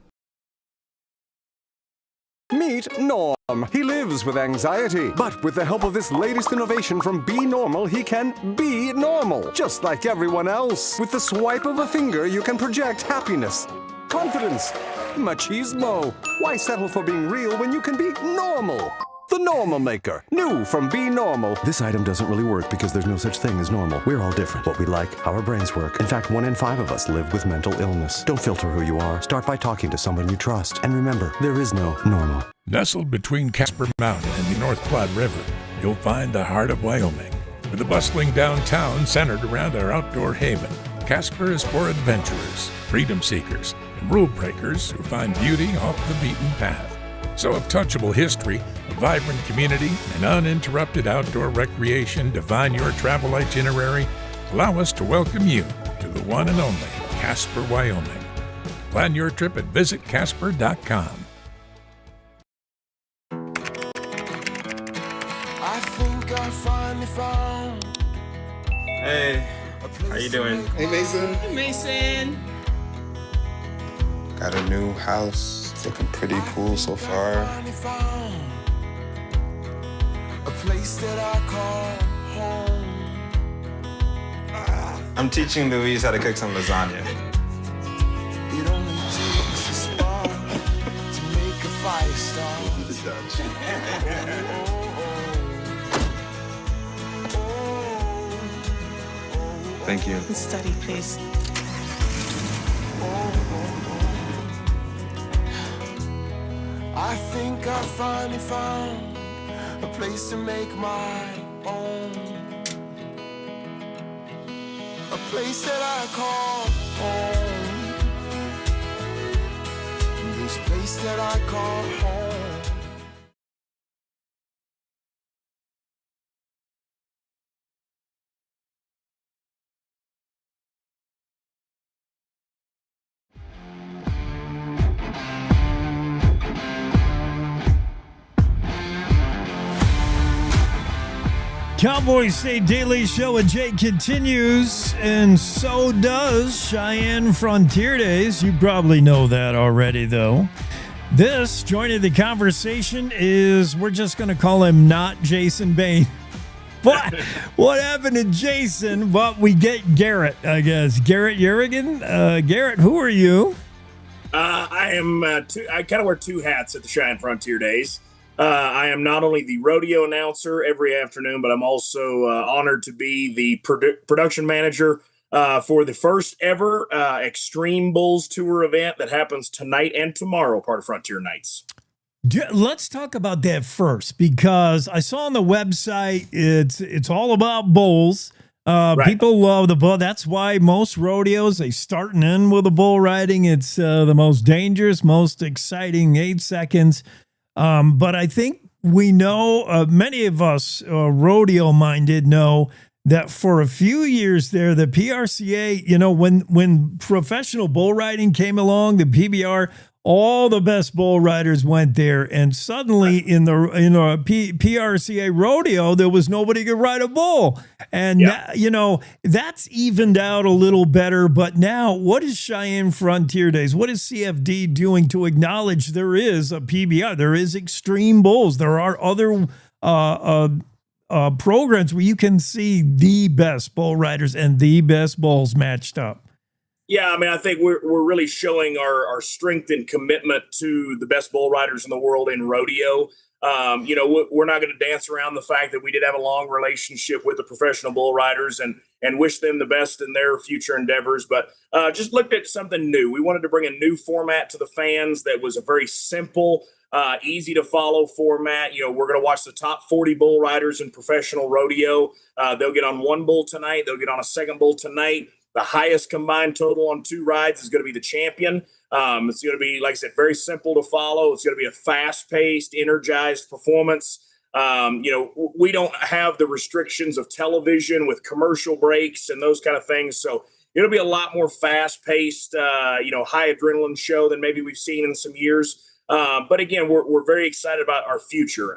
[SPEAKER 21] Meet Norm. He lives with anxiety, but with the help of this latest innovation from Be Normal, he can be normal, just like everyone else. With the swipe of a finger, you can project happiness, confidence, machismo. Why settle for being real when you can be normal? The Normal Maker. New from Be Normal. This item doesn't really work because there's no such thing as normal. We're all different. What we like, how our brains work. In fact, 1 in 5 of us live with mental illness. Don't filter who you are. Start by talking to someone you trust. And remember, there is no normal.
[SPEAKER 5] Nestled between Casper Mountain and the North Platte River, you'll find the heart of Wyoming. With a bustling downtown centered around our outdoor haven, Casper is for adventurers, freedom seekers, and rule breakers who find beauty off the beaten path. So a touchable history, a vibrant community, and uninterrupted outdoor recreation define your travel itinerary. Allow us to welcome you to the one and only Casper, Wyoming. Plan your trip at visitcasper.com.
[SPEAKER 23] I think I finally found.
[SPEAKER 24] Hey, how you doing?
[SPEAKER 23] Hey, Mason.
[SPEAKER 24] Hey, Mason.
[SPEAKER 23] Got a new house.
[SPEAKER 19] Looking pretty cool so far.
[SPEAKER 23] A place that I call home.
[SPEAKER 24] I'm teaching Louise how to cook some lasagna.
[SPEAKER 23] It only takes a spark to make a fire start.
[SPEAKER 19] Thank you.
[SPEAKER 15] Study, please.
[SPEAKER 23] I think I finally found a place to make my own. A place that I call home. This place that I call home.
[SPEAKER 1] Cowboy State Daily Show with Jake continues, and so does Cheyenne Frontier Days. You probably know that already, though. This, joining the conversation, is, we're just going to call him not Jason Bain. What happened to Jason? Well, we get Garrett, I guess. Garrett Yerrigan? Garrett, who are you?
[SPEAKER 4] I am. I kind of wear two hats at the Cheyenne Frontier Days. I am not only the rodeo announcer every afternoon, but I'm also honored to be the production manager for the first ever Extreme Bulls Tour event that happens tonight and tomorrow, part of Frontier Nights.
[SPEAKER 1] Let's talk about that first, because I saw on the website it's all about bulls. Right. People love the bull. That's why most rodeos, they starting in with a bull riding. It's the most dangerous, most exciting 8 seconds. But I think we know, many of us rodeo-minded know that for a few years there, the PRCA, you know, when professional bull riding came along, the PBR, all the best bull riders went there, and suddenly in a PRCA rodeo, there was nobody could ride a bull, and you know, that's evened out a little better. But now, what is Cheyenne Frontier Days? What is CFD doing to acknowledge there is a PBR? There is Extreme Bulls. There are other programs where you can see the best bull riders and the best bulls matched up.
[SPEAKER 4] Yeah, I mean, I think we're really showing our strength and commitment to the best bull riders in the world in rodeo. You know, we're not going to dance around the fact that we did have a long relationship with the professional bull riders and wish them the best in their future endeavors. But just looked at something new. We wanted to bring a new format to the fans that was a very simple, easy to follow format. You know, we're going to watch the top 40 bull riders in professional rodeo. They'll get on one bull tonight. They'll get on a second bull tonight. The highest combined total on 2 rides is going to be the champion. It's going to be, like I said, very simple to follow. It's going to be a fast-paced, energized performance. You know, we don't have the restrictions of television with commercial breaks and those kind of things. So it'll be a lot more fast-paced, you know, high adrenaline show than maybe we've seen in some years. But again, we're very excited about our future.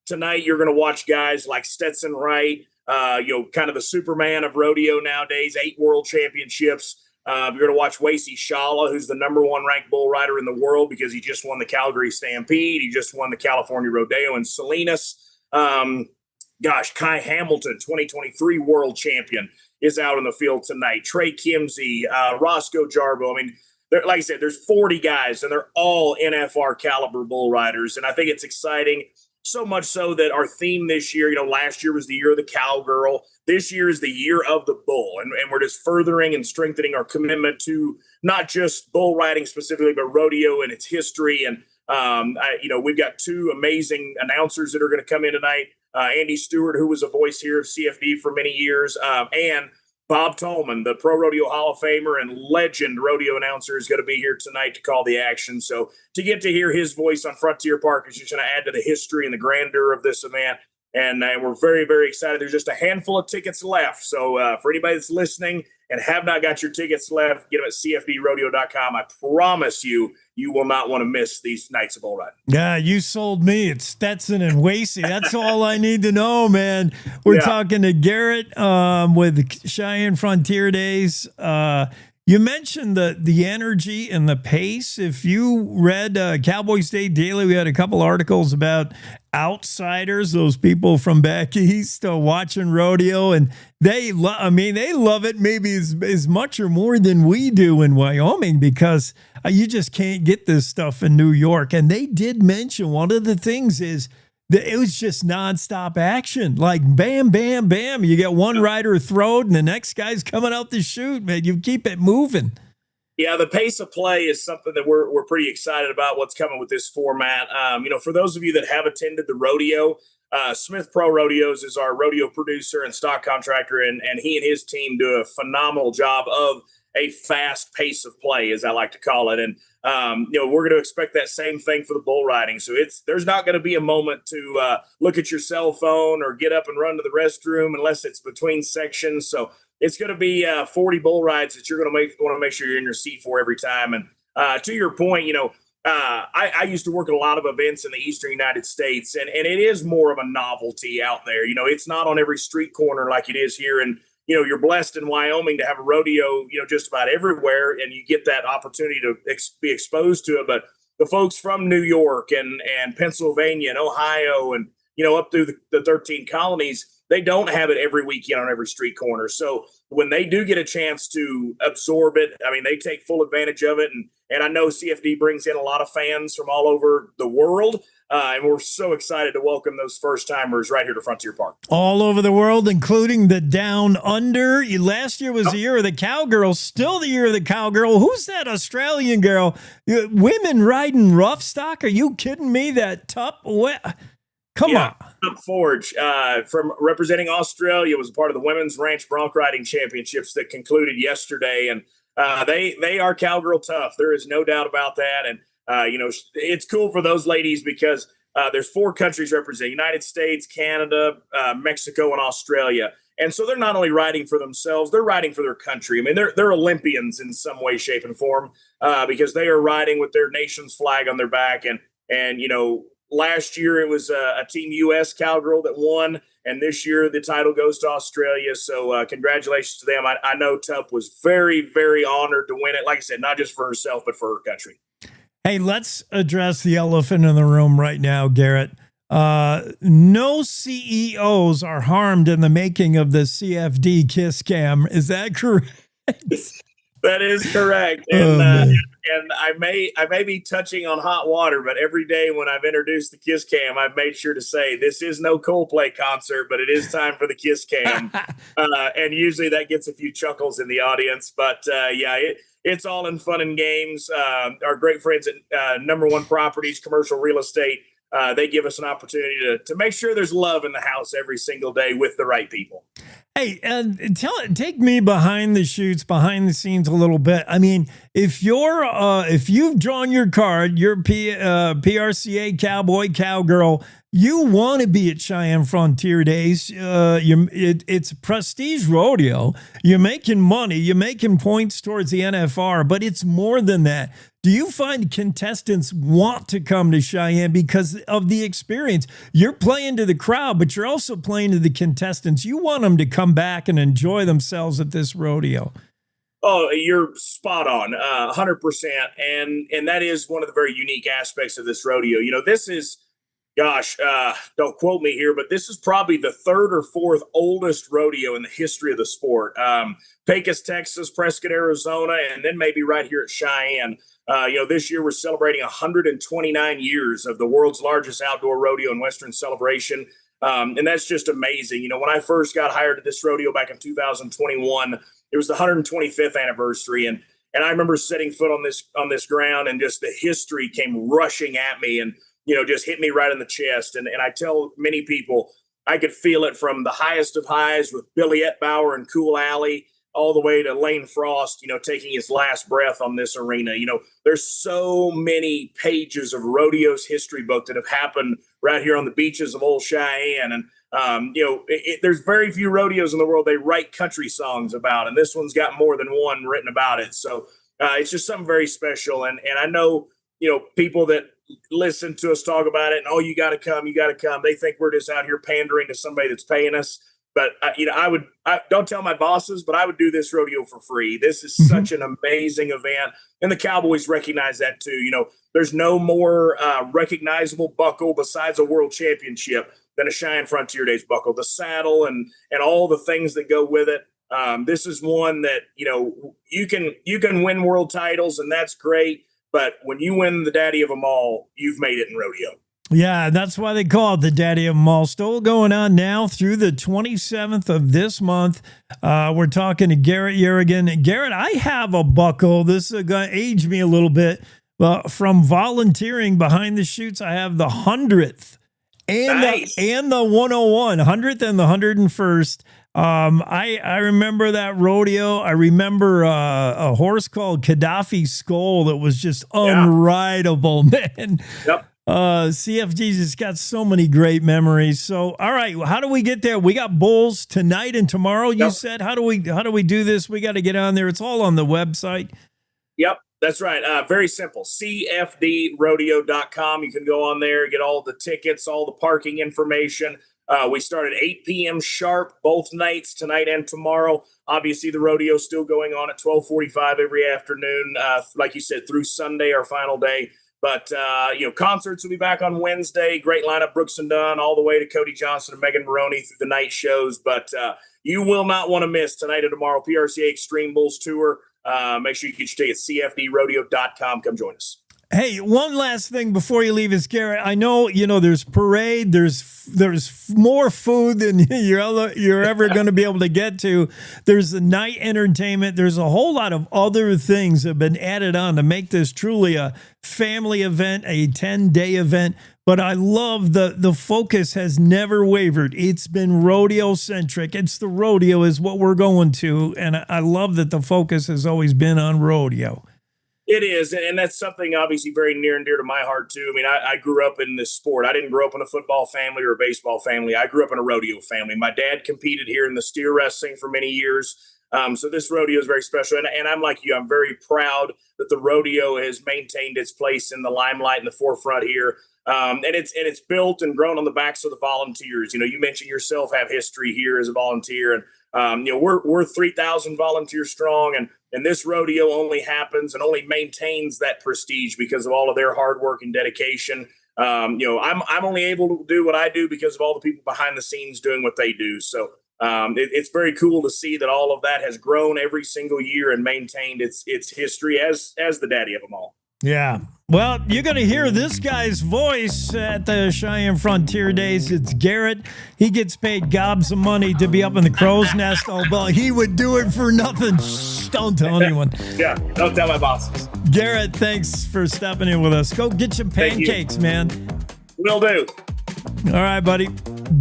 [SPEAKER 4] Tonight, you're going to watch guys like Stetson Wright, you know, kind of the Superman of rodeo nowadays, 8 world championships. You're going to watch Wasey Shala, who's the #1 ranked bull rider in the world because he just won the Calgary Stampede. He just won the California Rodeo in Salinas. Kai Hamilton, 2023 world champion, is out in the field tonight. Trey Kimsey, Roscoe Jarbo. I mean, like I said, there's 40 guys, and they're all NFR caliber bull riders. And I think it's exciting. So much so that our theme this year, you know, last year was the year of the cowgirl. This year is the year of the bull. And we're just furthering and strengthening our commitment to not just bull riding specifically, but rodeo and its history. And, you know, we've got 2 amazing announcers that are going to come in tonight. Andy Stewart, who was a voice here of CFD for many years, and Bob Tolman, the Pro Rodeo Hall of Famer and legend rodeo announcer, is going to be here tonight to call the action. So to get to hear his voice on Frontier Park is just going to add to the history and the grandeur of this event. And we're very, very excited. There's just a handful of tickets left. So for anybody that's listening and have not got your tickets left, get them at cfdrodeo.com. I promise you, you will not want to miss these nights of bull riding.
[SPEAKER 1] Yeah, you sold me. It's Stetson and Wasey. That's all I need to know, man. We're talking to Garrett with Cheyenne Frontier Days. You mentioned the energy and the pace. If you read Cowboy State Daily, we had a couple articles about outsiders, those people from back east watching rodeo, and they love it maybe as much or more than we do in Wyoming, because you just can't get this stuff in New York. And they did mention one of the things is that it was just nonstop action, like bam, bam, bam. You get one rider throwed and the next guy's coming out the chute, man. You keep it moving.
[SPEAKER 4] Yeah, the pace of play is something that we're pretty excited about what's coming with this format. For those of you that have attended the rodeo, Smith Pro Rodeos is our rodeo producer and stock contractor, and he and his team do a phenomenal job of a fast pace of play, as I like to call it. And, we're going to expect that same thing for the bull riding. So there's not going to be a moment to look at your cell phone or get up and run to the restroom unless it's between sections. So it's going to be 40 bull rides that you're going to want to make sure you're in your seat for every time. And to your point, I used to work at a lot of events in the Eastern United States, and it is more of a novelty out there. It's not on every street corner like it is here. And, you're blessed in Wyoming to have a rodeo, just about everywhere, and you get that opportunity to be exposed to it. But the folks from New York and Pennsylvania and Ohio and, up through the 13 colonies, they don't have it every weekend on every street corner. So when they do get a chance to absorb it, they take full advantage of it. And I know CFD brings in a lot of fans from all over the world. And we're so excited to welcome those first timers right here to Frontier Park.
[SPEAKER 1] All over the world, including the Down Under. Last year was the year of the cowgirl, still the year of the cowgirl. Who's that Australian girl? Women riding rough stock? Are you kidding me? That Tup? Come on.
[SPEAKER 4] Tup Forge, from representing Australia, was a part of the Women's Ranch Bronc Riding Championships that concluded yesterday. And they are cowgirl tough. There is no doubt about that. And it's cool for those ladies because there's 4 countries represented: United States, Canada, Mexico, and Australia. And so they're not only riding for themselves, they're riding for their country. They're Olympians in some way, shape, and form because they are riding with their nation's flag on their back. And last year it was a Team U.S. cowgirl that won, and this year the title goes to Australia. So congratulations to them. I know Tup was very, very honored to win it. Like I said, not just for herself, but for her country.
[SPEAKER 1] Hey, let's address the elephant in the room right now, Garrett. No CEOs are harmed in the making of the CFD kiss cam. Is that correct?
[SPEAKER 4] That is correct. And I may be touching on hot water, but every day when I've introduced the kiss cam, I've made sure to say this is no Coldplay concert, but it is time for the kiss cam. And usually that gets a few chuckles in the audience. But it's all in fun and games. Our great friends at Number One Properties, Commercial Real Estate, they give us an opportunity to make sure there's love in the house every single day with the right people.
[SPEAKER 1] Hey, and take me behind the shoots, behind the scenes a little bit. If you've drawn your card, you're PRCA cowboy, cowgirl, you want to be at Cheyenne Frontier Days. It's a prestige rodeo. You're making money. You're making points towards the NFR, but it's more than that. Do you find contestants want to come to Cheyenne because of the experience? You're playing to the crowd, but you're also playing to the contestants. You want them to come back and enjoy themselves at this rodeo.
[SPEAKER 4] Oh, you're spot on, 100%. And that is one of the very unique aspects of this rodeo. This is, don't quote me here, but this is probably the 3rd or 4th oldest rodeo in the history of the sport. Pecos, Texas, Prescott, Arizona, and then maybe right here at Cheyenne. This year we're celebrating 129 years of the world's largest outdoor rodeo and Western celebration. And that's just amazing. When I first got hired at this rodeo back in 2021, it was the 125th anniversary. And I remember setting foot on this ground, and just the history came rushing at me and, just hit me right in the chest. And I tell many people, I could feel it from the highest of highs with Billy Ettbauer and Cool Alley all the way to Lane Frost, taking his last breath on this arena. There's so many pages of rodeo's history book that have happened right here on the beaches of Old Cheyenne. And, there's very few rodeos in the world they write country songs about, and this one's got more than one written about it. So it's just something very special. And I know, people that listen to us talk about it and, oh, you got to come. They think we're just out here pandering to somebody that's paying us. But I don't tell my bosses, but I would do this rodeo for free. This is such an amazing event, and the Cowboys recognize that too. There's no more recognizable buckle besides a world championship than a Cheyenne Frontier Days buckle. The saddle and all the things that go with it. This is one that you can win world titles, and that's great. But when you win the daddy of them all, you've made it in rodeo.
[SPEAKER 1] Yeah, that's why they call it the daddy of them all. Still going on now through the 27th of this month. We're talking to Garrett Yerrigan. Garrett, I have a buckle. This is going to age me a little bit. From volunteering behind the chutes, I have the 100th and the 101, 100th and the 101st. I remember that rodeo. I remember a horse called Gaddafi Skull that was just unrideable, man.
[SPEAKER 4] Yep.
[SPEAKER 1] CFG's just got so many great memories. So, all right, how do we get there? We got bulls tonight and tomorrow. You said, how do we do this? We got to get on there. It's all on the website.
[SPEAKER 4] Yep, that's right. Very simple. CFDrodeo.com. You can go on there, get all the tickets, all the parking information. We start at 8 p.m. sharp both nights, tonight and tomorrow. Obviously, the rodeo is still going on at 12:45 every afternoon. Like you said, through Sunday, our final day. But, concerts will be back on Wednesday. Great lineup, Brooks and Dunn, all the way to Cody Johnson and Megan Maroney through the night shows. But you will not want to miss tonight and tomorrow, PRCA Extreme Bulls Tour. Make sure you get your tickets, CFDrodeo.com. Come join us.
[SPEAKER 1] Hey, one last thing before you leave us, Garrett. I know, there's parade, there's more food than you're ever going to be able to get to. There's the night entertainment. There's a whole lot of other things that have been added on to make this truly a family event, a 10-day event. But I love the focus has never wavered. It's been rodeo-centric. It's the rodeo is what we're going to. And I love that the focus has always been on rodeo.
[SPEAKER 4] It is, and that's something obviously very near and dear to my heart, too. I mean, I grew up in this sport. I didn't grow up in a football family or a baseball family. I grew up in a rodeo family. My dad competed here in the steer wrestling for many years, so this rodeo is very special. And I'm like you. I'm very proud that the rodeo has maintained its place in the limelight in the forefront here. And it's built and grown on the backs of the volunteers. You mentioned yourself have history here as a volunteer, and we're 3,000 volunteers strong, and this rodeo only happens and only maintains that prestige because of all of their hard work and dedication. I'm only able to do what I do because of all the people behind the scenes doing what they do. So it's very cool to see that all of that has grown every single year and maintained its history as the daddy of them all.
[SPEAKER 1] Yeah. Well, you're going to hear this guy's voice at the Cheyenne Frontier Days. It's Garrett. He gets paid gobs of money to be up in the crow's nest. Although he would do it for nothing. Shh, don't tell anyone.
[SPEAKER 4] Yeah, don't tell my bosses.
[SPEAKER 1] Garrett, thanks for stepping in with us. Go get your pancakes, man.
[SPEAKER 4] Will do.
[SPEAKER 1] All right, buddy.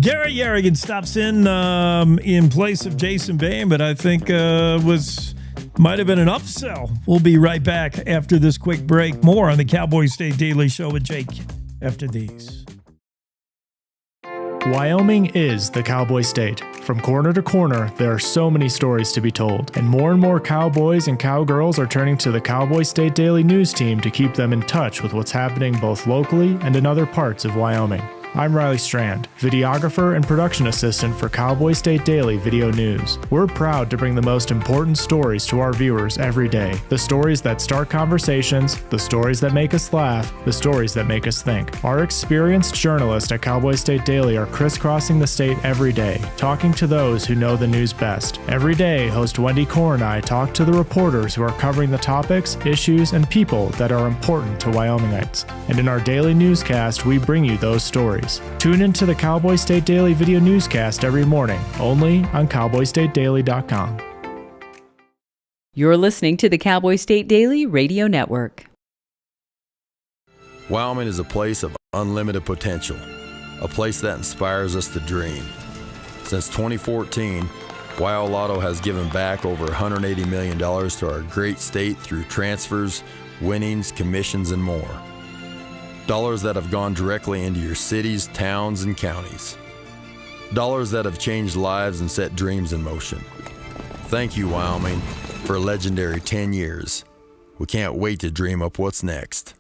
[SPEAKER 1] Garrett Yerrigan stops in place of Jason Bain, but I think might have been an upsell. We'll be right back after this quick break. More on the Cowboy State Daily Show with Jake after these.
[SPEAKER 6] Wyoming is the Cowboy State. From corner to corner, there are so many stories to be told, and more cowboys and cowgirls are turning to the Cowboy State Daily News team to keep them in touch with what's happening both locally and in other parts of Wyoming. I'm Riley Strand, videographer and production assistant for Cowboy State Daily Video News. We're proud to bring the most important stories to our viewers every day. The stories that start conversations, the stories that make us laugh, the stories that make us think. Our experienced journalists at Cowboy State Daily are crisscrossing the state every day, talking to those who know the news best. Every day, host Wendy Core and I talk to the reporters who are covering the topics, issues, and people that are important to Wyomingites. And in our daily newscast, we bring you those stories. Tune into the Cowboy State Daily Video Newscast every morning, only on CowboyStateDaily.com.
[SPEAKER 2] You're listening to the Cowboy State Daily Radio Network.
[SPEAKER 9] Wyoming is a place of unlimited potential, a place that inspires us to dream. Since 2014, Wyo Lotto has given back over $180 million to our great state through transfers, winnings, commissions, and more. Dollars that have gone directly into your cities, towns, and counties. Dollars that have changed lives and set dreams in motion. Thank you, Wyoming, for a legendary 10 years. We can't wait to dream up what's next.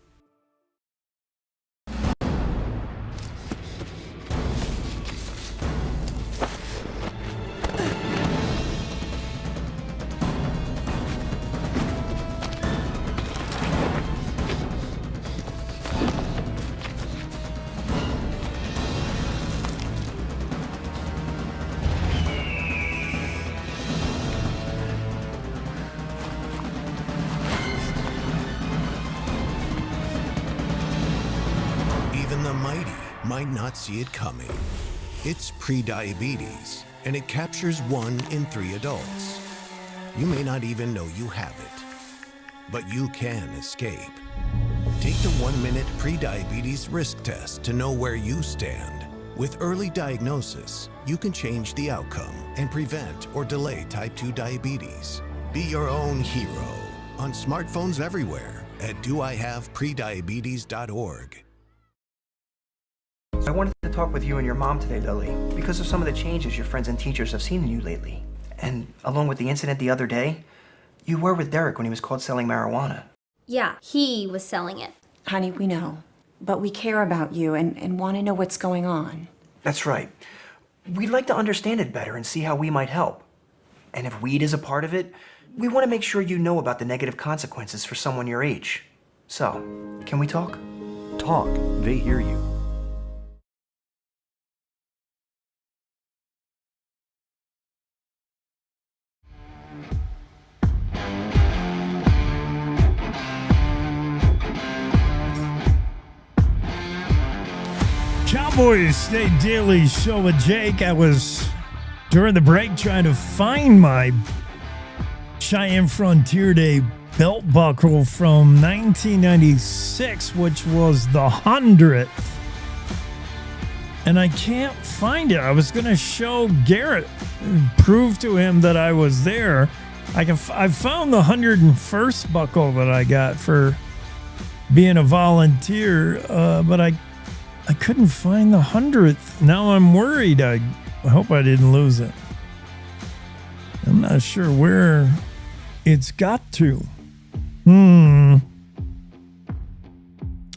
[SPEAKER 7] mighty might not see it coming. It's prediabetes, and it captures 1 in 3 adults. You may not even know you have it, but you can escape. Take the 1-minute prediabetes risk test to know where you stand. With early diagnosis, you can change the outcome and prevent or delay type 2 diabetes. Be your own hero on smartphones everywhere at doihaveprediabetes.org.
[SPEAKER 10] I wanted to talk with you and your mom today, Lily, because of some of the changes your friends and teachers have seen in you lately. And along with the incident the other day, you were with Derek when he was caught selling marijuana.
[SPEAKER 14] Yeah, he was selling it.
[SPEAKER 15] Honey, we know. But we care about you and want to know what's going on.
[SPEAKER 10] That's right. We'd like to understand it better and see how we might help. And if weed is a part of it, we want to make sure you know about the negative consequences for someone your age. So, can we talk?
[SPEAKER 16] Talk. They hear you.
[SPEAKER 1] Cowboy State Daily Show with Jake. I was, during the break, trying to find my Cheyenne Frontier Day belt buckle from 1996, which was the 100th. And I can't find it. I was going to show Garrett, prove to him that I was there. I found the 101st buckle that I got for being a volunteer, but I couldn't find the 100th. Now I'm worried. I hope I didn't lose it. I'm not sure where it's got to.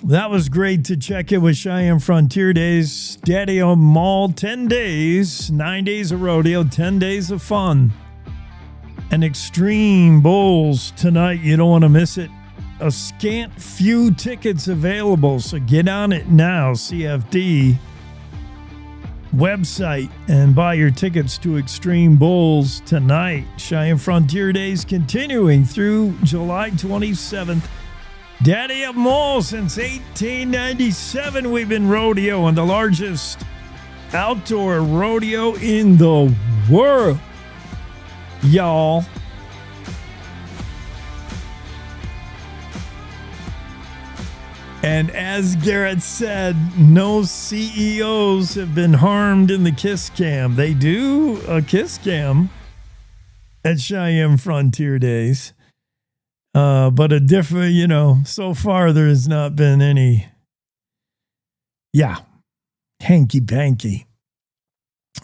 [SPEAKER 1] That was great to check in with Cheyenne Frontier Days. Daddy on Mall, 10 days, 9 days of rodeo, 10 days of fun. And Extreme Bowls tonight. You don't want to miss it. A scant few tickets available, so get on it now, CFD website, and buy your tickets to Extreme Bowls tonight. Cheyenne Frontier Days continuing through July 27th. Daddy of Mall since 1897. We've been rodeoing, the largest outdoor rodeo in the world, y'all. And as Garrett said, no CEOs have been harmed in the kiss cam. They do a kiss cam at Cheyenne Frontier Days. But a different, so far there has not been any, hanky-panky.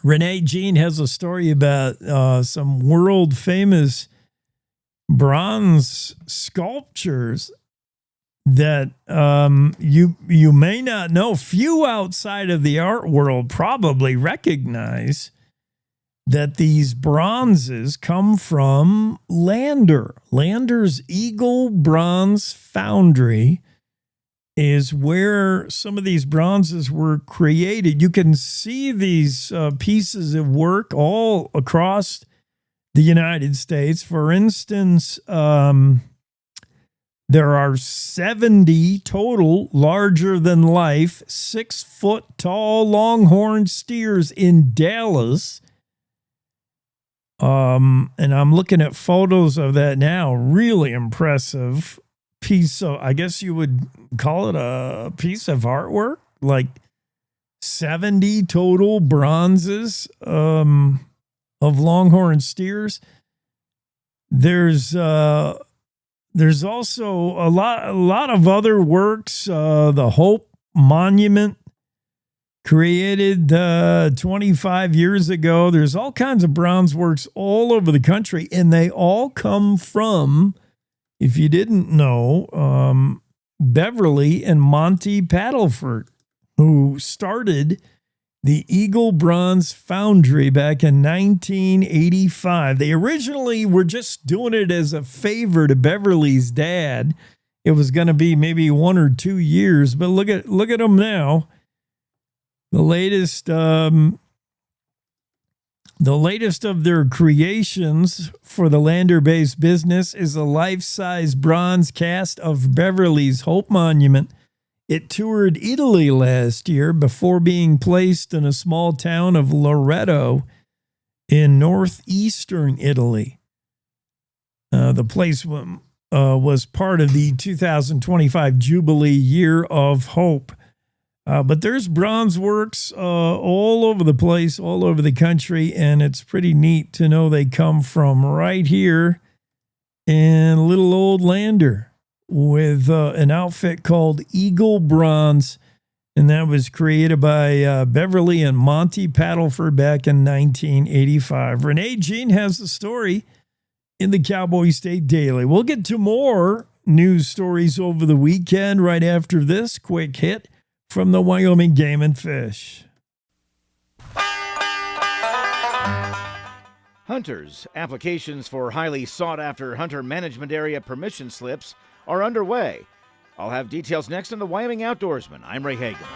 [SPEAKER 1] Renee Jean has a story about some world-famous bronze sculptures that you may not know. Few outside of the art world probably recognize that these bronzes come from Lander. Lander's Eagle Bronze Foundry is where some of these bronzes were created. You can see these pieces of work all across the United States. For instance, there are 70 total larger-than-life, 6-foot-tall longhorn steers in Dallas. And I'm looking at photos of that now. Really impressive piece of, I guess you would call it a piece of artwork. Like 70 total bronzes of longhorn steers. There's also a lot of other works. The Hope Monument, created 25 years ago. There's all kinds of bronze works all over the country, and they all come from, if you didn't know, Beverly and Monty Paddleford, who started the Eagle Bronze Foundry back in 1985. They originally were just doing it as a favor to Beverly's dad. It was going to be maybe 1 or 2 years, but look at them now. The latest of their creations for the Lander-based business is a life-size bronze cast of Beverly's Hope Monument. It toured Italy last year before being placed in a small town of Loreto in northeastern Italy. The place was part of the 2025 Jubilee Year of Hope. But there's bronze works all over the place, all over the country, and it's pretty neat to know they come from right here in little old Lander with an outfit called Eagle Bronze, and that was created by Beverly and Monty Paddleford back in 1985. Renee Jean has the story in the Cowboy State Daily. We'll get to more news stories over the weekend right after this quick hit from the Wyoming Game and Fish.
[SPEAKER 11] Hunters, applications for highly sought-after hunter management area permission slips are underway. I'll have details next on the Wyoming Outdoorsman. I'm Ray Hageman.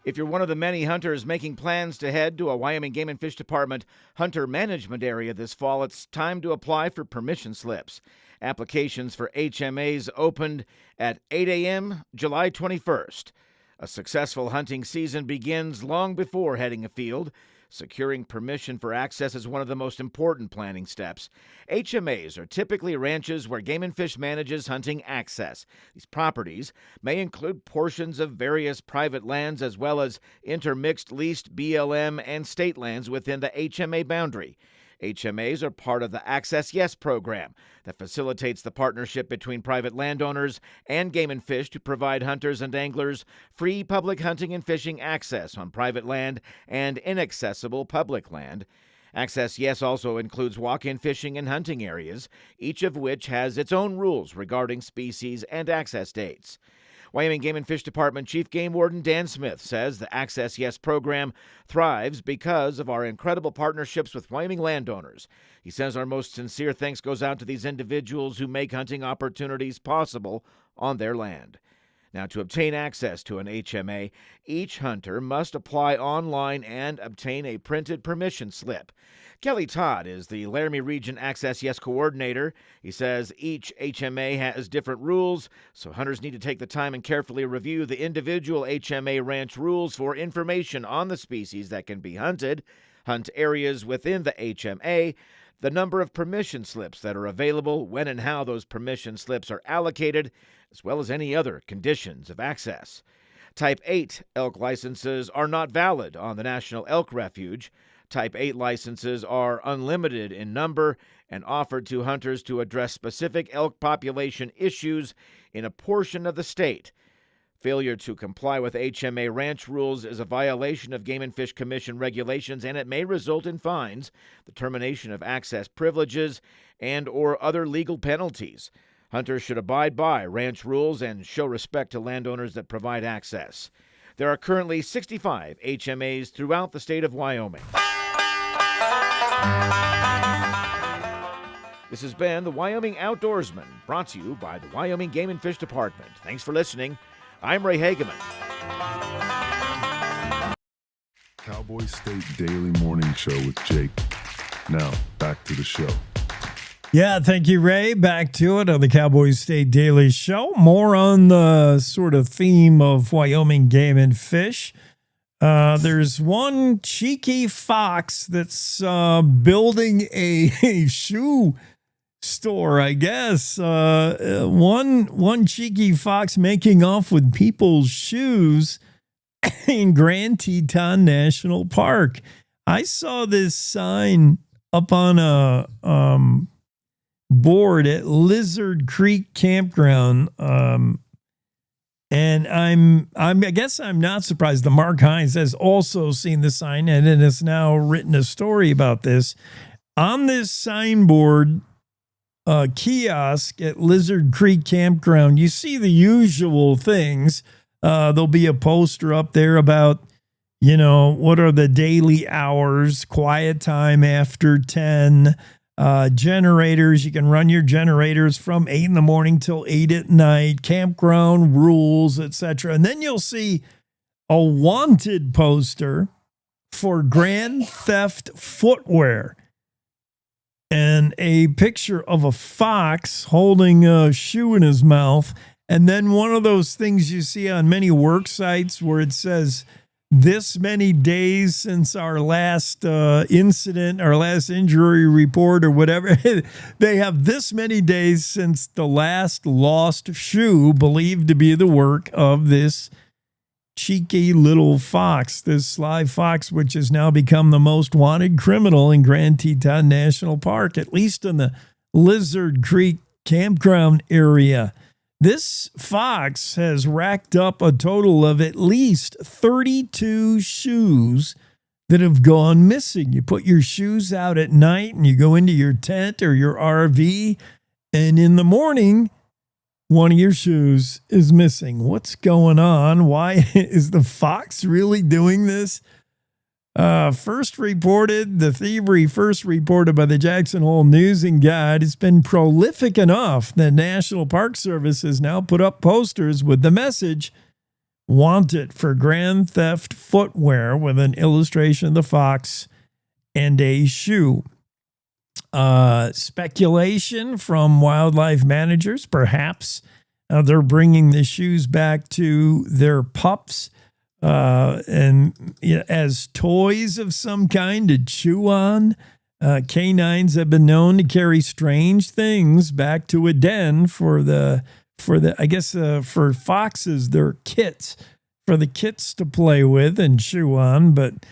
[SPEAKER 11] If you're one of the many hunters making plans to head to a Wyoming Game and Fish Department hunter management area this fall, it's time to apply for permission slips. Applications for HMAs opened at 8 a.m. July 21st. A successful hunting season begins long before heading afield. Securing permission for access is one of the most important planning steps. HMAs are typically ranches where Game and Fish manages hunting access. These properties may include portions of various private lands as well as intermixed leased BLM and state lands within the HMA boundary. HMAs are part of the Access Yes program that facilitates the partnership between private landowners and Game and Fish to provide hunters and anglers free public hunting and fishing access on private land and inaccessible public land. Access Yes also includes walk-in fishing and hunting areas, each of which has its own rules regarding species and access dates. Wyoming Game and Fish Department Chief Game Warden Dan Smith says the Access Yes program thrives because of our incredible partnerships with Wyoming landowners. He says our most sincere thanks goes out to these individuals who make hunting opportunities possible on their land. Now, to obtain access to an HMA, each hunter must apply online and obtain a printed permission slip. Kelly Todd is the Laramie Region Access Yes Coordinator. He says each HMA has different rules, so hunters need to take the time and carefully review the individual HMA ranch rules for information on the species that can be hunted, hunt areas within the HMA, the number of permission slips that are available, when and how those permission slips are allocated, as well as any other conditions of access. Type 8 elk licenses are not valid on the National Elk Refuge. Type 8 licenses are unlimited in number and offered to hunters to address specific elk population issues in a portion of the state. Failure to comply with HMA ranch rules is a violation of Game and Fish Commission regulations, and it may result in fines, the termination of access privileges, and/or other legal penalties. Hunters should abide by ranch rules and show respect to landowners that provide access. There are currently 65 HMAs throughout the state of Wyoming. This has been the Wyoming Outdoorsman, brought to you by the Wyoming Game and Fish Department. Thanks for listening. I'm Ray Hageman.
[SPEAKER 12] Cowboy State Daily Morning Show with Jake. Now, back to the show.
[SPEAKER 1] Yeah, thank you, Ray. Back to it on the Cowboy State Daily Show. More on the sort of theme of Wyoming Game and Fish. There's one cheeky fox that's building a shoe store, I guess. One cheeky fox making off with people's shoes in Grand Teton National Park. I saw this sign up on a board at Lizard Creek Campground, and I guess I'm not surprised. The Mark Hines has also seen the sign and has now written a story about this. On this signboard kiosk at Lizard Creek Campground, you see the usual things. There'll be a poster up there about, what are the daily hours, quiet time after 10, generators. You can run your generators from 8 in the morning till 8 at night, campground rules, etc. And then you'll see a wanted poster for grand theft footwear and a picture of a fox holding a shoe in his mouth And then one of those things you see on many work sites where it says this many days since our last incident, our last injury report or whatever. They have this many days since the last lost shoe believed to be the work of this cheeky little fox, this sly fox, which has now become the most wanted criminal in Grand Teton National Park, at least in the Lizard Creek campground area. This fox has racked up a total of at least 32 shoes that have gone missing. You put your shoes out at night and you go into your tent or your RV, and in the morning, one of your shoes is missing. What's going on? Why is the fox really doing this? The thievery first reported by the Jackson Hole News and Guide. It's been prolific enough that National Park Service has now put up posters with the message, "Wanted for grand theft footwear," with an illustration of the fox and a shoe. Speculation from wildlife managers, perhaps they're bringing the shoes back to their pups as toys of some kind to chew on. Canines have been known to carry strange things back to a den for foxes, they're kits, for the kits to play with and chew on. But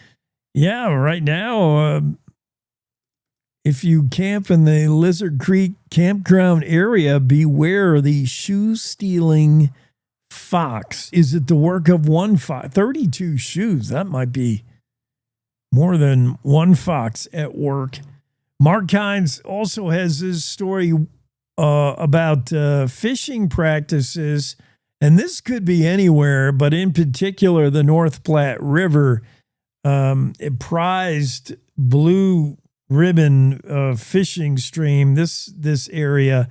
[SPEAKER 1] yeah, right now, if you camp in the Lizard Creek campground area, beware the shoe-stealing fox. Is it the work of one fox? 32 shoes. That might be more than one fox at work. Mark Hines also has this story about fishing practices, and this could be anywhere, but in particular the North Platte River, a prized blue ribbon fishing stream, this area.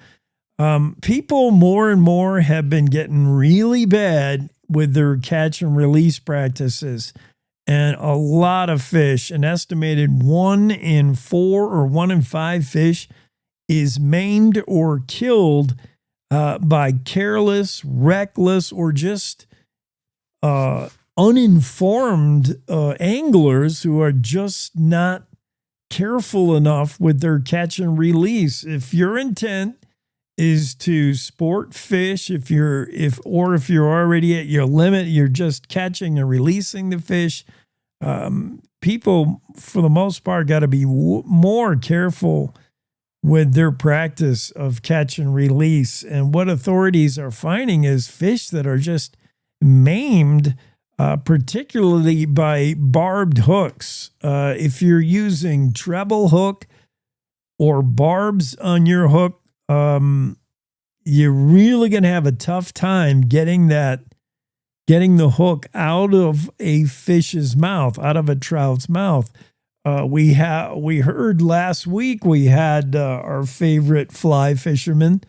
[SPEAKER 1] People more and more have been getting really bad with their catch and release practices, and a lot of fish, an estimated 1 in 4 or 1 in 5 fish is maimed or killed by careless, reckless, or just uninformed anglers who are just not careful enough with their catch and release. If your intent is to sport fish, if you're already at your limit, you're just catching and releasing the fish. People, for the most part, got to be more careful with their practice of catch and release. And what authorities are finding is fish that are just maimed, particularly by barbed hooks. If you're using treble hook or barbs on your hook, you're really going to have a tough time getting the hook out of a fish's mouth, out of a trout's mouth. We heard last week we had our favorite fly fisherman,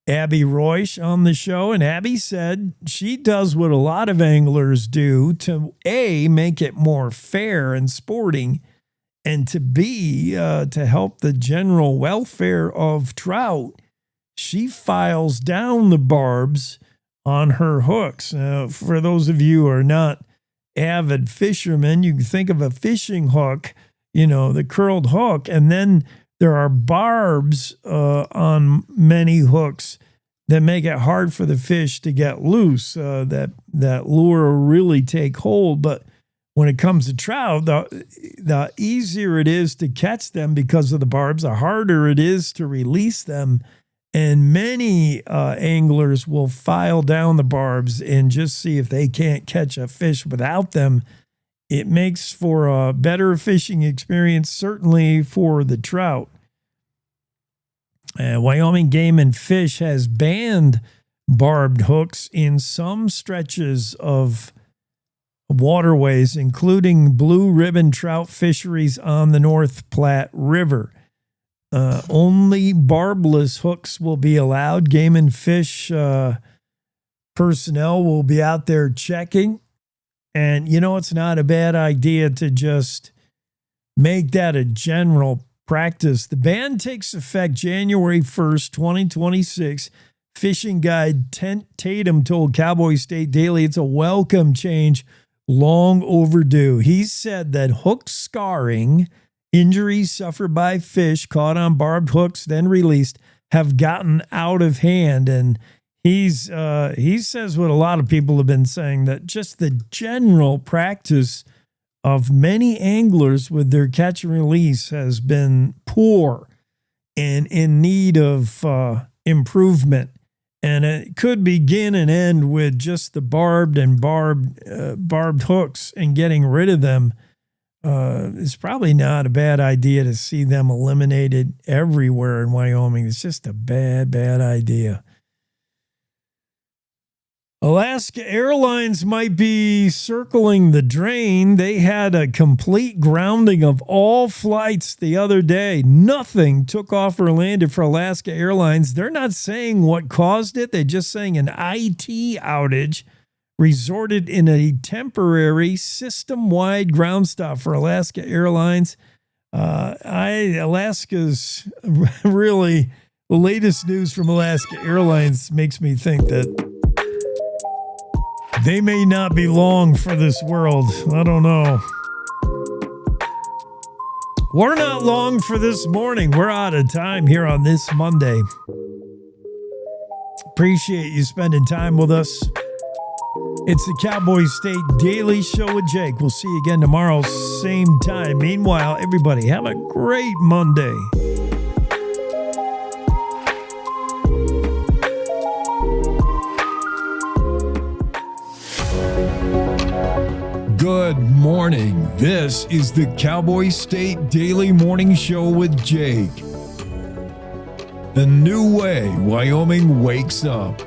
[SPEAKER 1] Abby Royce, on the show, and Abby said she does what a lot of anglers do to make it more fair and sporting, and to help the general welfare of trout. She files down the barbs on her hooks. For those of you who are not avid fishermen, you can think of a fishing hook, the curled hook, and then there are barbs on many hooks that make it hard for the fish to get loose, that lure will really take hold. But when it comes to trout, the easier it is to catch them because of the barbs, the harder it is to release them. And many anglers will file down the barbs and just see if they can't catch a fish without them. It makes for a better fishing experience, certainly for the trout. Wyoming Game and Fish has banned barbed hooks in some stretches of waterways, including blue ribbon trout fisheries on the North Platte River. Only barbless hooks will be allowed. Game and Fish personnel will be out there checking. And, it's not a bad idea to just make that a general practice. The ban takes effect January 1st, 2026. fishing guide Teton told Cowboy State Daily it's a welcome change, long overdue. He said that hook scarring, injuries suffered by fish caught on barbed hooks then released, have gotten out of hand. And he says what a lot of people have been saying, that just the general practice of many anglers with their catch and release has been poor and in need of improvement. And it could begin and end with just the barbed hooks and getting rid of them. It's probably not a bad idea to see them eliminated everywhere in Wyoming. It's just a bad idea. Alaska Airlines might be circling the drain. They had a complete grounding of all flights the other day. Nothing took off or landed for Alaska Airlines. They're not saying what caused it. They're just saying an IT outage resulted in a temporary system-wide ground stop for Alaska Airlines. Alaska's really, the latest news from Alaska Airlines makes me think that they may not be long for this world. I don't know. We're not long for this morning. We're out of time here on this Monday. Appreciate you spending time with us. It's the Cowboy State Daily Show with Jake. We'll see you again tomorrow, same time. Meanwhile, everybody, have a great Monday.
[SPEAKER 3] Good morning. This is the Cowboy State Daily Morning Show with Jake. The new way Wyoming wakes up.